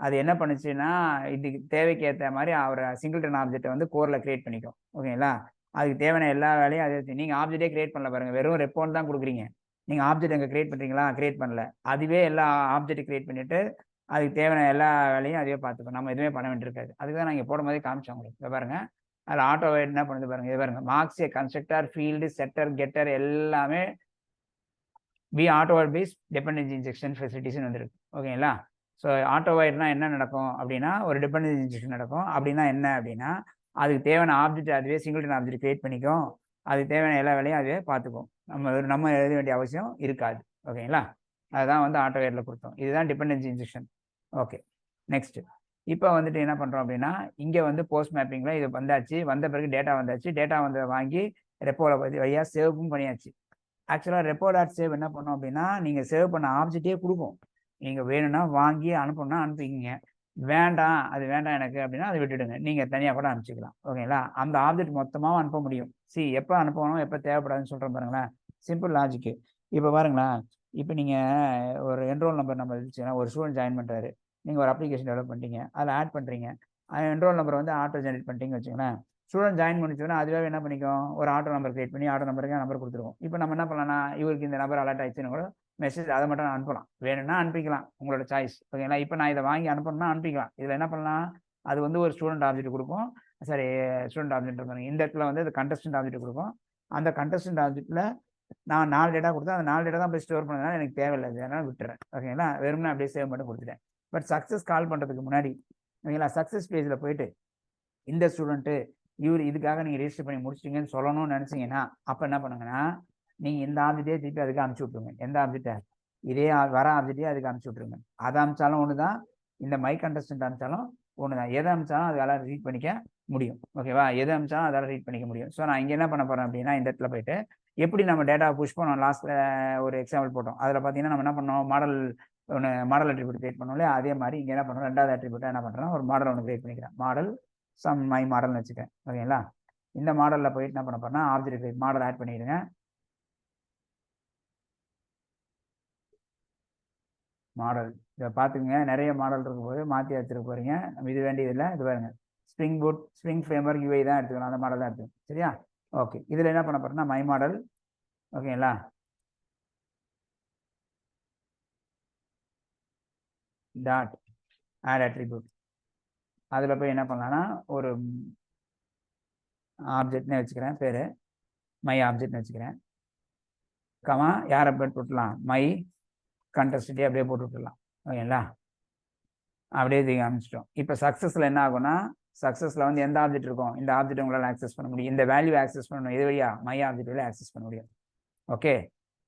அது என்ன பண்ணுச்சுன்னா இதுக்கு தேவைக்கு ஏற்ற மாதிரி ஒரு சிங்கிள்டன் ஆப்ஜெக்டை வந்து கோரில் கிரியேட் பண்ணிக்கும். ஓகேங்களா? அதுக்கு தேவையான எல்லா வேலையும் அது நீங்கள் ஆப்ஜெக்டே கிரியேட் பண்ணல பாருங்கள், வெறும் ரெப்போன் தான் கொடுக்குறீங்க. நீங்கள் ஆப்ஜெக்ட் எங்கே கிரியேட் பண்ணுறீங்களா? கிரியேட் பண்ணல. அதுவே எல்லா ஆப்ஜெக்ட் கிரியேட் பண்ணிவிட்டு அதுக்கு தேவையான எல்லா வேலையும் அதுவே பார்த்துக்கும். நம்ம எதுவுமே பண்ண வேண்டியிருக்காது. அதுக்கு தான் நான் இங்கே போடும் போதே காமிச்சேன் உங்களுக்கு. இதை பாருங்கள், அதில் ஆட்டோ என்ன பண்ணுது பாருங்கள். இது பாருங்கள், மார்க்ஸ் ஏ கன்ஸ்ட்ரக்டர், ஃபீல்டு, செட்டர், கெட்டர் எல்லாமே ஆட்டோவைட் பேஸ் டிபெண்டன்சி இன்ஜெக்ஷன் ஃபெசிலிட்டிஸ்னு வந்துருக்கு. ஓகேங்களா? ஸோ ஆட்டோவைட்னா என்ன நடக்கும் அப்படின்னா ஒரு டிபெண்டன்சி இன்ஜெக்ஷன் நடக்கும். அப்படின்னா என்ன அப்படின்னா அதுக்கு தேவையான ஆப்ஜெக்ட் அதுவே சிங்கிள்டன் ஆப்ஜெக்ட் கிரியேட் பண்ணிக்கும். அதுக்கு தேவையான எல்லா வேலையும் அதுவே பார்த்துக்கும். நம்ம எழுத வேண்டிய அவசியம் இருக்காது. ஓகேங்களா? அதுதான் வந்து ஆட்டோவைட்டில் கொடுத்தோம். இதுதான் டிபெண்டன்சி இன்ஜெக்ஷன். Okay, next. இப்போ வந்துட்டு என்ன பண்ணுறோம் அப்படின்னா இங்கே வந்து போஸ்ட் மேப்பிங்கில் இது வந்தாச்சு. வந்த பிறகு டேட்டா வந்தாச்சு. டேட்டா வந்து வாங்கி ரெப்போவில் வழியாக சேவும் பண்ணியாச்சு. ஆக்சுவலாக ரெப்போ டாட் சேவ் என்ன பண்ணோம் அப்படின்னா நீங்கள் சேவ் பண்ண ஆப்ஜெக்டே கொடுக்கும். நீங்கள் வேணும்னா வாங்கி அனுப்பணும்னா அனுப்பிக்கிங்க, வேண்டாம் அது வேண்டாம் எனக்கு அப்படின்னா அதை விட்டுடுங்க, நீங்கள் தனியாக கூட அனுப்பிச்சிக்கலாம். ஓகேங்களா? அந்த ஆப்ஜெக்ட் மொத்தமாக அனுப்ப முடியும். எப்போ அனுப்பணும் எப்போ தேவைப்படாதுன்னு சொல்கிறேன் பாருங்களேன். Simple logic. இப்போ பாருங்களேன், இப்போ நீங்கள் ஒரு என்ரோல் நம்பர் நம்ம இருந்துச்சுன்னா ஒரு ஸ்டூடெண்ட் ஜாயின் பண்ணுறாரு, நீங்கள் ஒரு அப்ளிகேஷன் டெவலப் பண்ணிட்டீங்க, அதில் ஆட் பண்ணுறீங்க. என்ரோல் நம்பர் வந்து ஆட்டோ ஜென்ரேட் பண்ணிட்டீங்கன்னு வச்சுங்களேன். ஸ்டூடெண்ட் ஜாயின் பண்ணிச்சோன்னா அதுவே என்ன பண்ணிக்கும், ஒரு ஆட்டோ நம்பர் கிரியேட் பண்ணி ஆட்டோ நம்பருக்கு நம்பர் கொடுத்துருவோம். இப்போ நம்ம என்ன பண்ணலாம்னா இவருக்கு இந்த நம்பர் அலர்ட் ஆயிடுச்சுன்னு கூட மெசேஜ் அதை மட்டும் அனுப்பலாம். வேணும்னா அனுப்பிக்கலாம், உங்களோட சாய்ஸ். ஓகேங்களா? இப்போ நான் இதை வாங்கி அனுப்பணும்னா அனுப்பிக்கலாம். இதில் என்ன பண்ணலாம், அது வந்து ஒரு ஸ்டூடெண்ட் ஆப்ஜெக்ட் கொடுக்கும். சரி, ஸ்டூடெண்ட் ஆப்ஜெக்ட் பாருங்க, இந்த இடத்துல வந்து அது கண்டஸ்டன்ட் ஆப்ஜெக்ட் கொடுக்கும். அந்த கண்டஸ்டன்ட் ஆப்ஜெக்ட்டில் நான் 4 டேட்டா கொடுத்தேன். அந்த 4 டேட்டா தான் போய் ஸ்டோர் பண்ணதுனால எனக்கு தேவையில்லை, அதனால் விட்டுறேன். ஓகேங்களா? வெறும்னா அப்படியே சேவ் மட்டும் கொடுத்துட்டேன். பட் சக்ஸஸ் கால் பண்ணுறதுக்கு முன்னாடி ஓகேங்களா, சக்ஸஸ் பேஜில் போயிட்டு இந்த ஸ்டூடெண்ட்டு இதுக்காக நீங்கள் ரெஜிஸ்டர் பண்ணி முடிச்சிட்டிங்கன்னு சொல்லணும்னு நினச்சிங்கன்னா அப்போ என்ன பண்ணுங்கன்னா நீங்கள் இந்த ஆப்ஜெக்டே திருப்பி அதுக்கு அனுப்பிச்சி விட்ருங்க. எந்த ஆப்ஜெக்டை, இதே வர ஆப்ஜெக்டே அதுக்கு அனுப்பிச்சி விட்ருங்க. அதை அனுப்பிச்சாலும் ஒன்று தான், இந்த மை கண்டஸ்டன்ட் அனுப்பிச்சாலும் ஒன்று தான். எதை அனுப்பிச்சாலும் அதால் ரீட் பண்ணிக்க முடியும். ஓகேவா? எதை அனுப்பிச்சாலும் அதால் ரீட் பண்ணிக்க முடியும். ஸோ நான் இங்கே என்ன பண்ண போகிறேன் அப்படின்னா இந்த இடத்துல போயிட்டு எப்படி நம்ம டேட்டாவை புஷ் பண்ணோம், லாஸ்ட்டில் ஒரு எக்ஸாம்பிள் போட்டோம். அதில் பார்த்தீங்கன்னா நம்ம என்ன பண்ணோம், மாடல் அட்ரிபியூட் கிரியேட் பண்ணோம் இல்லையா? அதே மாதிரி இங்கே என்ன பண்ணுறோம், ரெண்டாவது அட்ரிபியூட்டாக என்ன பண்ணுறோம், ஒரு மாடல் ஒன்று கிரியேட் பண்ணிக்கிறேன். மாடல் மை மாடல்னு வச்சுக்கேன். ஓகேங்களா? இந்த மாடலில் போயிட்டு என்ன பண்ண போறேன்னா ஆப்ஜெக்ட் மாடல் ஆட் பண்ணிடுங்க. மாடல் இதை பார்த்துக்குங்க, நிறைய மாடல் இருக்கும்போது மாற்றி வச்சுருக்க போகிறீங்க. நம்ம இது வேண்டியதில்லை. இது பாருங்க, ஸ்ப்ரிங் ஃப்ரேம்வொர்க் யூஐ தான் எடுத்துக்கணும், அந்த மாடல் தான் எடுத்துக்கணும். சரியா? ஓகே, இதில் என்ன பண்ண போகிறேன்னா மை மாடல். ஓகேங்களா? Dot add attribute. அதில் போய் என்ன பண்ணலான்னா ஒரு ஆப்ஜெக்ட்னே வச்சுக்கிறேன், பேர் மை ஆப்ஜெக்ட்னு வச்சுக்கிறேன். கமா யாரை போட்டு விட்டுலாம், மை கண்டஸ்டே அப்படியே போட்டு விட்டுலாம். ஓகேங்களா? அப்படியே இது ஆரம்பிச்சிட்டோம். இப்போ சக்ஸஸில் என்ன ஆகும்னா சக்ஸஸில் வந்து எந்த ஆப்ஜெக்ட் இருக்கும், இந்த ஆப்ஜெக்ட் உங்களால் ஆக்சஸ் பண்ண முடியும். இந்த வேல்யூ ஆக்சஸ் பண்ணணும், இது வழியாக மை ஆப்ஜெக்ட் வழியாக ஆக்சஸ் பண்ண முடியும். ஓகே,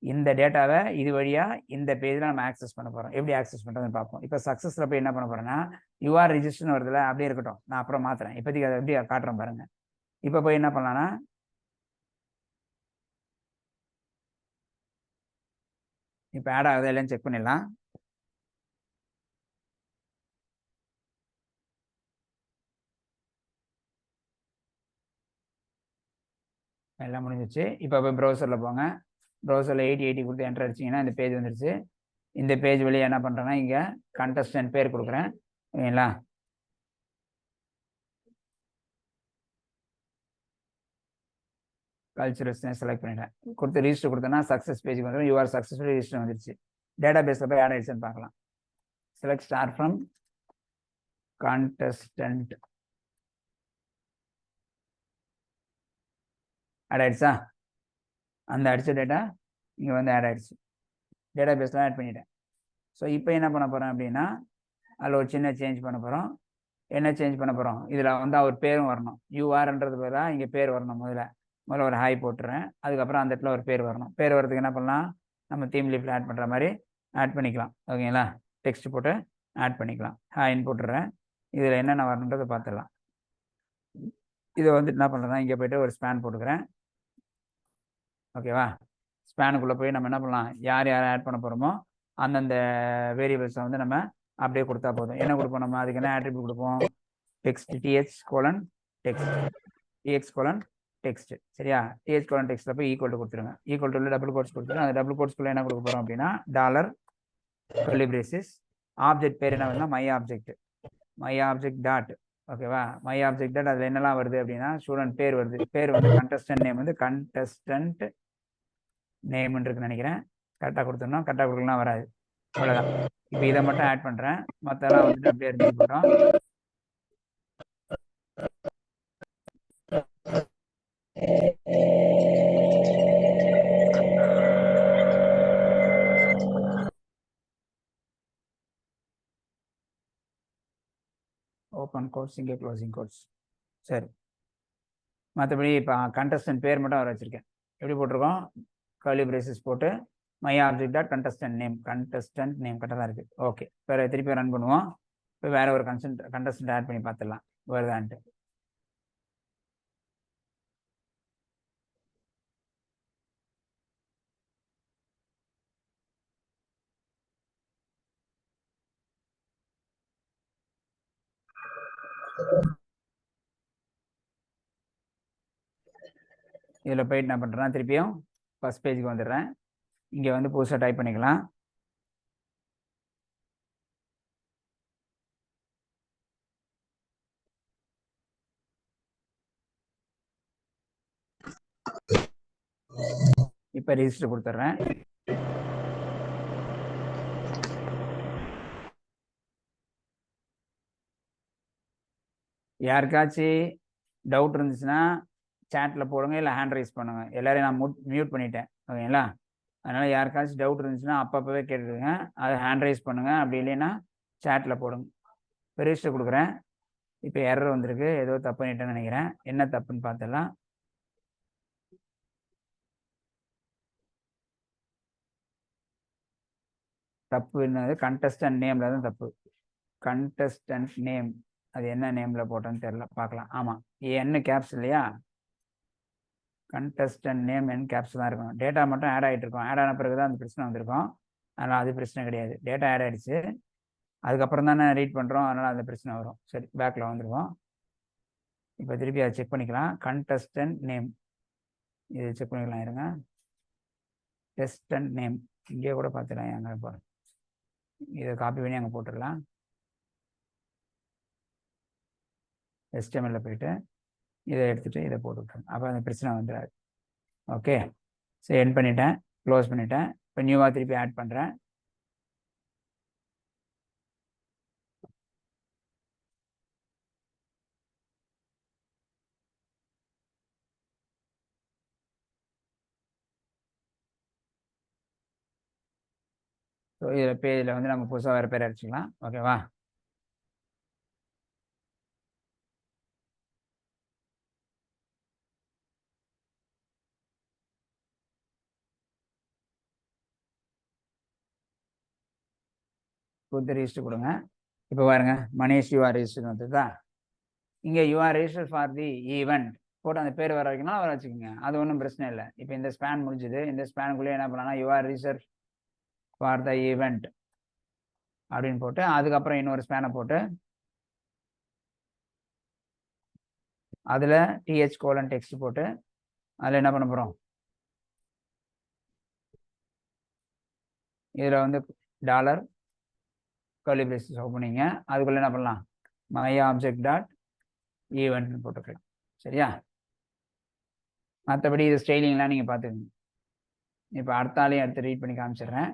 இந்த டேட்டாவை இது வழியாக இந்த பேஜில் நம்ம ஆக்சஸ் பண்ண போகிறோம். எப்படி ஆக்சஸ் பண்ணுறதுன்னு பார்ப்போம். இப்போ சக்ஸஸில் போய் என்ன பண்ண போகிறேன்னா யூஆர் ரிஜிஸ்டர்னு வருதுல, அப்படியே இருக்கட்டும், நான் அப்புறம் மாற்றுறேன். இப்போதைக்கு அதை எப்படி காட்டுறேன் பாருங்கள். இப்போ போய் என்ன பண்ணலான்னா இப்போ ஆட் ஆகுது இல்லைன்னு செக் பண்ணிடலாம். எல்லாம் முடிஞ்சிச்சு. இப்போ போய் ப்ரௌசரில் போங்க. ப்ரௌசரில் 8080 கொடுத்து என்டர் அடிச்சிங்கன்னா இந்த பேஜ் வந்துருச்சு. இந்த பேஜ் வழியாக என்ன பண்ணுறேன்னா இங்கே கண்டஸ்டன்ட் பேர் கொடுக்குறேன். ஓகேங்களா? கல்ச்சுரல்ஸ் செலக்ட் பண்ணிட்டேன். கொடுத்து ரிஜிஸ்டர் கொடுத்தேன்னா சக்ஸஸ் பேஜுக்கு வந்துடும். யூஆர் சக்ஸஸ்ஃபுல்லி ரிஜிஸ்டர் வந்துருச்சு. டேட்டா பேஸில் போய் ஆட் ஆயிடுச்சுன்னு பார்க்கலாம். Select star from contestant. Add ஆயிடுச்சா? அந்த அடித்த டேட்டா இங்கே வந்து ஆட் ஆயிடுச்சு. டேட்டா பேஸில் ஆட் பண்ணிட்டேன். ஸோ இப்போ என்ன பண்ண போகிறேன் அப்படின்னா அதில் ஒரு சின்ன சேஞ்ச் பண்ண போகிறோம். என்ன சேஞ்ச் பண்ண போகிறோம், இதில் வந்து அவர் பேரும் வரணும். யூஆர்ன்றது பதிலாக இங்கே பேர் வரணும். முதல்ல ஒரு ஹாய் போட்டுறேன். அதுக்கப்புறம் அந்த இடத்துல ஒரு பேர் வரணும். பேர் வரதுக்கு என்ன பண்ணலாம், நம்ம தீம் லீஃபில் ஆட் பண்ணுற மாதிரி ஆட் பண்ணிக்கலாம். ஓகேங்களா? டெக்ஸ்ட் போட்டு ஆட் பண்ணிக்கலாம். ஹாய்ன்னு போட்டுடுறேன். இதில் என்னென்ன வரணுன்றதை பார்த்துடலாம். இதை வந்து என்ன பண்ணுறேன்னா இங்கே போய்ட்டு ஒரு ஸ்பேன் போட்டுக்கிறேன். ஓகேவா? ஸ்பேனுக்குள்ளே போய் நம்ம என்ன பண்ணலாம், யார் ஆட் பண்ண போகிறோமோ அந்தந்த வேரியபிள்ஸை வந்து நம்ம அப்படியே கொடுத்தா போதும். என்ன கொடுப்போம், நம்ம அதுக்கு என்ன ஆட்ரிபியூட் கொடுப்போம், டெக்ஸ்ட் டெக்ஸ்ட். சரியா? டெக்ஸ்ட்டில் போய் ஈக்குவல் டு கொடுத்துருங்க. ஈக்குவல் டு டபுள் கோட்ஸ் கொடுத்துருங்க. அந்த டபுள் கோட்ஸ்குள்ளே என்ன கொடுக்க போகிறோம் அப்படின்னா $, கர்லி பிரேசஸ், ஆப்ஜெக்ட் பேர் என்ன வருதுன்னா மை ஆப்ஜெக்ட் டாட். ஓகேவா, மை ஆப்ஜெக்ட் டாட் அதில் என்னெல்லாம் வருது அப்படின்னா ஸ்டூடெண்ட் பேர் வருது. பேர் வந்து கண்டஸ்டன்ட் நேம் வந்து கண்டஸ்டன்ட் நேம்னு இருக்குன்னு நினைக்கிறேன். கரெக்டாக கொடுத்துடணும், கரெக்டாக கொடுக்கலாம் வராது. அவ்வளோதான். இப்போ இதை மட்டும் ஆட் பண்ணுறேன், மற்றெல்லாம் வந்துட்டு அப்படியே இருந்துட்டு போட்டோம். ஓப்பன் கோட்ஸ், இங்கே க்ளோசிங் கோட்ஸ். சரி, மற்றபடி இப்போ கண்டஸ்டன்ட் பேர் மட்டும் வர வச்சுருக்கேன். எப்படி போட்டிருக்கோம், கர்லி பிரேசஸ் போட்டு my object dot contestant name கரெக்டாக தான் இருக்குது. ஓகே, வேறு திருப்பி ரன் பண்ணுவோம். இப்போ வேறு ஒரு கண்டஸ்டன்ட் ஆட் பண்ணி பார்த்துடலாம் வருதான்ட்டு. இதில் போயிட்டு என்ன பண்ணுறேன், திருப்பியும் ஃபஸ்ட் பேஜுக்கு வந்துடுறேன். இங்கே வந்து புதுசாக டைப் பண்ணிக்கலாம். இப்போ ரெஜிஸ்டர் கொடுத்துட்றேன். யாருக்காச்சும் டவுட் இருந்துச்சுன்னா சேட்டில் போடுங்க, இல்லை ஹேண்ட் ரைஸ் பண்ணுங்க. எல்லாரையும் நான் மியூட் பண்ணிட்டேன். ஓகேங்களா, அதனால் யாருக்காச்சும் டவுட் இருந்துச்சுன்னா அப்பப்போவே கேட்டுருங்க, அதை ஹேண்ட் ரைஸ் பண்ணுங்கள். அப்படி இல்லைன்னா சேட்டில் போடுங்க. இப்போ ரெஜிஸ்டர் கொடுக்குறேன். இப்போ எரர் வந்திருக்கு, ஏதோ தப்பு பண்ணிட்டேன்னு நினைக்கிறேன். என்ன தப்புன்னு பார்த்துடலாம். தப்பு என்னது, கண்டஸ்டன்ட் நேமில் தான் தப்பு. கண்டஸ்டன்ட் நேம் அது என்ன நேமில் போட்டோன்னு தெரில, பார்க்கலாம். ஆமாம், என்ன கேப்ஸ் இல்லையா, கண்டஸ்டன்ட் நேம் என் கேப்ஸ் தான் இருக்கும். டேட்டா மட்டும் ஆட் ஆகிட்டு இருக்கும். ஆட் ஆன பிறகு தான் அந்த பிரச்சனை வந்திருக்கும். அதனால் அது பிரச்சனை கிடையாது. டேட்டா ஆட் ஆகிடுச்சு, அதுக்கப்புறம் தானே ரீட் பண்ணுறோம், அதனால் அந்த பிரச்சனை வரும். சரி, பேக்கில் வந்துடுவோம். இப்போ திருப்பி அதை செக் பண்ணிக்கலாம். கண்டஸ்டன்ட் நேம் இது செக் பண்ணிக்கலாம். இருங்க, டெஸ்டன்ட் நேம் இங்கே கூட பார்த்துக்கலாம். எங்கே இப்போ இதை காப்பி பண்ணி அங்கே போட்டுடலாம். HTML போயிட்டு இதை எடுத்துகிட்டு இதை போட்டுவிட்ருங்க. அப்போ அந்த பிரச்சனை வந்துடாது. ஓகே, சரி, எண்ட் பண்ணிட்டேன், க்ளோஸ் பண்ணிட்டேன். இப்போ நியூவாக திருப்பி ஆட் பண்ணுறேன். ஸோ இதில் பேஜில் வந்து நம்ம புதுசாக வேறு பேர் அடிச்சுக்கலாம். ஓகேவா, புது ரெஜிஸ்டர் கொடுங்க. இப்போ பாருங்க, மணிஷ் யூஆர் ரெஜிஸ்டர் வந்துதா. இங்கே you're register for the event போட்டு அந்த பேர் வர வைக்கணும், வர வச்சுக்கோங்க. அது ஒன்றும் பிரச்சனை இல்லை. இப்போ இந்த ஸ்பேன் முடிஞ்சுது. இந்த ஸ்பேனுக்குள்ளே என்ன பண்ணலாம்னா you're register for the event அப்படின்னு போட்டு அதுக்கப்புறம் இன்னொரு ஸ்பேனை போட்டு அதில் TH:text போட்டு அதில் என்ன பண்ண போகிறோம், இதில் வந்து டாலர் கர்லி பிரேசஸ் ஓப்பனிங்க, அதுக்குள்ளே என்ன பண்ணலாம், மை ஆப்ஜெக்ட் டாட் ஈவெண்ட்னு போட்டுக்கலாம். சரியா, மற்றபடி இது ஸ்டைலிங்லாம் நீங்கள் பார்த்துக்கோங்க. இப்போ அடுத்தாலையும் எடுத்து ரீட் பண்ணி காமிச்சிடுறேன்.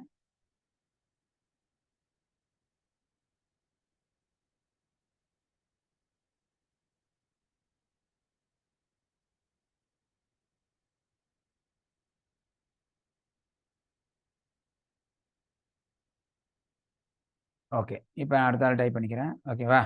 ஓகே, இப்போ அடுத்த ஆள் டைப் பண்ணிக்கிறேன். ஓகேவா,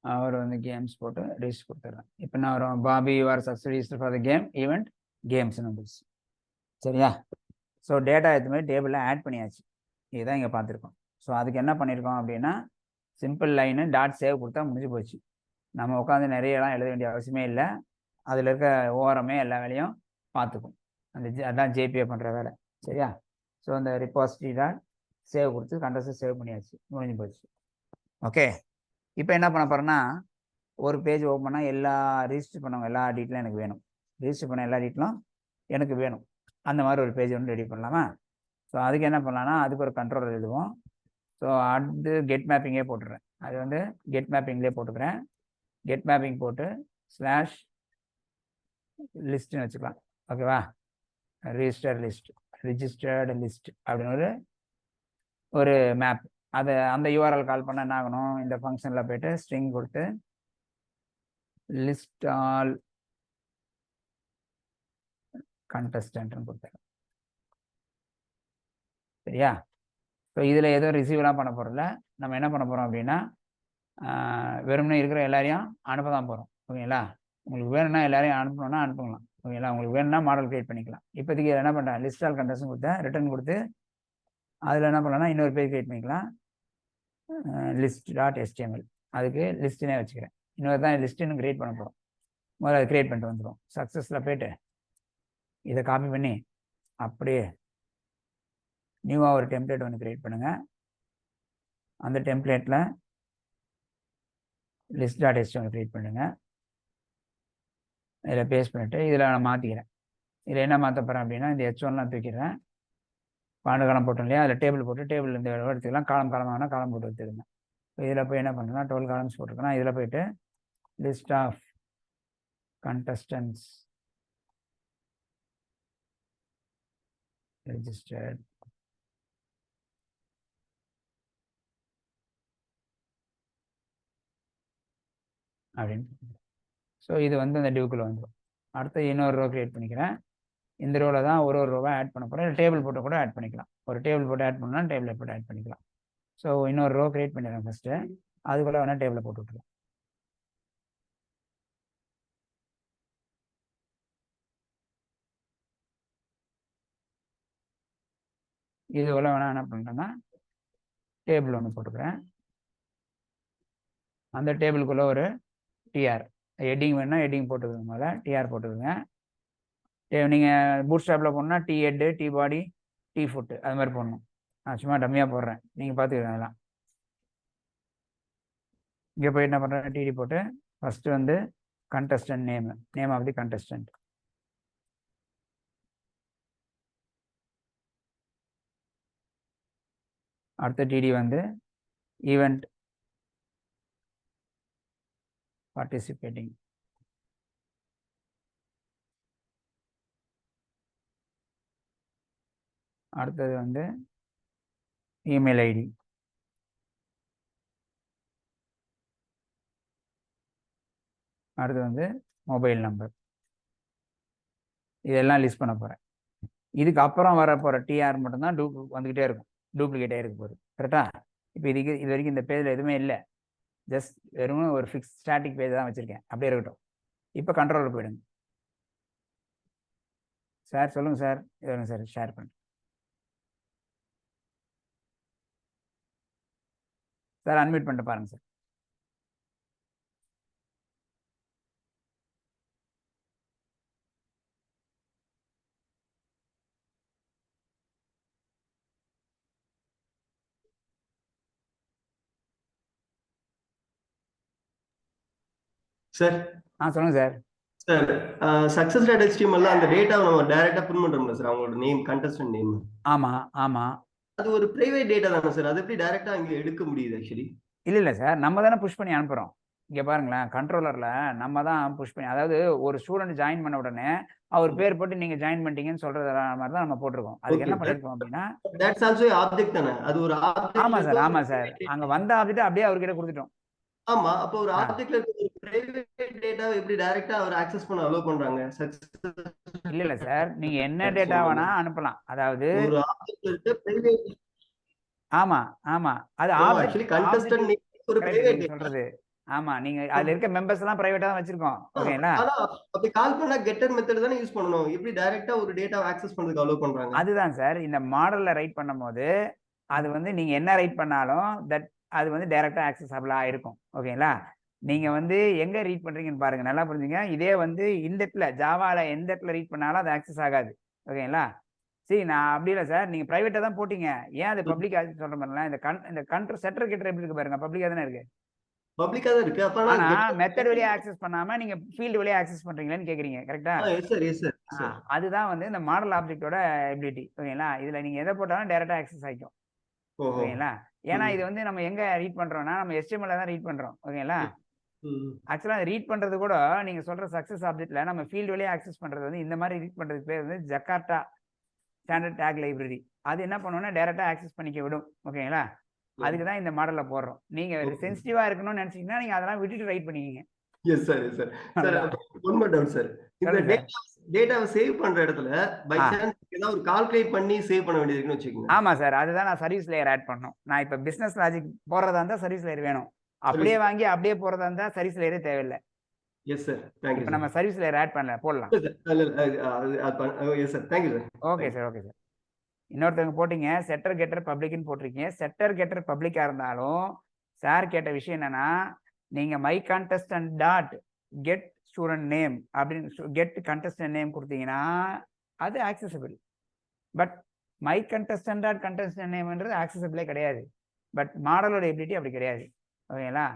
அவர் வந்து கேம்ஸ் போட்டு ரெஜிஸ்டர் கொடுத்துட்றேன். இப்போ நான் வரும் பாபி you're success register for the game event கேம்ஸ்னு வந்துருச்சு. சரியா, ஸோ டேட்டா எடுத்து மாதிரி டேபிளில் ஆட் பண்ணியாச்சு. இதுதான் இங்கே பார்த்துருக்கோம். ஸோ அதுக்கு என்ன பண்ணியிருக்கோம் அப்படின்னா சிம்பிள் லைனு டாட் சேவ் கொடுத்தா முடிஞ்சு போச்சு. நம்ம உட்காந்து நிறையலாம் எழுத வேண்டிய அவசியமே இல்லை. அதில் இருக்க ஓரமே எல்லா வேலையும் பார்த்துக்கும். அதான் JPA பண்ணுற வேலை. சரியா, ஸோ அந்த ரிபாசிட்டரி டாட் சேவ் கொடுத்து கண்டஸ்ட் சேவ் பண்ணியாச்சு, முடிஞ்சு போச்சு. ஓகே, இப்போ என்ன பண்ண போகிறேன்னா, ஒரு பேஜ் ஓப்பன் பண்ணால் எல்லா ரிஜிஸ்டர் பண்ணவங்க எல்லா டீட்டெயிலும் எனக்கு வேணும். ரிஜிஸ்டர் பண்ண எல்லா டீட்டெயிலும் எனக்கு வேணும். அந்த மாதிரி ஒரு பேஜ் ஒன்று ரெடி பண்ணலாமா? ஸோ அதுக்கு என்ன பண்ணலான்னா, அதுக்கு ஒரு கண்ட்ரோலர் எழுதுவோம். ஸோ அடுத்து கெட் மேப்பிங்கே போட்டுடுறேன். அது வந்து கெட் மேப்பிங்லேயே போட்டுக்கிறேன். கெட் மேப்பிங் போட்டு ஸ்லாஷ் லிஸ்ட்டுன்னு வச்சுக்கலாம். ஓகேவா? ரிஜிஸ்டர்டு லிஸ்ட் அப்படின்னு ஒரு மேப். அதை அந்த யூஆர்எல் கால் பண்ண என்ன ஆகணும், இந்த ஃபங்க்ஷனில் போய்ட்டு ஸ்ட்ரிங் கொடுத்து லிஸ்ட் ஆல் கண்டஸ்டன்ட்னு கொடுத்தேன். சரியா? ஸோ இதில் எதுவும் ரிசீவ்லாம் பண்ண போகிறதில்ல. நம்ம என்ன பண்ண போகிறோம் அப்படின்னா, வெறுமனே இருக்கிற எல்லாரையும் அனுப்ப தான் போகிறோம். ஓகேங்களா? உங்களுக்கு வேணும்னா எல்லாரையும் அனுப்பணும்னா அனுப்பலாம். ஓகேங்களா? உங்களுக்கு வேணும்னா மாடல் கிரியேட் பண்ணிக்கலாம். இப்போதைக்கு என்ன பண்ணுறேன், லிஸ்ட் ஆல் கண்டஸ்ட்னு கொடுத்தேன், ரிட்டர்ன் கொடுத்து அதில் என்ன பண்ணலாம்னா இன்னொரு பேஜ் கிரியேட் பண்ணிக்கலாம். list.html அதுக்கு லிஸ்ட்டுனே வச்சுக்கிறேன். இன்னொரு தான் லிஸ்ட்டுன்னு கிரியேட் பண்ண போகிறோம். முதல்ல அதை கிரியேட் பண்ணிட்டு வந்துடும். சக்ஸஸில் போய்ட்டு இதை காப்பி பண்ணி அப்படியே நியூவாக ஒரு டெம்ப்ளேட் ஒன்று கிரியேட் பண்ணுங்கள். அந்த டெம்ப்ளேட்டில் list.html கிரியேட் பண்ணுங்கள். இதில் பேஸ்ட் பண்ணிவிட்டு இதில் நான் மாற்றிக்கிறேன். இதில் என்ன மாற்ற போகிறேன் அப்படின்னா, இந்த H1லாம் தூக்கிடுறேன். 12 காலம் போட்டோம் இல்லையா, அதில் டேபிள் போட்டு டேபிள் இந்த எடுத்துக்கலாம். காலம் வேணால் காலம் போட்டு எடுத்துருங்க. இதில் போய் என்ன பண்ணுறேன்னா 12 காலம்ஸ் போட்டிருக்கேன்னா இதில் போய்ட்டு லிஸ்ட் ஆஃப் கண்டஸ்டன்ட்ஸ் ரெஜிஸ்டர்ட் அப்படின்னு. ஸோ இது வந்து அந்த டியூக்குள்ளே வந்துடும். அடுத்து இன்னொரு ரோ கிரியேட் பண்ணிக்கிறேன். இந்த ரோவில் தான் ஒரு ரோவை ஆட் பண்ண போகிறேன். டேபிள் போட்டு கூட ஆட் பண்ணிக்கலாம். ஒரு டேபிள் போட்டு ஆட் பண்ணால் டேபிளை போட்டு ஆட் பண்ணிக்கலாம். ஸோ இன்னொரு ரோ கிரியேட் பண்ணிடுறேன் ஃபஸ்ட்டு. அதுக்குள்ளே வேணால் டேபிளை போட்டு விட்டுருலாம். இதுக்குள்ளே வேணால் என்ன பண்ணுறேன்னா டேபிள் ஒன்று போட்டுக்கிறேன். அந்த டேபிளுக்குள்ளே ஒரு டிஆர் ஹெட்டிங் வேணுன்னா ஹெட்டிங் போட்டுக்கோங்க. முதல்ல டிஆர் போட்டுக்கோங்க. நீங்கள் பூட் ஸ்டாப்பில் போடணுன்னா டி ஹெட்டு, டி பாடி, டி ஃபுட்டு அது மாதிரி போடணும். நான் சும்மா டம்மியாக போடுறேன், நீங்கள் பார்த்துக்கோங்க. அதெல்லாம் இங்கே போய் என்ன பண்ணுறேன், டிடி போட்டு ஃபஸ்ட்டு வந்து contestant name of the contestant. அடுத்த டிடி வந்து ஈவெண்ட் பார்ட்டிசிபேட்டிங். அடுத்தது வந்து இமெயில் ஐடி. அடுத்து வந்து மொபைல் நம்பர். இதெல்லாம் லிஸ்ட் பண்ண போகிறேன். இதுக்கு அப்புறம் வர போகிற டிஆர் மட்டும்தான் வந்துக்கிட்டே இருக்கும், டூப்ளிகேட் ஆகிருக்க போகுது. கரெக்டாக? இப்போ இது வரைக்கும் இந்த பேஜில் எதுவுமே இல்லை, ஜஸ்ட் வெறும் ஒரு ஃபிக்ஸ் ஸ்டாட்டிக் பேஜ் தான் வச்சுருக்கேன். அப்படியே இருக்கட்டும். இப்போ கண்ட்ரோலில் போயிடுங்க. சார் சொல்லுங்கள் சார். இது சார் ஷேர் பண்ணுறேன் சார். அன்மியூட் பண்ணிட்டு பாருங்கள் சார்.
சார்
சொல்லுங்கள் சார்.
சார் success.html அந்த டேட்டாவை நம்ம டைரக்டா பிரிண்ட் பண்றோம்ல சார், அவங்களோட நேம், கண்டஸ்டன்ட் நேம்.
ஆமாம்.
அது ஒரு பிரைவேட் டேட்டா தானே சார், அது எப்படி டைரக்டா அங்கே எடுக்க முடியுது? ஆக்சுவலி
இல்லை சார், நம்ம தானே புஷ் பண்ணி அனுப்புகிறோம். இங்கே பாருங்களேன், கண்ட்ரோலரில் நம்ம தான் புஷ் பண்ணி, அதாவது ஒரு ஸ்டூடெண்ட் ஜாயின் பண்ண உடனே அவர் பேர் போட்டு நீங்கள் ஜாயின் பண்ணிட்டீங்கன்னு சொல்கிறது மாதிரி தான் நம்ம போட்டிருக்கோம். அதுக்கு என்ன பண்ணியிருக்கோம் அப்படின்னா,
தட்ஸ் ஆல்சோ ஆப்ஜெக்ட் தானே, அது ஒரு ஆப்ஜெக்ட்.
ஆமாம் சார். அங்கே வந்த ஆப்ஜெக்ட் அப்படியே அவர்கிட்ட கொடுத்துட்டோம்.
ஆமா, அப்போ ஒரு ஆப்ஜெக்ட்ல இருக்க ஒரு பிரைவேட் டேட்டா எப்படி டைரக்டா அவர் அக்சஸ் பண்ண அலோ பண்றாங்க?
இல்ல சார், நீங்க என்ன டேட்டா வேணா அனுப்பலாம். அதாவது
ஒரு ஆப்ஜெக்ட்ல இருக்க பிரைவேட்.
ஆமா அது
ஆக்சுவலி கண்டஸ்டன்ட் நேம் ஒரு பிரைவேட் டேட்டா
சொல்றது. ஆமா, நீங்க அதுல இருக்க மெம்பர்ஸ் எல்லாம் பிரைவேட்டா தான் வச்சிருக்கோம். ஓகேங்களா?
ஆனா அப்படி கால் பண்ணா கெட்டர் மெத்தட் தானே யூஸ் பண்ணனும். எப்படி டைரக்டா ஒரு டேட்டாவை அக்சஸ் பண்றதுக்கு அலோ பண்றாங்க?
அதுதான் சார், இந்த மாடல்ல ரைட் பண்ணும்போது அது வந்து நீங்க என்ன ரைட் பண்ணாலும் அது வந்து டைரக்டா ஆக்சஸபிளா இருக்கும். ஓகேங்களா? நீங்க வந்து எங்க ரீட் பண்றீங்கன்னு பாருங்க, நல்லா புரிஞ்சுங்க. இதே வந்து இந்த இடத்துல ஜாவால எந்த இடத்துல ரீட் பண்ணாலும் அது ஆக்சஸ் ஆகாது. ஓகேங்களா? சரி நான் அப்படி இல்லை சார், நீங்கள் ப்ரைவேட்டாக தான் போட்டீங்க, ஏன் அது பப்ளிக் ஆச்சு சொல்கிற மாதிரிலாம் இந்த செட்டர் கிட்ட எப்படி இருக்கு பாருங்க, பப்ளிக்காக தானே இருக்கு.
பப்ளிக்கா தான் இருக்கு. அப்ப
ஆனா மெத்தட் வழியா ஆக்சஸ் பண்ணாம நீங்க ஃபீல்டு வழியா ஆக்சஸ் பண்றீங்களான்னு கேக்குறீங்க, கரெக்டா?
S sir, yes sir.
அதுதான் வந்து இந்த மாடல் ஆப்ஜெக்டோட எபிலிட்டி, ஓகேங்களா? இதுல நீங்க எதை போட்டாலும் டைரக்டா ஆக்சஸ் ஆகிக்கும், ஓகேங்களா? ஏன்னா இது வந்து நம்ம எங்க ரீட் பண்றோம்னா நம்ம HTML தான் ரீட் பண்றோம், ஓகேங்களா? ஆக்சுவலா ரீட் பண்றது கூட நீங்க சொல்ற சக்சஸ் ஆப்ஜெக்ட்ல நம்ம ஃபீல்டு வழியா ஆக்சஸ் பண்றது வந்து இந்த மாதிரி ரீட் பண்றதுக்கு பேர் வந்து ஜக்கார்டா ஸ்டாண்டர்ட் டேக் லைப்ரரி. அது என்ன பண்ணுவோம்னா டைரக்டா ஆக்சஸ் பண்ணிக்க விடும், ஓகேங்களா? அதுக்கு தான் இந்த மாடல்ல போடுறோம். நீங்க சென்சிட்டிவா இருக்கணும்னு நினைச்சீங்கன்னா நீங்க அதெல்லாம் விட்டுட்டு ரைட் பண்ணிக்கீங்க.
Yes sir, yes sir. Sir one more doubt sir. இந்த டேட்டாவை சேவ் பண்ற இடத்துல பை சான்ஸ் ஏதாவது ஒரு கால்குலேட் பண்ணி சேவ் பண்ண வேண்டியது இருக்குன்னு வச்சுக்கோங்க.
ஆமா சார், அதுதான் நான் சர்வீஸ் லேயர் ஆட் பண்ணணும். நான் இப்ப பிசினஸ் லாஜிக் போறதா இருந்தா சர்வீஸ் லேயர் வேணும், அப்படியே வாங்கி அப்படியே போறதா இருந்தா சர்வீஸ் லேயரே தேவையில்லை.
Yes sir, thank you.
இப்ப நம்ம சர்வீஸ் லேயர் ஆட் பண்ணல, போடலாம்.
Yes sir, thank you sir.
Okay sir, okay sir. இன்னொருத்தவங்க போட்டீங்க செட்டர் கெட்டர் பப்ளிக்னு போட்டிருக்கீங்க. செட்டர் கெட்டர் பப்ளிக்கா இருந்தாலும் சார் கேட்ட விஷயம் என்னன்னா, நீங்க my contestant dot get student name அப்படின்னு கெட் கண்டஸ்டன்ட் நேம் கொடுத்தீங்கன்னா அது accessible. But my contestant dot contestant நேம்ன்றது ஆக்சசபிளே கிடையாது. பட் மாடலோட எபிலிட்டி அப்படி கிடையாது, ஓகேங்களா?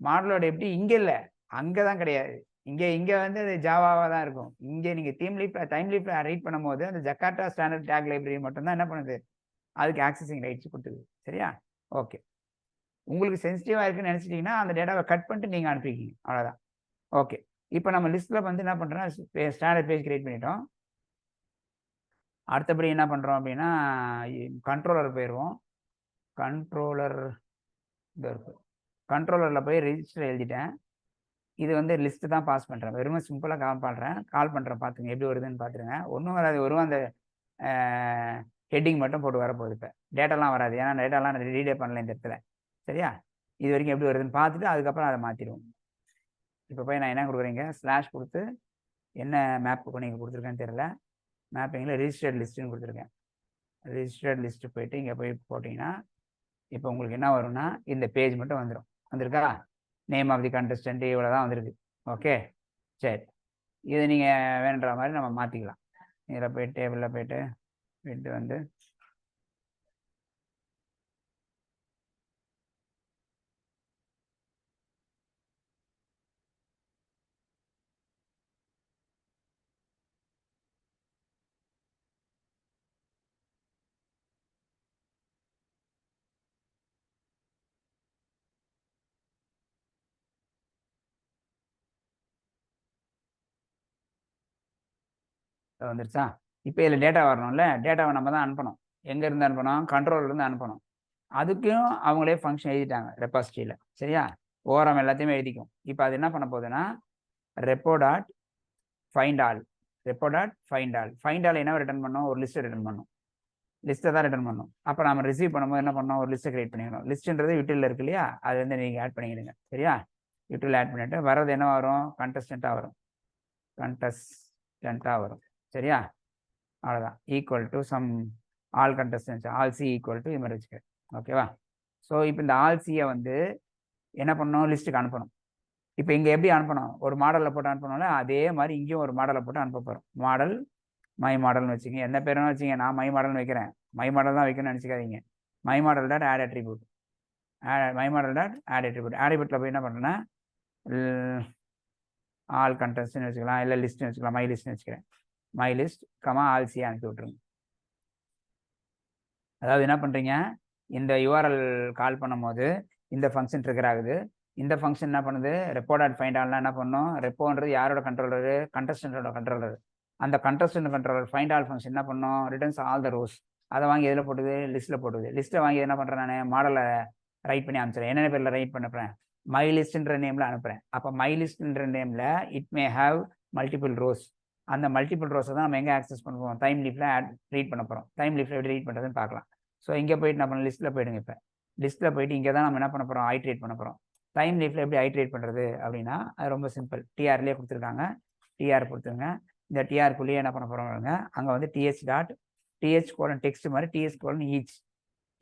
மாடலோட எபிலிட்டி இங்க இல்லை, அங்கதான் கிடையாது. இங்க வந்து அது ஜாவாவா தான் இருக்கும். இங்க நீங்க டைம் லீஃப்ல ரீட் பண்ணும்போது அந்த ஜக்கார்டா ஸ்டாண்டர்ட் டேக் லைப்ரரி மட்டும் தான் என்ன பண்ணுது, அதுக்கு ஆக்சஸிங் ரைட்ஸ் கொடுத்துது. சரியா? ஓகே. உங்களுக்கு சென்சிட்டிவா இருக்குன்னு நினைச்சிட்டீங்கன்னா அந்த டேட்டாவை கட் பண்ணிட்டு நீங்க அனுப்பிக்கிங்க, அவ்வளவுதான். ஓகே. இப்போ நம்ம லிஸ்ட்ல வந்து என்ன பண்றோம், ஸ்டாண்டர்ட் பேஜ் கிரியேட் பண்ணிட்டோம். அடுத்தபடி என்ன பண்றோம் அப்படின்னா கண்ட்ரோலர் போயிடுவோம். கண்ட்ரோலர்ல போய் ரெஜிஸ்டர் எழுதிட்டேன். இது வந்து லிஸ்ட் தான் பாஸ் பண்ணுறேன், வெறும் சிம்பிளாக கால் பண்ணுறேன். பார்த்துங்க எப்படி வருதுன்னு பார்த்துருங்க. ஒன்றும் வராது, வெறும் அந்த ஹெட்டிங் மட்டும் போட்டு வரப்போகுது. இப்போ டேட்டாலாம் வராது, ஏன்னா டேட்டாலாம் ரீடே பண்ணல இந்த இடத்துல. சரியா? இது வரைக்கும் எப்படி வருதுன்னு பார்த்துட்டு அதுக்கப்புறம் அதை மாற்றிடுவோம். இப்போ போய் நான் என்ன கொடுக்குறீங்க, ஸ்லாஷ் கொடுத்து என்ன மேப் நீங்கள் கொடுத்துருக்கேன்னு தெரியல, மேப்பிங்கில் ரிஜிஸ்டர்ட் லிஸ்ட்டுன்னு கொடுத்துருக்கேன். ரிஜிஸ்டர்ட் லிஸ்ட்டு போயிட்டு இங்கே போய் போட்டிங்கன்னா இப்போ உங்களுக்கு என்ன வரும்னா இந்த பேஜ் மட்டும் வந்திருக்கா, நேம் ஆஃப் தி கண்டஸ்டன்ட் இவ்வளோ தான் வந்திருக்கு. ஓகே, சரி. இதை நீங்கள் வேணுன்ற மாதிரி நம்ம மாற்றிக்கலாம். இதில் போய் டேபிளில் போயிட்டு வந்து வந்துருச்சா? இப்போ இதில் டேட்டா வரணும்ல, டேட்டாவை நம்ம தான் அனுப்பணும். எங்கேருந்து அனுப்பணும், கண்ட்ரோல்லேருந்து அனுப்பணும். அதுக்கும் அவங்களே ஃபங்க்ஷன் எழுதிட்டாங்க ரெபாசிட்டரியில். சரியா? ஓரம் எல்லாத்தையுமே எழுதிக்கும். இப்போ அது என்ன பண்ண போகுதுன்னா repo dot find all find all என்ன ரிட்டர்ன் பண்ணோம், ஒரு லிஸ்ட்டை ரிட்டர்ன் பண்ணோம். லிஸ்ட்டை தான் ரிட்டர்ன் பண்ணோம். அப்போ நம்ம ரிசீவ் பண்ணும்போது என்ன பண்ணோம், ஒரு லிஸ்ட்டை கிரியேட் பண்ணிக்கணும். லிஸ்ட்டுன்றது யூட்டில் இருக்கு இல்லையா, அது வந்து நீங்கள் ஆட் பண்ணிக்கிடுங்க. சரியா? யூட்டில் ஆட் பண்ணிவிட்டு வர்றது என்ன வரும், கண்டஸ்டண்ட்டாக வரும். சரியா? அவ்வளோதான். Equal to some all contestants, all C equal to இது மாதிரி வச்சுக்கிறேன். ஓகேவா? ஸோ இப்போ இந்த ஆல் சியை வந்து என்ன பண்ணணும், லிஸ்ட்டுக்கு அனுப்பணும். இப்போ இங்கே எப்படி அனுப்பணும், ஒரு மாடலில் போட்டு அனுப்பணும்ல, அதே மாதிரி இங்கேயும் ஒரு மாடலை போட்டு அனுப்ப போகிறோம். மாடல் மை மாடல்னு வச்சுங்க, எந்த பேரும் வச்சுங்க. நான் மை மாடல்னு வைக்கிறேன், மை மாடல் தான் வைக்கணும்னு நினச்சிக்காதீங்க. My model dot add attribute, ஆட்ரிபியூட்டில் போய் என்ன பண்ணுறேன்னா ஆல் கண்டஸ்ட்னு வச்சுக்கலாம், இல்லை லிஸ்ட்னு வச்சுக்கலாம். மை லிஸ்ட்னு வச்சுக்கிறேன். மை லிஸ்ட் ஆல் சி அனுப்பி விட்ருங்க. அதாவது என்ன பண்ணுறீங்க, இந்த யூஆர்எல் கால் பண்ணும்போது இந்த ஃபங்க்ஷன் ட்ரிகர் ஆகுது. இந்த ஃபங்க்ஷன் என்ன பண்ணுது, ரெப்போ டாட் ஃபைண்ட் ஆல்னா என்ன பண்ணும், ரெப்போன்றது யாரோட கண்ட்ரோலரு, கண்டஸ்டன்டோட கண்ட்ரோலர். அந்த contestant controller find all function என்ன பண்ணும், ரிட்டர்ன்ஸ் ஆல் த ரோஸ். அதை வாங்கி எதில் போட்டுது, லிஸ்ட்டில் போட்டுது. லிஸ்ட்டை வாங்கி என்ன பண்ணுறேன், நான் மாடலை ரைட் பண்ணி அனுப்பிச்சிடுறேன். என்னென்ன பேரில் ரைட் பண்ணுறேன், மை லிஸ்ட்ன்ற நேமில் அனுப்புகிறேன். அப்போ மை லிஸ்ட்ன்ற நேமில் it may have multiple rose. அந்த மல்டிபிள் ரோஸை தான் நம்ம எங்கே ஆக்சஸ் பண்ணுவோம், டைம் லீஃபில் ரீட் பண்ண போகிறோம். டைம் லீஃபில் எப்படி ரீட் பண்ணுறதுன்னு பார்க்கலாம். ஸோ இங்கே போயிட்டு நம்ம லிஸ்ட்டில் போயிடுங்க. இப்போ லிஸ்ட்டில் போயிட்டு இங்கே தான் நம்ம என்ன பண்ண போகிறோம், ஐட்ரேட் பண்ண போகிறோம். டைம் லீஃபில் எப்படி ஐட்ரேட் பண்ணுறது அப்படின்னா அது ரொம்ப சிம்பிள். டிஆர்லேயே கொடுத்துருக்காங்க, டிஆர் கொடுத்துருங்க. இந்த டிஆர்க்குள்ளேயே என்ன பண்ண போகிறோங்க, அங்கே வந்து TH டெக்ஸ்ட் மாதிரி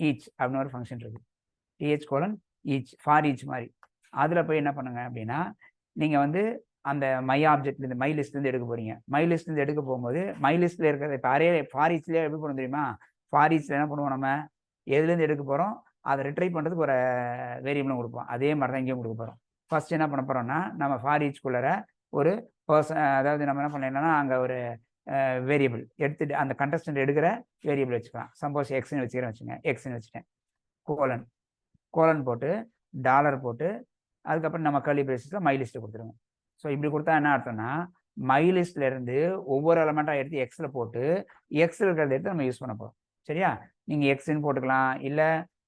ஈச் அப்படின்னு ஒரு ஃபங்க்ஷன் இருக்குது. TH ஈச் ஃபார் ஈச் மாதிரி. அதில் போய் என்ன பண்ணுங்க அப்படின்னா நீங்கள் வந்து அந்த மை ஆப்ஜெக்ட்லேருந்து மை லிஸ்ட்லேருந்து எடுக்க போகிறீங்க. மை லிஸ்ட்லேருந்து எடுக்க போகும்போது மை லிஸ்ட்டில் இருக்கிறது இப்போ அரே ஃபாரிஸ்லேயே எப்படி பண்ண தெரியுமா? ஃபாரிஸ்ட்டில் என்ன பண்ணுவோம், நம்ம எதுலேருந்து எடுக்க போகிறோம் அதை ரிட்ரைவ் பண்ணுறதுக்கு ஒரு வேரியபிளும் கொடுப்போம். அதே மாதிரி தான் இங்கேயும் கொடுக்க போகிறோம். ஃபர்ஸ்ட் என்ன பண்ண போகிறோம்னா நம்ம ஃபாரிஸ்க்குள்ளே ஒரு அதாவது நம்ம என்ன பண்ணலாம்னா அங்கே ஒரு வேரியபிள் எடுத்துட்டு அந்த கண்டஸ்டன்ட் எடுக்கிற வேரியபிள் வச்சுக்கலாம். சப்போஸ் எக்ஸ்ன்னு வச்சுக்கிறேன் வச்சுங்க, எக்ஸ்ன்னு வச்சுட்டேன், கோலன் போட்டு டாலர் போட்டு அதுக்கப்புறம் நம்ம கர்லி பிரேசஸில் மை லிஸ்ட்டை கொடுத்துருங்க. ஸோ இப்படி கொடுத்தா என்ன அர்த்தம்னா மை லிஸ்ட்ல இருந்து ஒவ்வொரு எலமெண்ட்டாக எடுத்து எக்ஸில் போட்டு எக்ஸில் இருக்கிறத எடுத்து நம்ம யூஸ் பண்ண போகிறோம். சரியா? நீங்கள் எக்ஸ்ன்னு போட்டுக்கலாம், இல்லை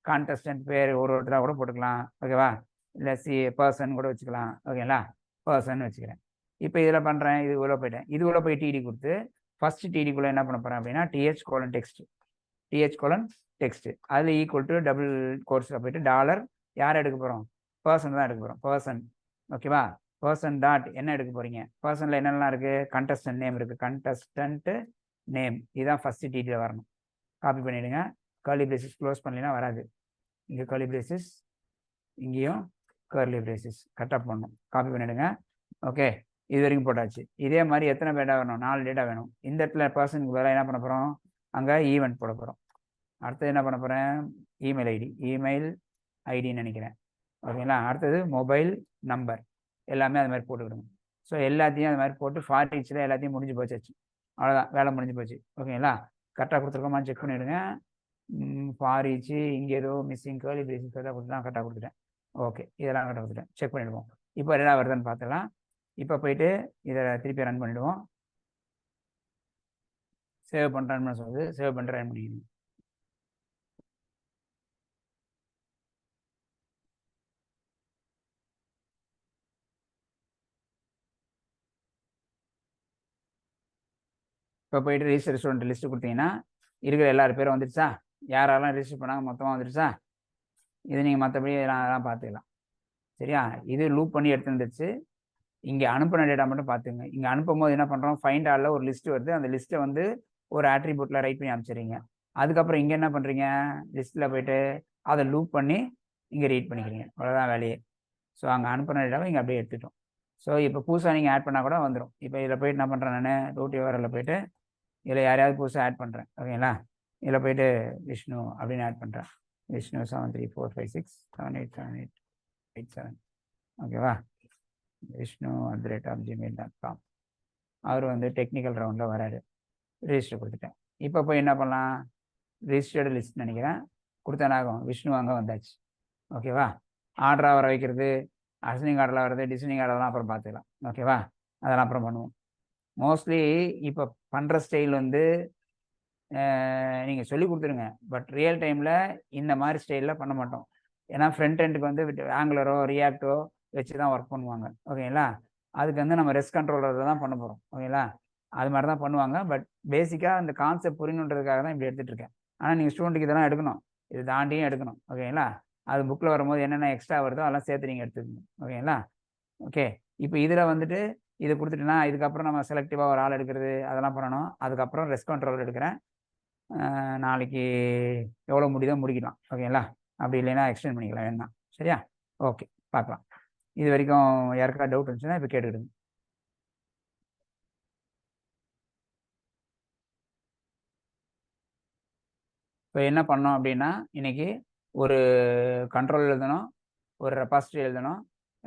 கான்டெஸ்டன்ட் பேர் ஒருத்தராக கூட போட்டுக்கலாம். ஓகேவா? இல்லை பர்சன் கூட வச்சுக்கலாம். ஓகேங்களா? பர்சன் வச்சுக்கிறேன். இப்போ இதில் பண்ணுறேன், இது உள்ள போயிட்டேன், இது உள்ள போய் டிடி கொடுத்து ஃபர்ஸ்ட் டிடிக்குள்ளே என்ன பண்ண போகிறேன் அப்படின்னா டிஹெச் கோலன் டெக்ஸ்ட் அதில் ஈக்குவல் டு டபுள் கோர்ஸில் போயிட்டு டாலர் யார் எடுக்க போகிறோம்? பர்சன் தான் எடுக்க போகிறோம். பர்சன். ஓகேவா? பர்சன் டாட் என்ன எடுக்க போகிறீங்க? பர்சனில் என்னெல்லாம் இருக்குது? கண்டஸ்டன்ட் நேம் இருக்குது. கண்டஸ்டன்ட் நேம் இதுதான் ஃபஸ்ட்டு டிடியில் வரணும். காப்பி பண்ணிவிடுங்க. கர்லி பிரேசஸ் க்ளோஸ் பண்ணலைன்னா வராது. இங்கே கர்லி பிரேசஸ், இங்கேயும் கர்லி பிரேசஸ் கரெக்டாக பண்ணணும். காப்பி பண்ணிவிடுங்க. ஓகே, இது வரைக்கும் போட்டாச்சு. இதே மாதிரி எத்தனை டேட்டா வேணும்? 4 டேட்டா வேணும். இந்த இடத்துல பர்சனுக்கு பதிலாக என்ன பண்ண போகிறோம்? அங்கே ஈவெண்ட் போட போகிறோம். அடுத்தது என்ன பண்ண போகிறேன்? இமெயில் ஐடின்னு நினைக்கிறேன். ஓகேங்களா? அடுத்தது மொபைல் நம்பர் எல்லாமே அது மாதிரி போட்டுக்கிடுங்க. ஸோ எல்லாத்தையும் அது மாதிரி போட்டு ஃபாரிச்சில் எல்லாத்தையும் முடிஞ்சு போச்சாச்சு. அவ்வளோதான், வேலை முடிஞ்சு போச்சு. ஓகேங்களா? கரெக்டாக கொடுத்துருக்கோமான்னு செக் பண்ணிவிடுங்க. ஃபாரிச்சு இங்கே ஏதோ மிஸ்ஸிங் கர்லி பிரேசஸ் கொடுத்துட்டா கரெக்டாக கொடுத்துட்டேன். ஓகே, இதெல்லாம் கரெக்டாக கொடுத்துட்டேன். செக் பண்ணிவிடுவோம். இப்போ எல்லாம் வருதுன்னு பார்த்துக்கலாம். இப்போ போயிட்டு இதை திருப்பி ரன் பண்ணிவிடுவோம். சேவ் பண்ணுறேன்னு சொல்லுது. சேவ் பண்ணுற ரன் பண்ணிக்கணும். இப்போ போயிட்டு ரிஜிஸ்டர் ஸ்டூடெண்ட் லிஸ்ட்டு கொடுத்தீங்கன்னா இருக்கிற எல்லாரும் பேரும் வந்துடுச்சா? யாரெல்லாம் ரிஜிஸ்டர் பண்ணாங்க மொத்தமாக வந்துடுச்சா? இது நீங்கள் மற்றபடி அதெல்லாம் பார்த்துக்கலாம். சரியா? இது லூப் பண்ணி எடுத்து வந்துடுச்சு. இங்கே அனுப்பின டேட்டா மட்டும் பார்த்துங்க. இங்கே அனுப்பும் போது என்ன பண்ணுறோம்? ஃபைண்ட் ஆலில் ஒரு லிஸ்ட்டு வருது. அந்த லிஸ்ட்டை வந்து ஒரு ஆட்ரிபியூட்டில் ரைட் பண்ணி அனுப்பிச்சிடுறீங்க. அதுக்கப்புறம் இங்கே என்ன பண்ணுறீங்க? லிஸ்ட்டில் போய்ட்டு அதை லூப் பண்ணி இங்கே ரீட் பண்ணிக்கிறீங்க. அவ்வளோதான் வேலையே. ஸோ அங்கே அனுப்பின டேட்டாவை இங்கே அப்படியே எடுத்துட்டோம். ஸோ இப்போ புதுசாக நீங்கள் ஆட் பண்ணால் கூட வந்துடும். இப்போ இதில் போய்ட்டு என்ன பண்ணுறேன்? நான் ரூட் யூஆர்எல்ல போய்ட்டு இதில் யாரையாவது புதுசாக ஆட் பண்ணுறேன். ஓகேங்களா? இதில் போய்ட்டு விஷ்ணு அப்படின்னு ஆட் பண்ணுறேன். விஷ்ணு 7345678787. ஓகேவா? விஷ்ணு@gmail.com. அவர் வந்து டெக்னிக்கல் ரவுண்டில் வராரு. ரிஜிஸ்டர் கொடுத்துட்டேன். இப்போ போய் என்ன பண்ணலாம்? ரிஜிஸ்டர்டு லிஸ்ட் நினைக்கிறேன் கொடுத்தனாகும். விஷ்ணு அங்கே வந்தாச்சு. ஓகேவா? ஆர்டராக வர வைக்கிறது, அசனிங் ஆர்டரில் வர்றது, டிசைனிங் ஆர்டர்லாம் அப்புறம் பார்த்துக்கலாம். ஓகேவா? அதெல்லாம் அப்புறம் பண்ணுவோம். மோஸ்ட்லி இப்போ பண்ணுற ஸ்டைல் வந்து நீங்கள் சொல்லி கொடுத்துருங்க. பட் ரியல் டைமில் இந்த மாதிரி ஸ்டைலில் பண்ண மாட்டோம். ஏன்னா ஃப்ரண்ட் எண்டுக்கு வந்து ஆங்குலரோ ரியாக்டோ வச்சு தான் ஒர்க் பண்ணுவாங்க. ஓகேங்களா? அதுக்கு வந்து நம்ம ரெஸ்ட் கண்ட்ரோலரில் தான் பண்ண போகிறோம். ஓகேங்களா? அது மாதிரி தான் பண்ணுவாங்க. பட் பேசிக்காக அந்த கான்செப்ட் புரியணுன்றதுக்காக தான் இப்படி எடுத்துகிட்டு இருக்கேன். ஆனால் நீங்கள் ஸ்டூடெண்ட்டுக்கு இதெல்லாம் எடுக்கணும், இது தாண்டியும் எடுக்கணும். ஓகேங்களா? அது புக்கில் வரும்போது என்னென்ன எக்ஸ்ட்ரா வருதோ அதெல்லாம் சேர்த்து நீங்கள் எடுத்துக்கணும். ஓகேங்களா? ஓகே, இப்போ இதில் வந்துட்டு இதை கொடுத்துட்டுனா இதுக்கப்புறம் நம்ம செலக்டிவாக ஒரு ஆள் எடுக்கிறது அதெல்லாம் பண்ணணும். அதுக்கப்புறம் ரெஸ்ட் கண்ட்ரோல் எடுக்கிறேன். நாளைக்கு எவ்வளோ முடியுதோ முடிக்கலாம். ஓகேங்களா? அப்படி இல்லைன்னா எக்ஸ்டெண்ட் பண்ணிக்கலாம் வேணா. சரியா? ஓகே, பார்க்கலாம். இது வரைக்கும் யாருக்கா டவுட் இருந்துச்சுன்னா இப்போ கேட்டுக்கிடுங்க. இப்போ என்ன பண்ணோம் அப்படின்னா இன்னைக்கு ஒரு கண்ட்ரோல் எழுதணும், ஒரு ரெபாசிட்டரி எழுதணும்,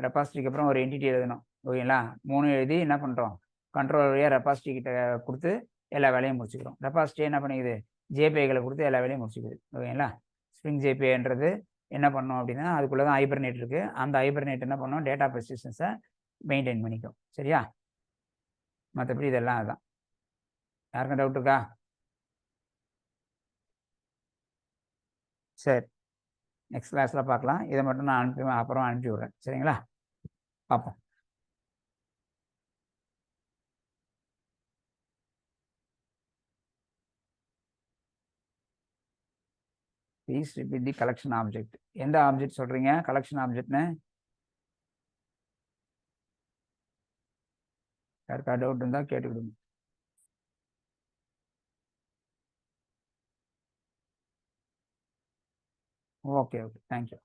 ரெபாசிட்டரிக்கு அப்புறம் ஒரு என்டிட்டி எழுதணும். ஓகேங்களா? 3 எழுதி என்ன பண்ணுறோம்? கண்ட்ரோல் வழியாக ரெபாசிட்டரி கிட்ட கொடுத்து எல்லா வேலையும் முடிச்சுக்கிறோம். ரெபாசிட்டரி என்ன பண்ணிக்குது? ஜேபிஐகளை கொடுத்து எல்லா வேலையும் முடிச்சுக்குது. ஓகேங்களா? ஸ்ப்ரிங் ஜேபிஐன்றது என்ன பண்ணோம் அப்படின்னா அதுக்குள்ளே தான் ஹைபர்நெட் இருக்குது. அந்த ஹைபர்நெட் என்ன பண்ணோம்? டேட்டா பெர்சிஸ்டன்ஸை மெயின்டைன் பண்ணிக்கும். சரியா? மற்றபடி இதெல்லாம் அதுதான். யாருக்கும் டவுட் இருக்கா? சரி, நெக்ஸ்ட் கிளாஸில் பார்க்கலாம். இதை மட்டும் நான் அப்புறம் அனுப்பி விட்றேன். சரிங்களா? பார்ப்போம். Please repeat the collection object. எந்த ஆப்ஜெக்ட் சொல்கிறீங்க கலெக்ஷன் ஆப்ஜெக்ட்னு? யாருக்கா டவுட் இருந்தால் கேட்டுக்கிடுங்க. Okay, thank you.